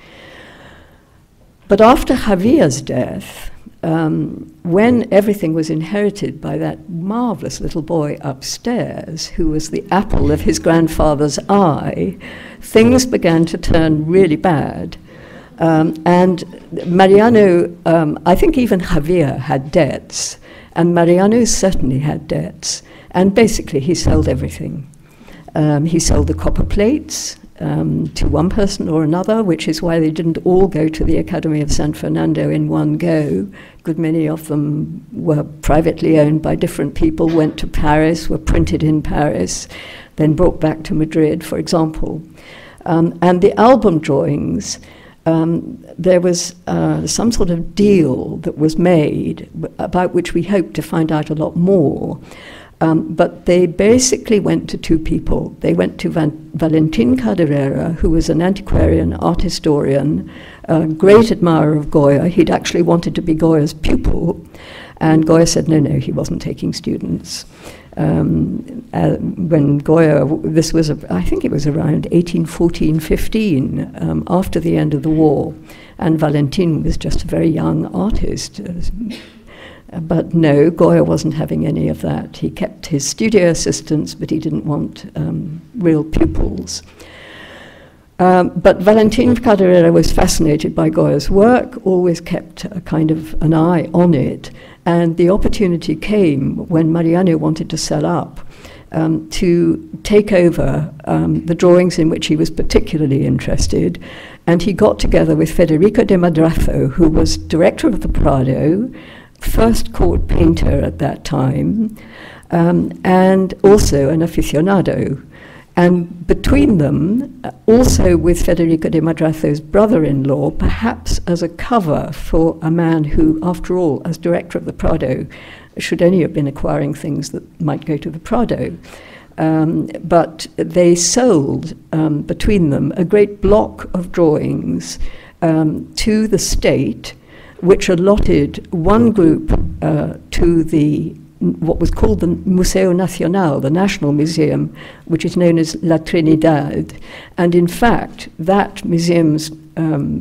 But after Javier's death, when everything was inherited by that marvelous little boy upstairs, who was the apple of his grandfather's eye, things began to turn really bad. And Mariano, I think even Javier had debts, and Mariano certainly had debts, and basically he sold everything. He sold the copper plates to one person or another, which is why they didn't all go to the Academy of San Fernando in one go. A good many of them were privately owned by different people, went to Paris, were printed in Paris, then brought back to Madrid, for example. And the album drawings, there was some sort of deal that was made about which we hope to find out a lot more. But they basically went to two people. They went to Valentin Caderera, who was an antiquarian, art historian, a great admirer of Goya. He'd actually wanted to be Goya's pupil, and Goya said no, he wasn't taking students. When Goya, this was, I think it was around 1814-15, after the end of the war, and Valentin was just a very young artist. But no, Goya wasn't having any of that. He kept his studio assistants, but he didn't want real pupils. But Valentin Caderera was fascinated by Goya's work, always kept a kind of an eye on it, and the opportunity came when Mariano wanted to sell up to take over the drawings in which he was particularly interested, and he got together with Federico de Madrazo, who was director of the Prado, first court painter at that time, and also an aficionado. And between them, also with Federico de Madrazo's brother-in-law, perhaps as a cover for a man who, after all, as director of the Prado, should only have been acquiring things that might go to the Prado. But they sold, between them, a great block of drawings to the state, which allotted one group to the what was called the Museo Nacional, the National Museum, which is known as La Trinidad. And in fact, that museum's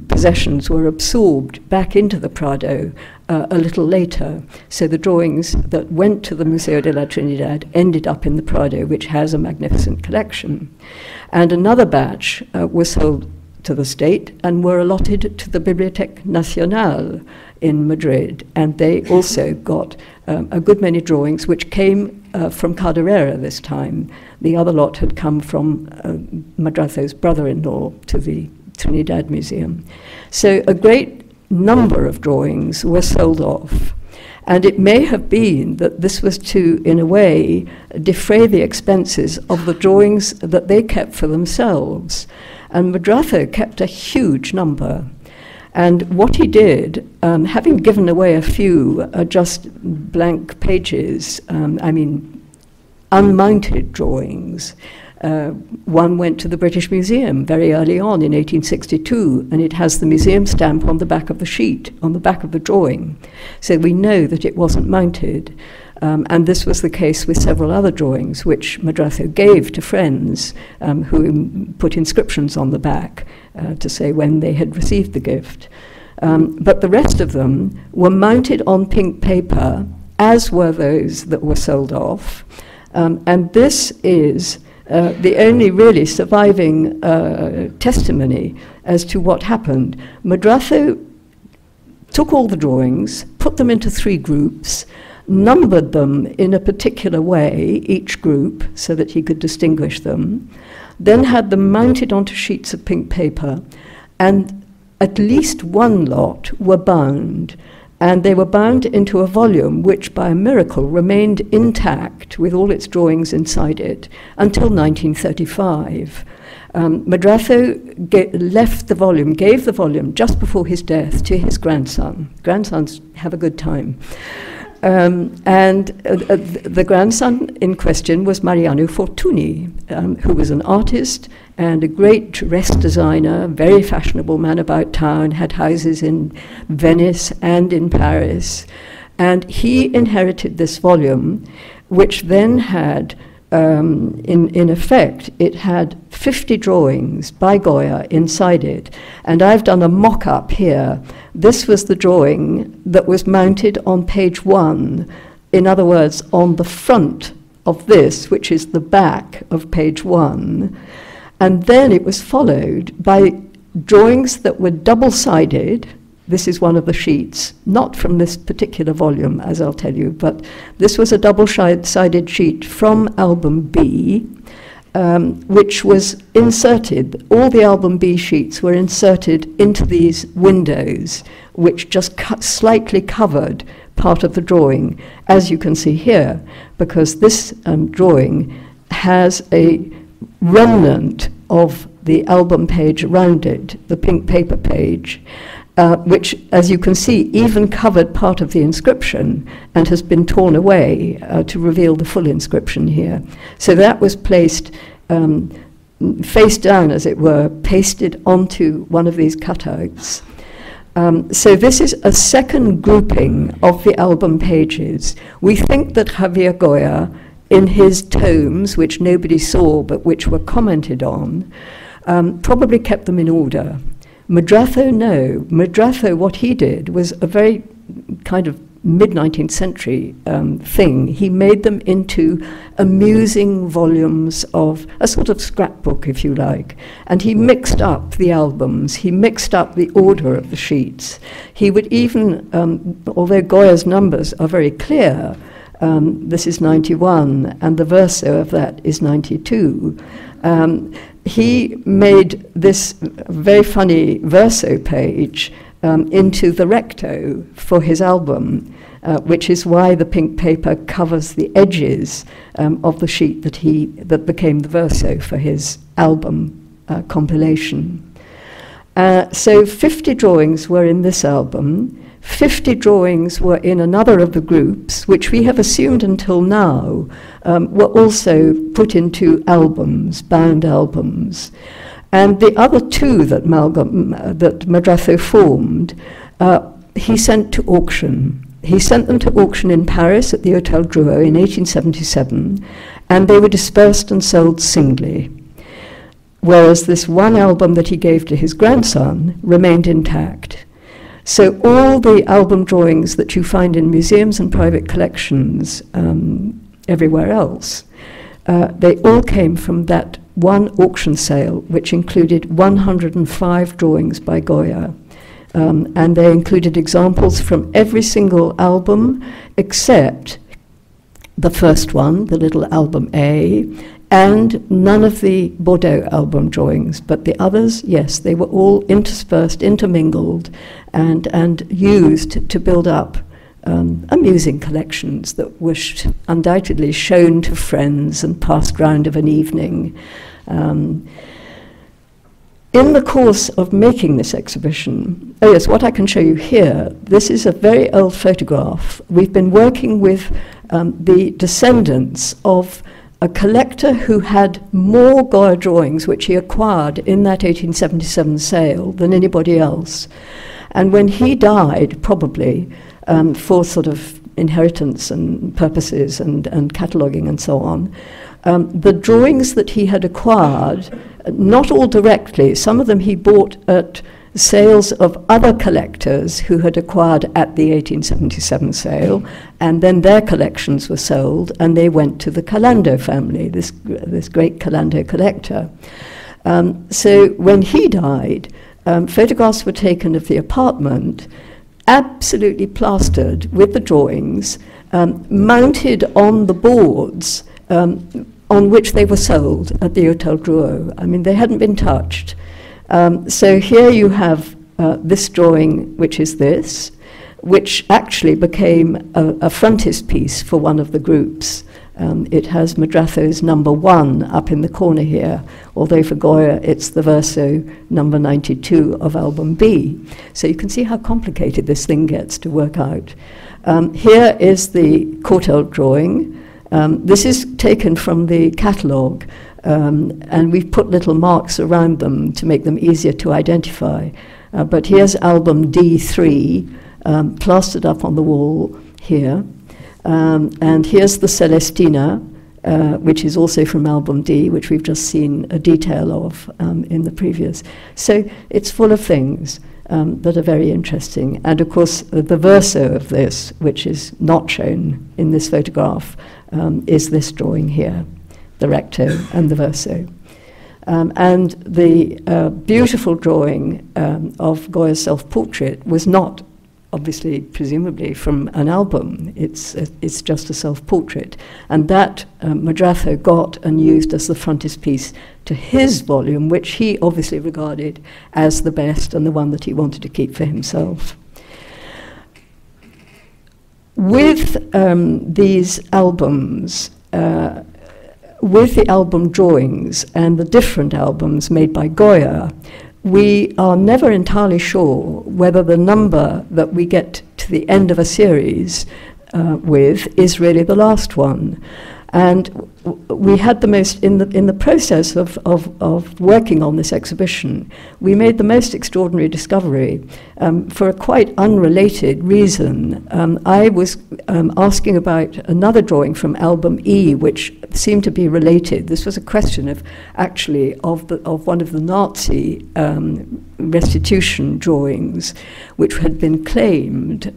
possessions were absorbed back into the Prado a little later. So the drawings that went to the Museo de la Trinidad ended up in the Prado, which has a magnificent collection. And another batch was sold to the state and were allotted to the Biblioteca Nacional in Madrid, and they also got a good many drawings which came from Caderera this time. The other lot had come from Madrazo's brother-in-law to the Trinidad Museum. So a great number of drawings were sold off, and it may have been that this was to, in a way, defray the expenses of the drawings that they kept for themselves. And Madrazo kept a huge number. And what he did, having given away a few just blank pages, unmounted drawings, one went to the British Museum very early on in 1862, and it has the museum stamp on the back of the sheet, on the back of the drawing. So we know that it wasn't mounted. And this was the case with several other drawings, which Madrazo gave to friends who put inscriptions on the back to say when they had received the gift. But the rest of them were mounted on pink paper, as were those that were sold off. And this is the only really surviving testimony as to what happened. Madrazo took all the drawings, put them into 3 groups, numbered them in a particular way, each group, so that he could distinguish them, then had them mounted onto sheets of pink paper, and at least one lot were bound, and they were bound into a volume which, by a miracle, remained intact with all its drawings inside it until 1935. Madrazo left the volume, gave the volume just before his death to his grandson. Grandsons have a good time. The grandson in question was Mariano Fortuny, who was an artist and a great dress designer, very fashionable man about town, had houses in Venice and in Paris. And he inherited this volume, which then had, in effect, it had 50 drawings by Goya inside it. And I've done a mock-up here. This was the drawing that was mounted on page 1. In other words, on the front of this, which is the back of page 1. And then it was followed by drawings that were double-sided. This is one of the sheets, not from this particular volume, as I'll tell you, but this was a double-sided sheet from album B, which was inserted. All the album B sheets were inserted into these windows, which just slightly covered part of the drawing, as you can see here, because this drawing has a remnant of the album page around it, the pink paper page, which, as you can see, even covered part of the inscription and has been torn away to reveal the full inscription here. So that was placed face down, as it were, pasted onto one of these cutouts. So this is a second grouping of the album pages. We think that Javier Goya, in his tomes, which nobody saw but which were commented on, probably kept them in order. Madrazo, no. Madrazo, what he did was a very kind of mid-19th century thing. He made them into amusing volumes of a sort of scrapbook, if you like. And he mixed up the albums. He mixed up the order of the sheets. He would even, although Goya's numbers are very clear, this is 91, and the verso of that is 92. He made this very funny verso page into the recto for his album, which is why the pink paper covers the edges of the sheet that became the verso for his album compilation. So 50 drawings were in this album. 50 drawings were in another of the groups, which we have assumed until now were also put into albums, bound albums. And the other two that Madrazo formed, he sent to auction. He sent them to auction in Paris at the Hôtel Drouot in 1877, and they were dispersed and sold singly. Whereas this one album that he gave to his grandson remained intact. So all the album drawings that you find in museums and private collections everywhere else, they all came from that one auction sale, which included 105 drawings by Goya. And they included examples from every single album except the first one, the little album A, and none of the Bordeaux album drawings. But the others, yes, they were all interspersed, intermingled, and used to build up amusing collections that were undoubtedly shown to friends and passed round of an evening. In the course of making this exhibition, oh yes, what I can show you here, this is a very old photograph. We've been working with the descendants of a collector who had more Goya drawings, which he acquired in that 1877 sale, than anybody else. And when he died, probably, for sort of inheritance and purposes and cataloguing and so on, the drawings that he had acquired, not all directly, some of them he bought at sales of other collectors who had acquired at the 1877 sale, and then their collections were sold, and they went to the Calando family, this great Calando collector. So when he died, photographs were taken of the apartment, absolutely plastered with the drawings, mounted on the boards on which they were sold at the Hôtel Drouot. I mean, they hadn't been touched. So here you have this drawing, which is this, which actually became a frontispiece for one of the groups. It has Madratho's number 1 up in the corner here, although for Goya it's the verso number 92 of album B. So you can see how complicated this thing gets to work out. Here is the Courtauld drawing. This is taken from the catalogue, and we've put little marks around them to make them easier to identify. But here's album D3, plastered up on the wall here. And here's the Celestina, which is also from album D, which we've just seen a detail of in the previous. So it's full of things that are very interesting. And of course, the verso of this, which is not shown in this photograph, is this drawing here, the recto and the verso. And the beautiful drawing of Goya's self-portrait was not, obviously, presumably, from an album. It's just a self-portrait. And that Madratho got and used as the frontispiece to his volume, which he obviously regarded as the best and the one that he wanted to keep for himself. With these albums, with the album drawings and the different albums made by Goya, we are never entirely sure whether the number that we get to the end of a series with is really the last one. And we had the most, in the process of working on this exhibition, we made the most extraordinary discovery for a quite unrelated reason. I was asking about another drawing from album E, which seemed to be related. This was a question of, actually, of one of the Nazi restitution drawings, which had been claimed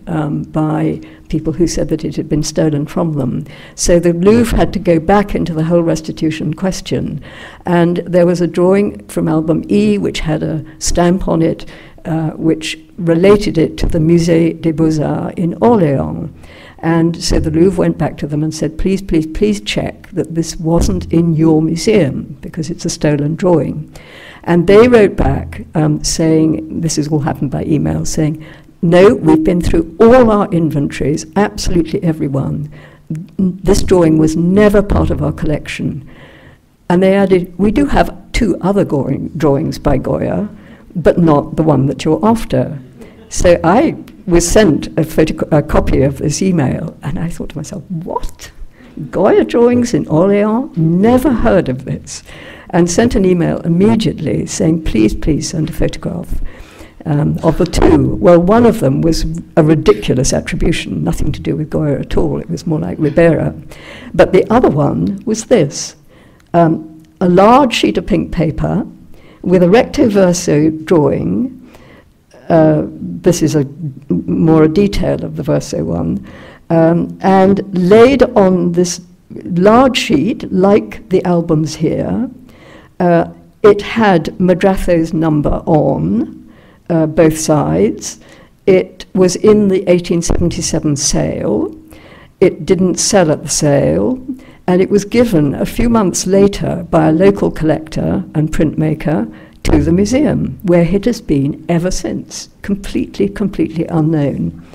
by people who said that it had been stolen from them. So the Louvre had to go back into the whole restitution question. And there was a drawing from album E, which had a stamp on it, which related it to the Musée des Beaux-Arts in Orléans. And so the Louvre went back to them and said, please, please, please check that this wasn't in your museum, because it's a stolen drawing. And they wrote back saying, this has all happened by email, saying, no, we've been through all our inventories, absolutely everyone. This drawing was never part of our collection. And they added, we do have 2 other drawings by Goya, but not the one that you're after. So I was sent a copy of this email, and I thought to myself, what? Goya drawings in Orléans? Never heard of this. And sent an email immediately saying, please, please send a photograph. Of the 2, well, one of them was a ridiculous attribution, nothing to do with Goya at all. It was more like Ribera. But the other one was this, a large sheet of pink paper with a recto verso drawing. This is more a detail of the verso one, and laid on this large sheet, like the albums here. It had Madratho's number on both sides. It was in the 1877 sale. It didn't sell at the sale, and it was given a few months later by a local collector and printmaker to the museum, where it has been ever since, completely unknown.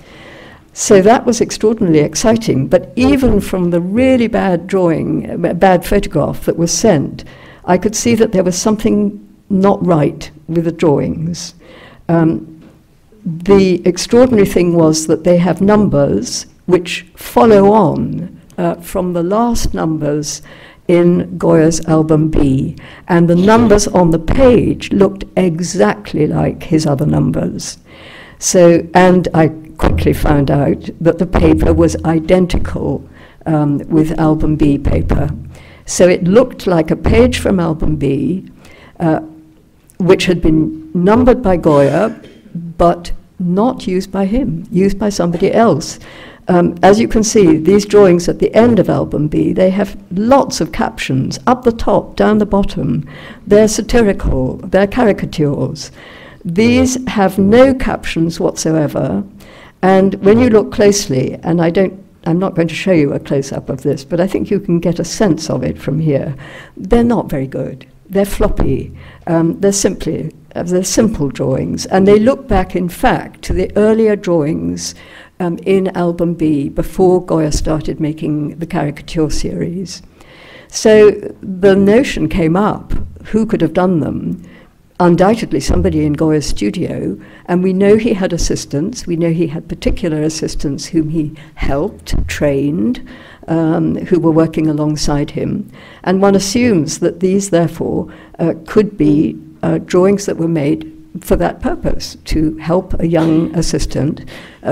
So that was extraordinarily exciting, but even from the really bad drawing, bad photograph that was sent, I could see that there was something not right with the drawings. The extraordinary thing was that they have numbers which follow on from the last numbers in Goya's album B, and the numbers on the page looked exactly like his other numbers. So, and I quickly found out that the paper was identical with album B paper. So it looked like a page from album B, which had been numbered by Goya, but not used by him, used by somebody else. As you can see, these drawings at the end of album B, they have lots of captions, up the top, down the bottom. They're satirical, they're caricatures. These have no captions whatsoever, and when you look closely, and I'm not going to show you a close-up of this, but I think you can get a sense of it from here, they're not very good. They're floppy. They're simple drawings, and they look back, in fact, to the earlier drawings in album B before Goya started making the caricature series. So the notion came up, who could have done them? Undoubtedly somebody in Goya's studio, and we know he had assistants. We know he had particular assistants whom he helped, trained, who were working alongside him. And one assumes that these, therefore, could be drawings that were made for that purpose, to help a young assistant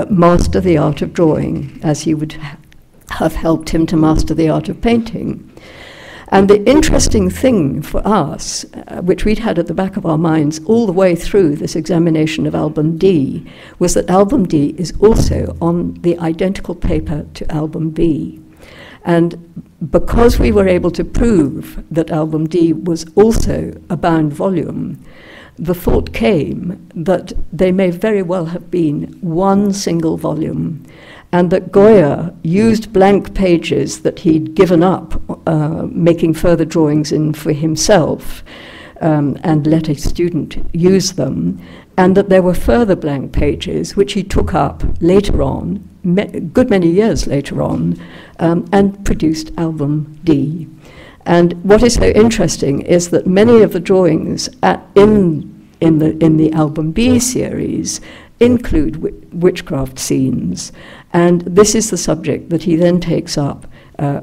master the art of drawing, as he would have helped him to master the art of painting. And the interesting thing for us, which we'd had at the back of our minds all the way through this examination of album D, was that album D is also on the identical paper to album B. And because we were able to prove that album D was also a bound volume, the thought came that they may very well have been one single volume, and that Goya used blank pages that he'd given up making further drawings in for himself, and let a student use them, and that there were further blank pages which he took up later on, good many years later on, and produced album D. And what is so interesting is that many of the drawings in the album B series include witchcraft scenes, and this is the subject that he then takes up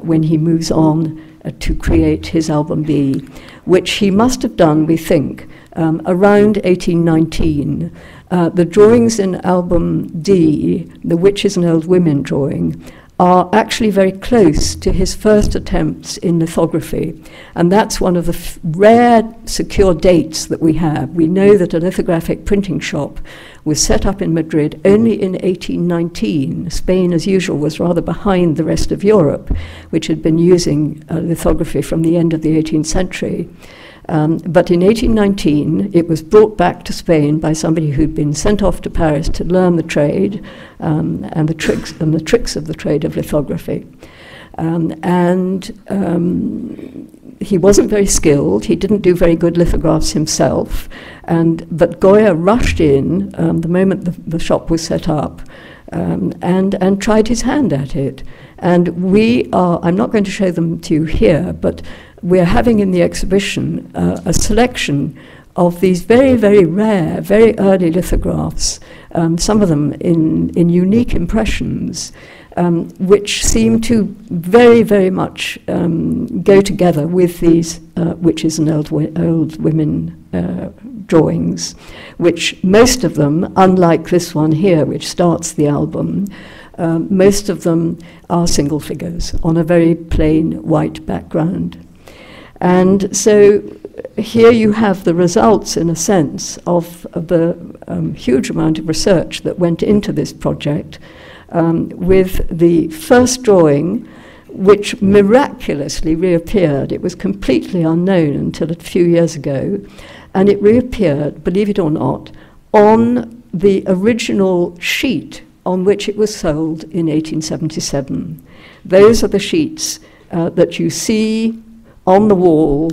when he moves on to create his album B, which he must have done, we think, around 1819. The drawings in album D, the Witches and Old Women drawing, are actually very close to his first attempts in lithography. And that's one of the rare secure dates that we have. We know that a lithographic printing shop was set up in Madrid only in 1819. Spain, as usual, was rather behind the rest of Europe, which had been using lithography from the end of the 18th century. But in 1819, it was brought back to Spain by somebody who'd been sent off to Paris to learn the trade and the tricks of the trade of lithography. He wasn't very skilled. He didn't do very good lithographs himself. But Goya rushed in the moment the shop was set up and tried his hand at it. And I'm not going to show them to you here, but we're having in the exhibition a selection of these very, very rare, very early lithographs, some of them in unique impressions, which seem to very, very much go together with these witches and old women drawings, which most of them, unlike this one here, which starts the album, most of them are single figures on a very plain white background. And so here you have the results, in a sense, of the huge amount of research that went into this project, with the first drawing, which miraculously reappeared. It was completely unknown until a few years ago, and it reappeared, believe it or not, on the original sheet on which it was sold in 1877. Those are the sheets that you see on the wall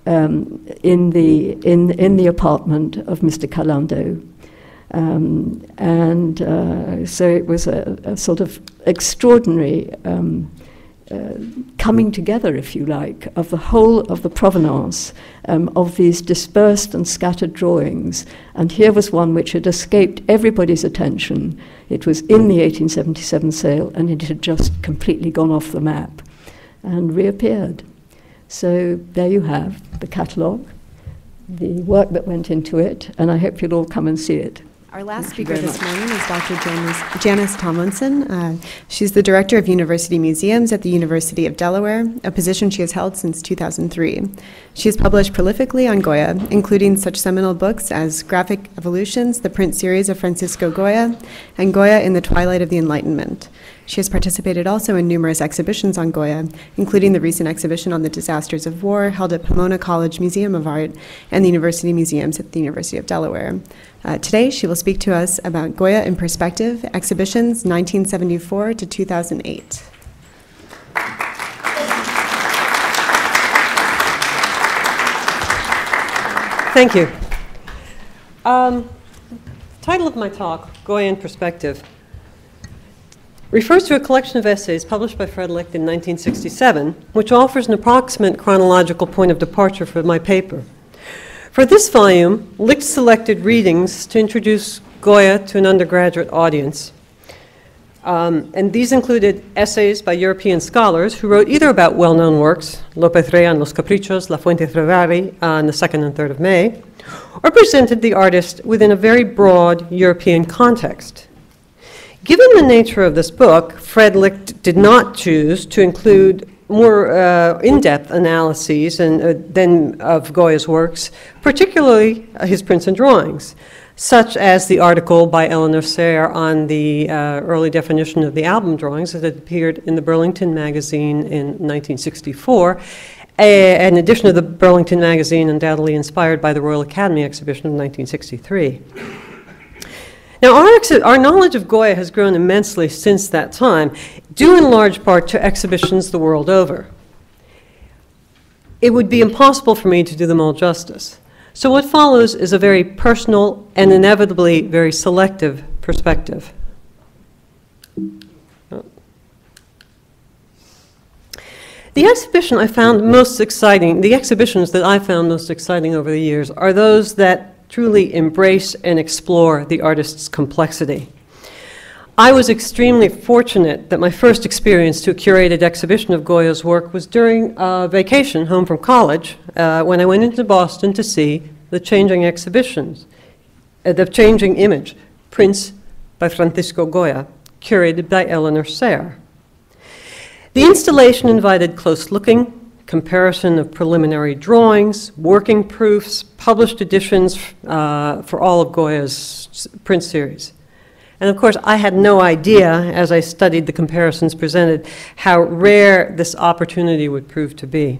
in the apartment of Mr. Calando. So it was a sort of extraordinary coming together, if you like, of the whole of the provenance of these dispersed and scattered drawings. And here was one which had escaped everybody's attention. It was in the 1877 sale, and it had just completely gone off the map and reappeared. So there you have the catalogue, the work that went into it, and I hope you'll all come and see it. Our last speaker this morning is Dr. Janice Tomlinson. She's the Director of University Museums at the University of Delaware, a position she has held since 2003. She has published prolifically on Goya, including such seminal books as Graphic Evolutions, the print series of Francisco Goya, and Goya in the Twilight of the Enlightenment. She has participated also in numerous exhibitions on Goya, including the recent exhibition on the disasters of war held at Pomona College Museum of Art and the University Museums at the University of Delaware. Today, she will speak to us about Goya in Perspective, exhibitions 1974 to 2008. Thank you. Title of my talk, Goya in Perspective. refers to a collection of essays published by Fred Licht in 1967, which offers an approximate chronological point of departure for my paper. For this volume, Licht selected readings to introduce Goya to an undergraduate audience. And these included essays by European scholars who wrote either about well-known works, López Rey on Los Caprichos, La Fuente Ferrari on the 2nd and 3rd of May, or presented the artist within a very broad European context. Given the nature of this book, Fred Licht did not choose to include more in-depth analyses than of Goya's works, particularly his prints and drawings, such as the article by Eleanor Sayre on the early definition of the album drawings that had appeared in the Burlington magazine in 1964, an edition of the Burlington magazine undoubtedly inspired by the Royal Academy exhibition of 1963. Now, our knowledge of Goya has grown immensely since that time, due in large part to exhibitions the world over. It would be impossible for me to do them all justice. So what follows is a very personal and inevitably very selective perspective. The exhibitions that I found most exciting over the years are those that truly embrace and explore the artist's complexity. I was extremely fortunate that my first experience to a curated exhibition of Goya's work was during a vacation home from college when I went into Boston to see the changing exhibitions, the changing image, prints by Francisco Goya, curated by Eleanor Sayre. The installation invited close looking, comparison of preliminary drawings, working proofs, published editions for all of Goya's print series. And of course, I had no idea, as I studied the comparisons presented, how rare this opportunity would prove to be.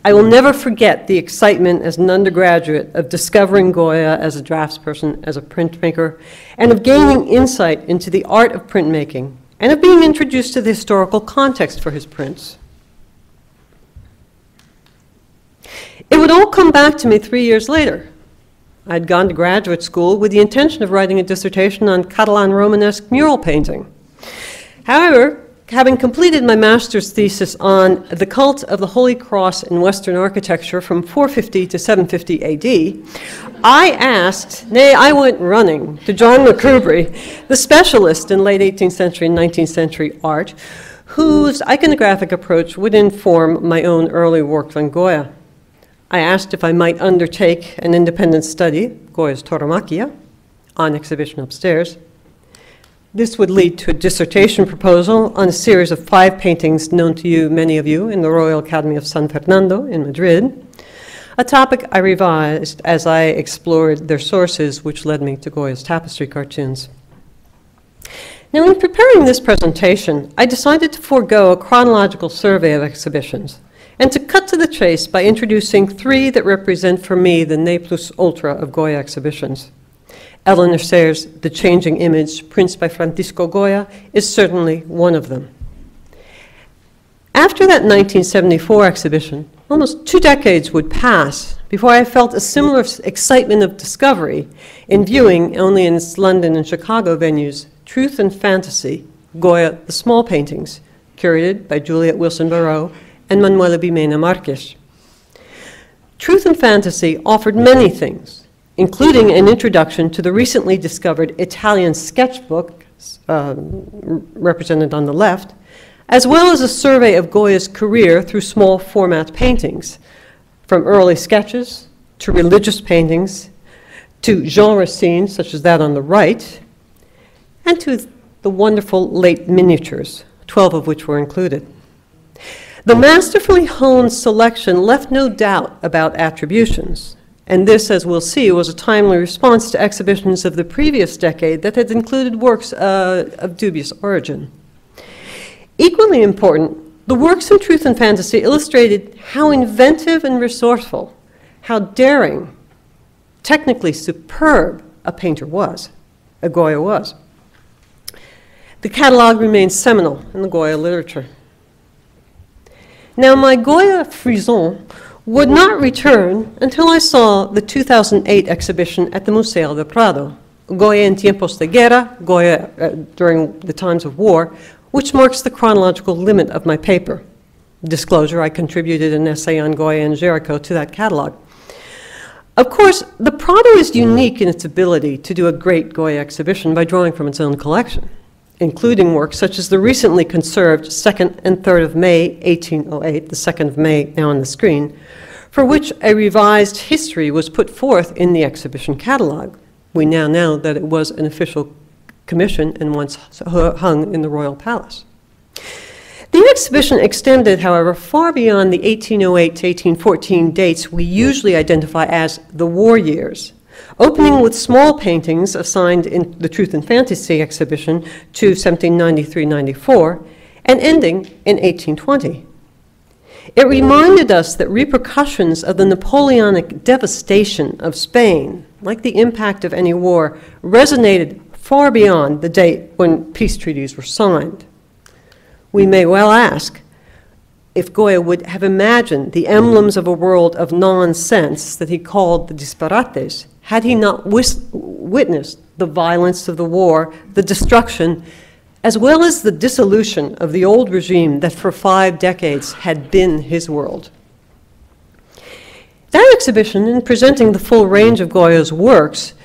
I will never forget the excitement as an undergraduate of discovering Goya as a draftsperson, as a printmaker, and of gaining insight into the art of printmaking, and of being introduced to the historical context for his prints. It would all come back to me 3 years later. I'd gone to graduate school with the intention of writing a dissertation on Catalan Romanesque mural painting. However, having completed my master's thesis on the cult of the Holy Cross in Western architecture from 450 to 750 AD, I asked, nay, I went running to John McCubry, the specialist in late 18th century and 19th century art, whose iconographic approach would inform my own early work on Goya. I asked if I might undertake an independent study, Goya's Tauromaquia, on exhibition upstairs. This would lead to a dissertation proposal on a series of 5 paintings known to you, many of you, in the Royal Academy of San Fernando in Madrid, a topic I revised as I explored their sources, which led me to Goya's tapestry cartoons. Now, in preparing this presentation, I decided to forego a chronological survey of exhibitions and to cut to the chase by introducing 3 that represent for me the ne plus ultra of Goya exhibitions. Eleanor Sayre's The Changing Image, prints by Francisco Goya, is certainly one of them. After that 1974 exhibition, almost 2 decades would pass before I felt a similar excitement of discovery in viewing, only in its London and Chicago venues, Truth and Fantasy, Goya, the Small Paintings, curated by Juliet Wilson Barreau and Manuela Bimena Marques. Truth and Fantasy offered many things, including an introduction to the recently discovered Italian sketchbook, represented on the left, as well as a survey of Goya's career through small format paintings, from early sketches to religious paintings, to genre scenes such as that on the right, and to the wonderful late miniatures, 12 of which were included. The masterfully honed selection left no doubt about attributions, and this, as we'll see, was a timely response to exhibitions of the previous decade that had included works of dubious origin. Equally important, the works in Truth and Fantasy illustrated how inventive and resourceful, how daring, technically superb a painter was, a Goya was. The catalog remains seminal in the Goya literature. Now, my Goya frisson would not return until I saw the 2008 exhibition at the Museo del Prado, Goya en tiempos de guerra, Goya during the times of war, which marks the chronological limit of my paper. Disclosure, I contributed an essay on Goya and Géricault to that catalog. Of course, the Prado is unique in its ability to do a great Goya exhibition by drawing from its own collection, including works such as the recently conserved 2nd and 3rd of May, 1808, the 2nd of May now on the screen, for which a revised history was put forth in the exhibition catalog. We now know that it was an official commission and once hung in the Royal Palace. The exhibition extended, however, far beyond the 1808 to 1814 dates we usually identify as the war years, opening with small paintings assigned in the Truth and Fantasy exhibition to 1793-94 and ending in 1820. It reminded us that repercussions of the Napoleonic devastation of Spain, like the impact of any war, resonated far beyond the date when peace treaties were signed. We may well ask if Goya would have imagined the emblems of a world of nonsense that he called the disparates, had he not witnessed the violence of the war, the destruction, as well as the dissolution of the old regime that for 5 decades had been his world. That exhibition, in presenting the full range of Goya's works,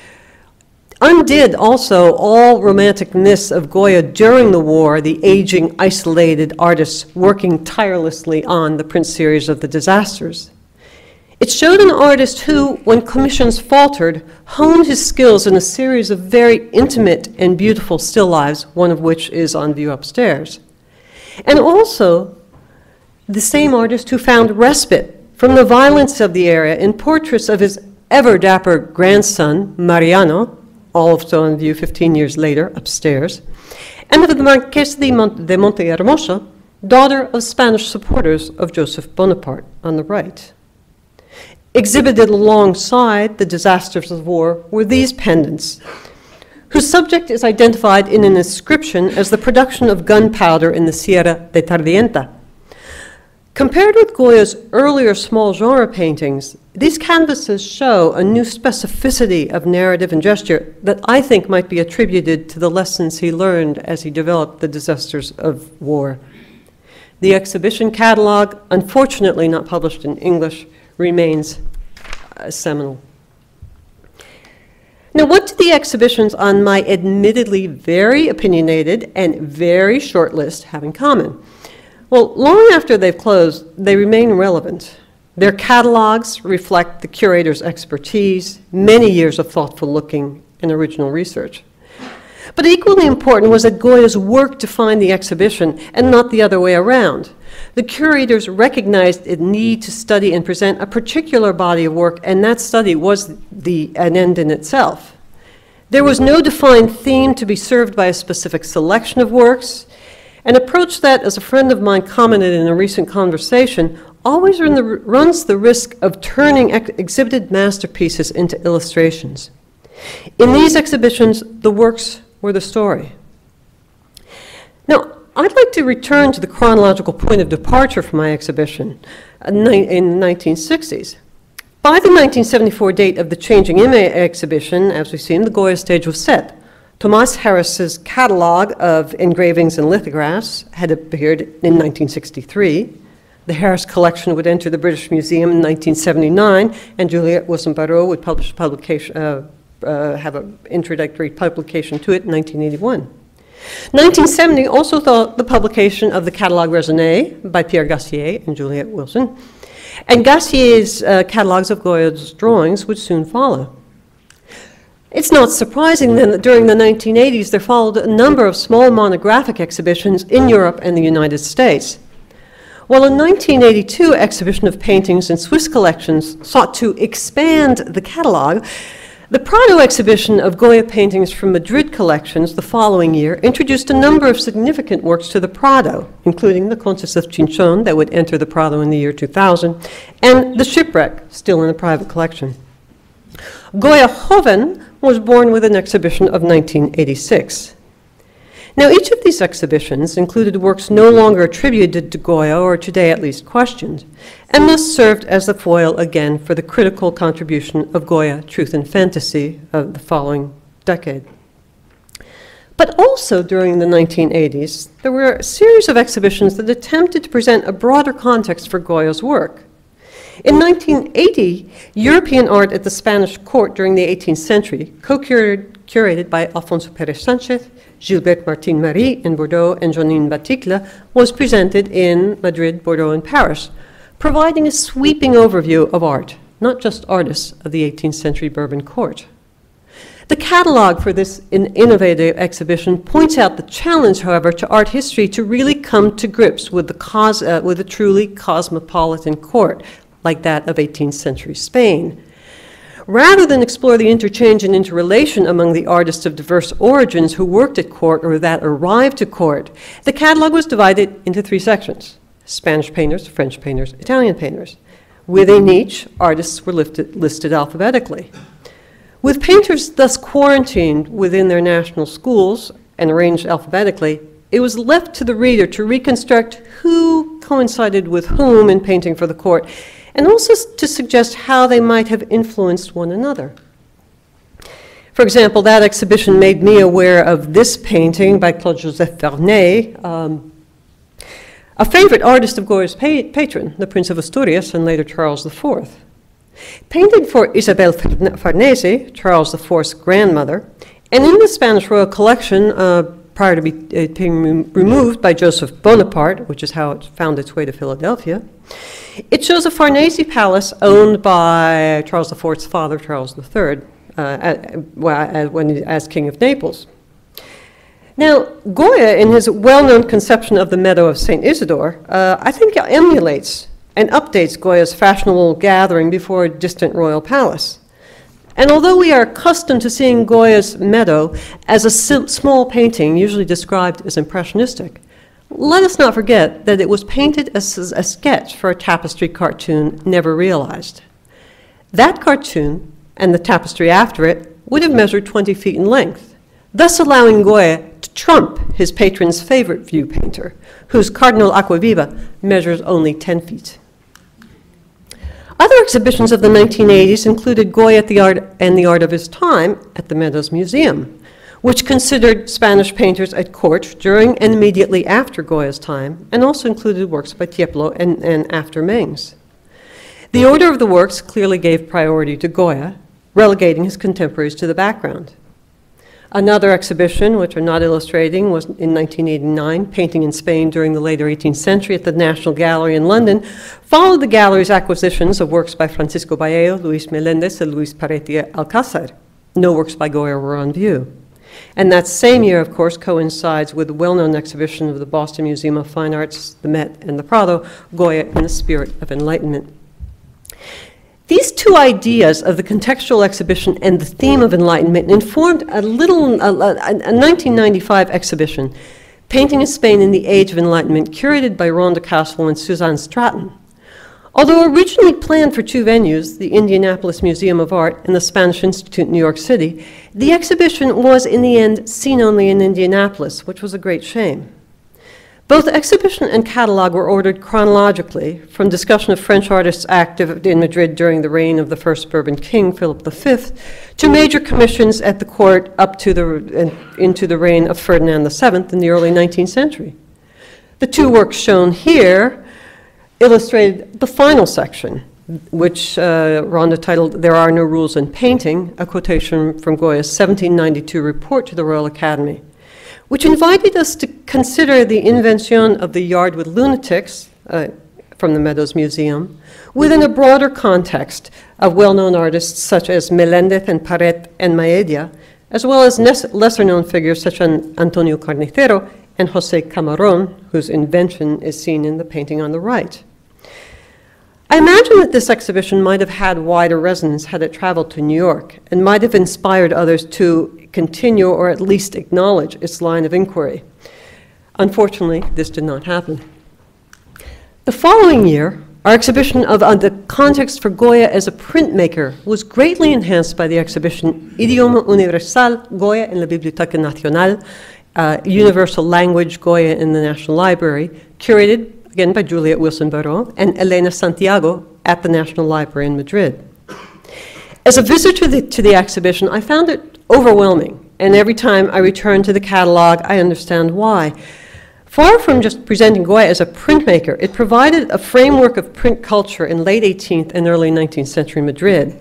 undid also all romantic myths of Goya during the war, the aging, isolated artists working tirelessly on the print series of the disasters. It showed an artist who, when commissions faltered, honed his skills in a series of very intimate and beautiful still lives, one of which is on view upstairs. And also, the same artist who found respite from the violence of the era in portraits of his ever-dapper grandson, Mariano, also on view 15 years later, upstairs, and of the Marquesa de Montehermoso, daughter of Spanish supporters of Joseph Bonaparte, on the right. Exhibited alongside the disasters of war were these pendants, whose subject is identified in an inscription as the production of gunpowder in the Sierra de Tardienta. Compared with Goya's earlier small genre paintings, these canvases show a new specificity of narrative and gesture that I think might be attributed to the lessons he learned as he developed the disasters of war. The exhibition catalog, unfortunately not published in English, remains seminal. Now, what do the exhibitions on my admittedly very opinionated and very short list have in common? Well, long after they've closed, they remain relevant. Their catalogs reflect the curator's expertise, many years of thoughtful looking and original research. But equally important was that Goya's work defined the exhibition and not the other way around. The curators recognized a need to study and present a particular body of work, and that study was an end in itself. There was no defined theme to be served by a specific selection of works, an approach that, as a friend of mine commented in a recent conversation, always runs the risk of turning exhibited masterpieces into illustrations. In these exhibitions, the works were the story. Now, I'd like to return to the chronological point of departure for my exhibition in the 1960s. By the 1974 date of the Changing Image exhibition, as we've seen, the Goya stage was set. Thomas Harris's catalog of engravings and lithographs had appeared in 1963. The Harris collection would enter the British Museum in 1979, and Juliette Wilson-Barrot would have an introductory publication to it in 1981. 1970 also saw the publication of the Catalogue Raisonné by Pierre Gassier and Juliette Wilson, and Gassier's catalogues of Goya's drawings would soon follow. It's not surprising then that during the 1980s there followed a number of small monographic exhibitions in Europe and the United States. While a 1982 exhibition of paintings in Swiss collections sought to expand the catalog, the Prado exhibition of Goya paintings from Madrid collections the following year introduced a number of significant works to the Prado, including the Contes of Chinchon that would enter the Prado in the year 2000, and The Shipwreck, still in a private collection. Goya Joven was born with an exhibition of 1986. Now, each of these exhibitions included works no longer attributed to Goya, or today at least questioned, and thus served as the foil again for the critical contribution of Goya, Truth and Fantasy, of the following decade. But also during the 1980s, there were a series of exhibitions that attempted to present a broader context for Goya's work. In 1980, European art at the Spanish court during the 18th century, co-curated by Alfonso Pérez Sánchez, Gilbert Martin Marie in Bordeaux, and Janine Baticle, was presented in Madrid, Bordeaux, and Paris, providing a sweeping overview of art, not just artists of the 18th century Bourbon court. The catalog for this innovative exhibition points out the challenge, however, to art history to really come to grips with a truly cosmopolitan court, like that of 18th century Spain. Rather than explore the interchange and interrelation among the artists of diverse origins who worked at court or that arrived to court, the catalog was divided into three sections: Spanish painters, French painters, Italian painters. Within each, artists were listed alphabetically. With painters thus quarantined within their national schools and arranged alphabetically, it was left to the reader to reconstruct who coincided with whom in painting for the court, and also to suggest how they might have influenced one another. For example, that exhibition made me aware of this painting by Claude-Joseph Vernet, a favorite artist of Goya's patron, the Prince of Asturias and later Charles IV. Painted for Isabel Farnese, Charles IV's grandmother, and in the Spanish Royal Collection prior to being removed by Joseph Bonaparte, which is how it found its way to Philadelphia, it shows a Farnese palace owned by Charles IV's father, Charles III, as King of Naples. Now, Goya, in his well-known conception of the Meadow of St. Isidore, I think emulates and updates Goya's fashionable gathering before a distant royal palace. And although we are accustomed to seeing Goya's Meadow as a small painting, usually described as impressionistic, let us not forget that it was painted as a sketch for a tapestry cartoon never realized. That cartoon, and the tapestry after it, would have measured 20 feet in length, thus allowing Goya to trump his patron's favorite view painter, whose Cardinal Acquaviva measures only 10 feet. Other exhibitions of the 1980s included Goya at the art of his time at the Meadows Museum, which considered Spanish painters at court during and immediately after Goya's time, and also included works by Tiepolo and after Mengs. The order of the works clearly gave priority to Goya, relegating his contemporaries to the background. Another exhibition, which I'm not illustrating, was in 1989, Painting in Spain during the later 18th century at the National Gallery in London, followed the gallery's acquisitions of works by Francisco Baello, Luis Melendez, and Luis Paretti Alcázar. No works by Goya were on view. And that same year, of course, coincides with the well-known exhibition of the Boston Museum of Fine Arts, the Met, and the Prado, Goya in the Spirit of Enlightenment. These two ideas of the contextual exhibition and the theme of enlightenment informed a 1995 exhibition, Painting in Spain in the Age of Enlightenment, curated by Rhonda Castle and Suzanne Stratton. Although originally planned for two venues, the Indianapolis Museum of Art and the Spanish Institute in New York City, the exhibition was in the end seen only in Indianapolis, which was a great shame. Both exhibition and catalog were ordered chronologically, from discussion of French artists active in Madrid during the reign of the first Bourbon king, Philip V, to major commissions at the court up to into the reign of Ferdinand VII in the early 19th century. The two works shown here illustrated the final section, which Rhonda titled "There Are No Rules in Painting," a quotation from Goya's 1792 report to the Royal Academy, which invited us to consider the invention of the yard with lunatics from the Meadows Museum within a broader context of well-known artists such as Melendez and Paret and Maedia, as well as lesser-known figures such as Antonio Carnicero and José Camarón, whose invention is seen in the painting on the right. I imagine that this exhibition might have had wider resonance had it traveled to New York, and might have inspired others to continue or at least acknowledge its line of inquiry. Unfortunately, this did not happen. The following year, our exhibition of the context for Goya as a printmaker was greatly enhanced by the exhibition Idioma Universal, Goya en la Biblioteca Nacional, Universal Language, Goya in the National Library, curated again by Juliet Wilson-Barrault and Elena Santiago at the National Library in Madrid. As a visitor to the exhibition, I found it overwhelming, and every time I return to the catalog, I understand why. Far from just presenting Goya as a printmaker, it provided a framework of print culture in late 18th and early 19th century Madrid,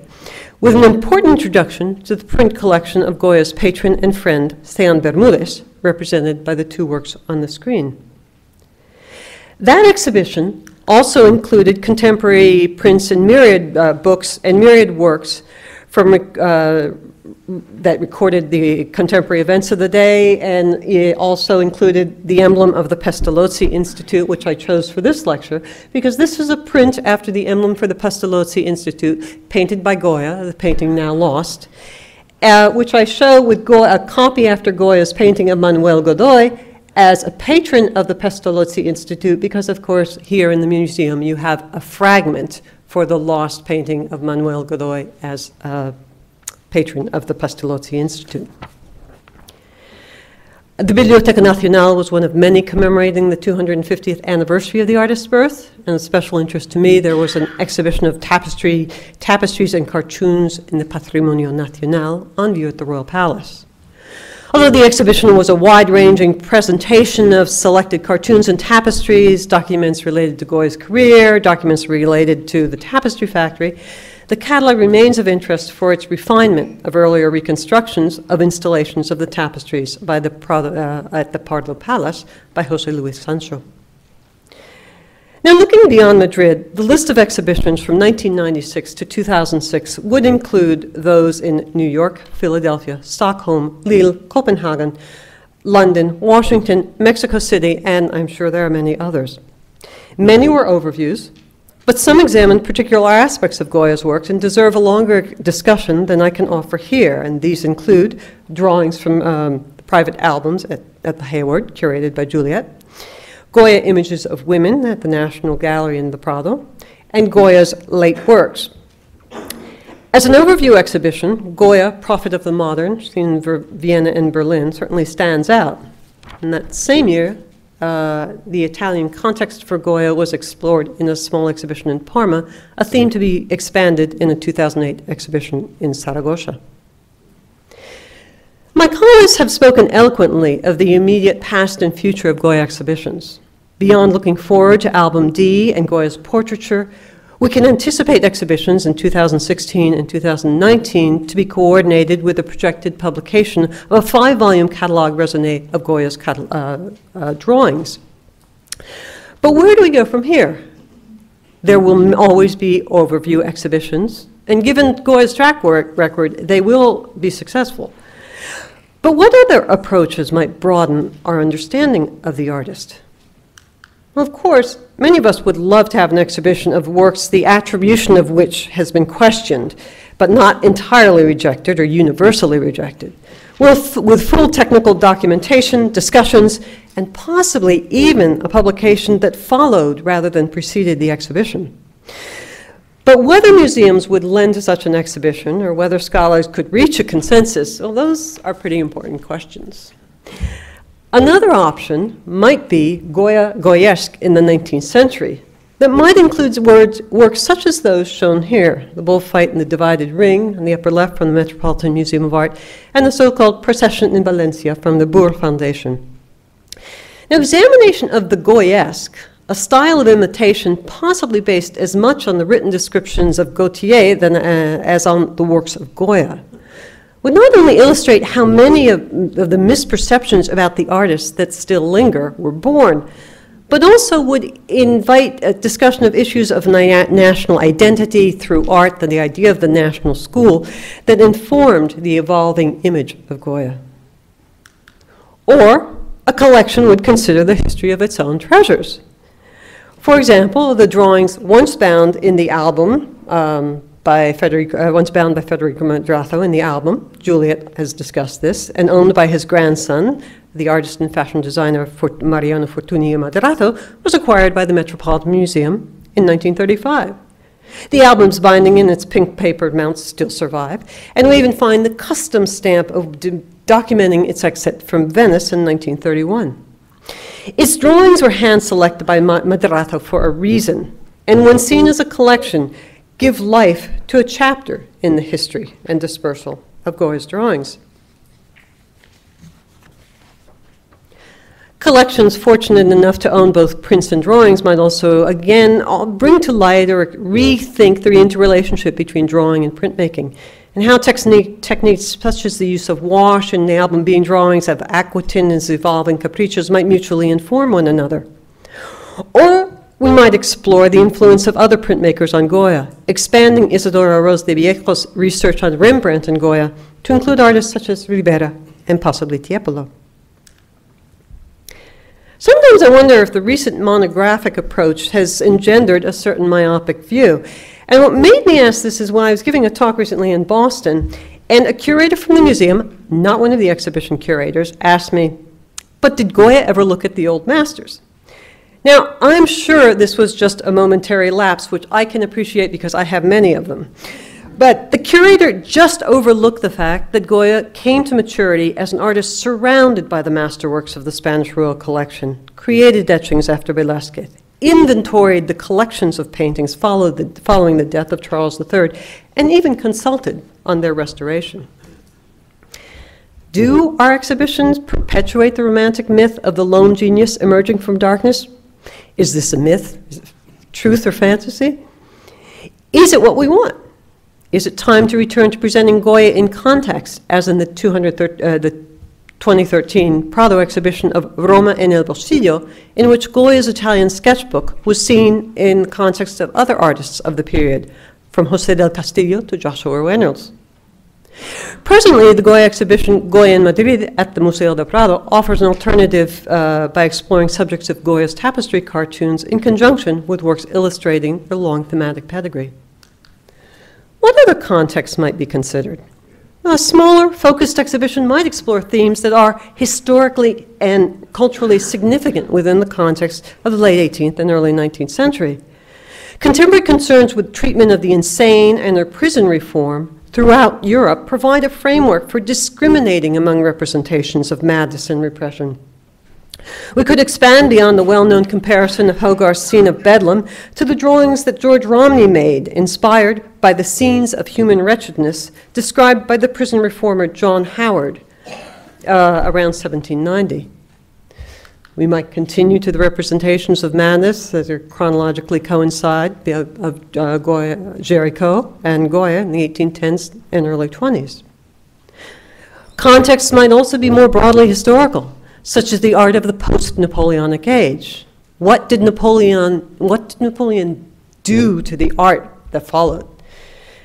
with an important introduction to the print collection of Goya's patron and friend, Esteban Bermúdez, represented by the two works on the screen. That exhibition also included contemporary prints and myriad books and myriad works from that recorded the contemporary events of the day, and it also included the emblem of the Pestalozzi Institute, which I chose for this lecture, because this is a print after the emblem for the Pestalozzi Institute, painted by Goya, the painting now lost, which I show with a copy after Goya's painting of Manuel Godoy as a patron of the Pestalozzi Institute, because of course here in the museum you have a fragment for the lost painting of Manuel Godoy as a patron of the Pestalozzi Institute. The Biblioteca Nacional was one of many commemorating the 250th anniversary of the artist's birth, and of special interest to me, there was an exhibition of tapestries and cartoons in the Patrimonio Nacional on view at the Royal Palace. Although the exhibition was a wide-ranging presentation of selected cartoons and tapestries, documents related to Goya's career, documents related to the tapestry factory, the catalog remains of interest for its refinement of earlier reconstructions of installations of the tapestries by at the Pardo Palace by José Luis Sancho. Now, looking beyond Madrid, the list of exhibitions from 1996 to 2006 would include those in New York, Philadelphia, Stockholm, Lille, Copenhagen, London, Washington, Mexico City, and I'm sure there are many others. Many were overviews, but some examined particular aspects of Goya's works and deserve a longer discussion than I can offer here, and these include drawings from private albums at the Hayward, curated by Juliet, Goya images of women at the National Gallery in the Prado, and Goya's late works. As an overview exhibition, Goya, Prophet of the Modern, seen in Vienna and Berlin, certainly stands out. In that same year, the Italian context for Goya was explored in a small exhibition in Parma, a theme to be expanded in a 2008 exhibition in Saragossa. My colleagues have spoken eloquently of the immediate past and future of Goya exhibitions. Beyond looking forward to Album D and Goya's portraiture, we can anticipate exhibitions in 2016 and 2019 to be coordinated with the projected publication of a 5-volume catalogue raisonné of Goya's drawings. But where do we go from here? There will always be overview exhibitions, and given Goya's track record, they will be successful. But what other approaches might broaden our understanding of the artist? Well, of course, many of us would love to have an exhibition of works the attribution of which has been questioned, but not entirely rejected or universally rejected, with full technical documentation, discussions, and possibly even a publication that followed rather than preceded the exhibition. But whether museums would lend to such an exhibition or whether scholars could reach a consensus, well, those are pretty important questions. Another option might be Goyesque in the 19th century that might include works such as those shown here, the bullfight in the divided ring in the upper left from the Metropolitan Museum of Art, and the so-called Procession in Valencia from the Boer Foundation. Now, examination of the Goyesque, a style of imitation possibly based as much on the written descriptions of Gautier as on the works of Goya, would not only illustrate how many of the misperceptions about the artist that still linger were born, but also would invite a discussion of issues of national identity through art and the idea of the national school that informed the evolving image of Goya. Or a collection would consider the history of its own treasures. For example, the drawings once bound in the album once bound by Federico Madrazo in the album, Juliet has discussed this, and owned by his grandson, the artist and fashion designer Mariano Fortuny Madrazo, was acquired by the Metropolitan Museum in 1935. The album's binding and its pink paper mounts still survive, and we even find the custom stamp of documenting its exit from Venice in 1931. Its drawings were hand-selected by Madrazo for a reason, and when seen as a collection, give life to a chapter in the history and dispersal of Goya's drawings. Collections fortunate enough to own both prints and drawings might also, again, bring to light or rethink the interrelationship between drawing and printmaking, and how techniques such as the use of wash and the album being drawings of aquatine and evolving caprichos might mutually inform one another. Or we might explore the influence of other printmakers on Goya, expanding Isidora Ros de Viejo's research on Rembrandt and Goya to include artists such as Ribera and possibly Tiepolo. Sometimes I wonder if the recent monographic approach has engendered a certain myopic view. And what made me ask this is when I was giving a talk recently in Boston, and a curator from the museum, not one of the exhibition curators, asked me, "But did Goya ever look at the old masters?" Now, I'm sure this was just a momentary lapse, which I can appreciate because I have many of them. But the curator just overlooked the fact that Goya came to maturity as an artist surrounded by the masterworks of the Spanish royal collection, created etchings after Velázquez, inventoried the collections of paintings following the death of Charles III, and even consulted on their restoration. Do our exhibitions perpetuate the romantic myth of the lone genius emerging from darkness? Is this a myth? Is it truth or fantasy? Is it what we want? Is it time to return to presenting Goya in context, as in the 2013 Prado exhibition of Roma en el Bolsillo, in which Goya's Italian sketchbook was seen in the context of other artists of the period, from José del Castillo to Joshua Reynolds? Presently, the Goya exhibition, Goya in Madrid, at the Museo del Prado, offers an alternative by exploring subjects of Goya's tapestry cartoons in conjunction with works illustrating their long thematic pedigree. What other contexts might be considered? A smaller, focused exhibition might explore themes that are historically and culturally significant within the context of the late 18th and early 19th century. Contemporary concerns with treatment of the insane and their prison reform throughout Europe provide a framework for discriminating among representations of madness and repression. We could expand beyond the well-known comparison of Hogarth's Scene of Bedlam to the drawings that George Romney made, inspired by the scenes of human wretchedness described by the prison reformer John Howard around 1790. We might continue to the representations of madness that are chronologically coincide of Goya, Géricault and Goya in the 1810s and early 20s. Contexts might also be more broadly historical, such as the art of the post-Napoleonic age. What did Napoleon do to the art that followed?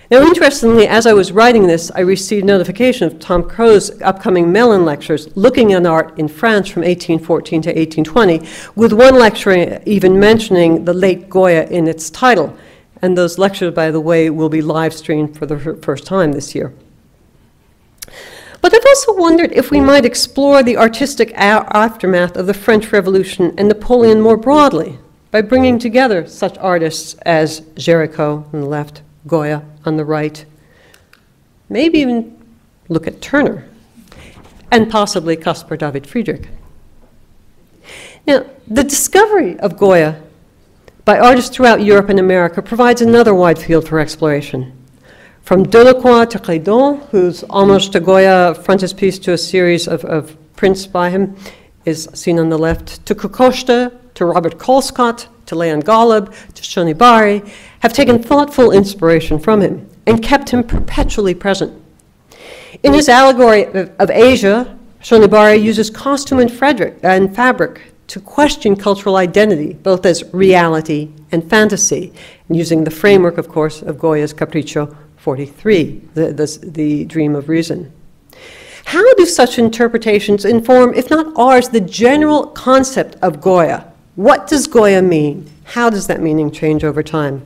Now, interestingly, as I was writing this, I received notification of Tom Crow's upcoming Mellon lectures looking at art in France from 1814 to 1820, with one lecture even mentioning the late Goya in its title. And those lectures, by the way, will be live streamed for the first time this year. But I've also wondered if we might explore the artistic aftermath of the French Revolution and Napoleon more broadly by bringing together such artists as Géricault on the left, Goya on the right, maybe even look at Turner, and possibly Caspar David Friedrich. Now, the discovery of Goya by artists throughout Europe and America provides another wide field for exploration. From Delacroix to Redon, whose Homage to Goya frontispiece to a series of prints by him is seen on the left, to Kokoschka, to Robert Colescott, to Leon Golub, to Shonibari, have taken thoughtful inspiration from him and kept him perpetually present. In his allegory of Asia, Shonibari uses costume and fabric to question cultural identity, both as reality and fantasy, and using the framework, of course, of Goya's Capriccio 43, the dream of reason. How do such interpretations inform, if not ours, the general concept of Goya? What does Goya mean? How does that meaning change over time?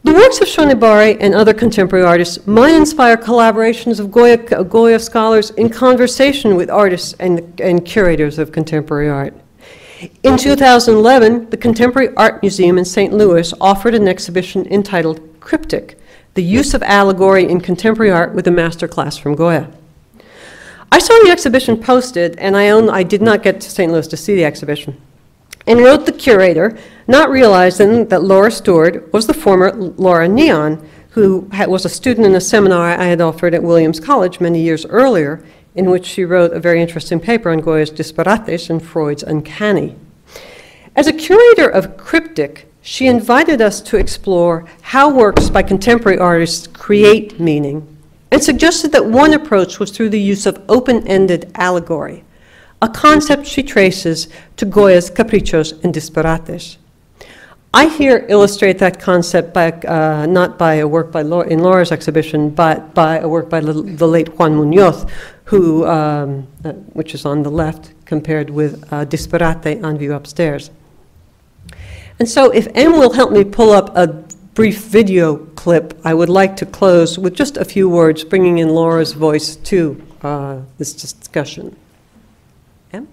The works of Shonibari and other contemporary artists might inspire collaborations of Goya scholars in conversation with artists and curators of contemporary art. In 2011, the Contemporary Art Museum in St. Louis offered an exhibition entitled Cryptic, the use of allegory in contemporary art with a masterclass from Goya. I saw the exhibition posted, and I did not get to St. Louis to see the exhibition, and wrote the curator, not realizing that Laura Stewart was the former Laura Neon, who was a student in a seminar I had offered at Williams College many years earlier in which she wrote a very interesting paper on Goya's disparates and Freud's uncanny. As a curator of cryptic, she invited us to explore how works by contemporary artists create meaning, and suggested that one approach was through the use of open-ended allegory, a concept she traces to Goya's caprichos and disparates. I here illustrate that concept by, not by a work by in Laura's exhibition, but by a work by the late Juan Munoz, who, which is on the left, compared with Disparate on view upstairs. And so if Em will help me pull up a brief video clip, I would like to close with just a few words, bringing in Laura's voice to this discussion. Em?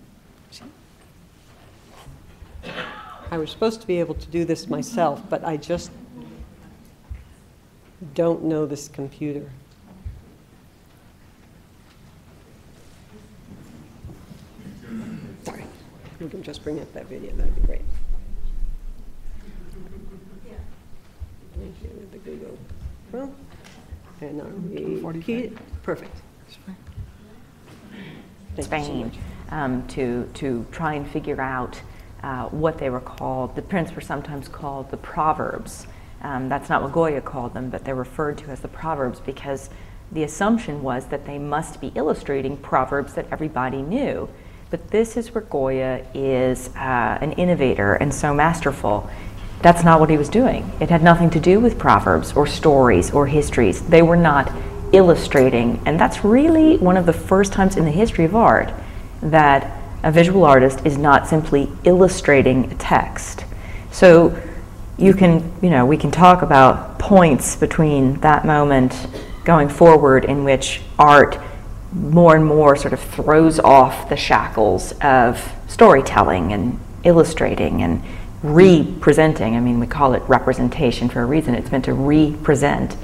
I was supposed to be able to do this myself, but I just don't know this computer. Sorry, you can just bring up that video, that'd be great. The Google Chrome, and I'll repeat it. Perfect. Spain, to try and figure out what they were called. The prints were sometimes called the proverbs. That's not what Goya called them, but they're referred to as the proverbs because the assumption was that they must be illustrating proverbs that everybody knew. But this is where Goya is an innovator and so masterful. That's not what he was doing. It had nothing to do with proverbs or stories or histories. They were not illustrating, and that's really one of the first times in the history of art that a visual artist is not simply illustrating a text. So you can, we can talk about points between that moment going forward in which art more and more sort of throws off the shackles of storytelling and illustrating and representing. I mean, we call it representation for a reason. It's meant to represent.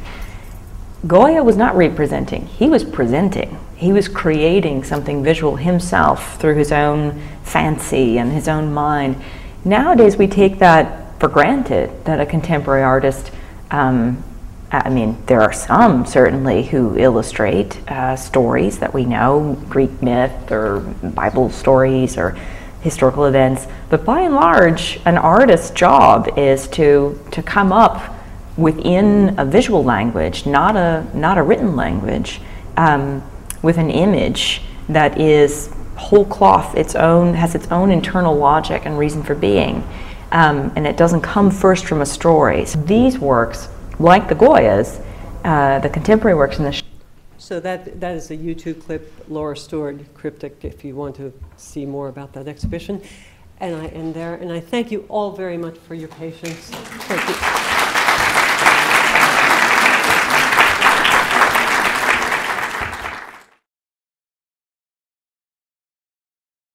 Goya was not representing. He was presenting. He was creating something visual himself through his own fancy and his own mind. Nowadays, we take that for granted, that a contemporary artist, I mean, there are some certainly who illustrate stories that we know, Greek myth or Bible stories or historical events, but by and large, an artist's job is to come up within a visual language, not a written language, with an image that is whole cloth, has its own internal logic and reason for being, and it doesn't come first from a story. So these works, like the Goyas, the contemporary works in the So that is a YouTube clip, Laura Stewart, Cryptic, if you want to see more about that exhibition. And I end there, and I thank you all very much for your patience. Thank you.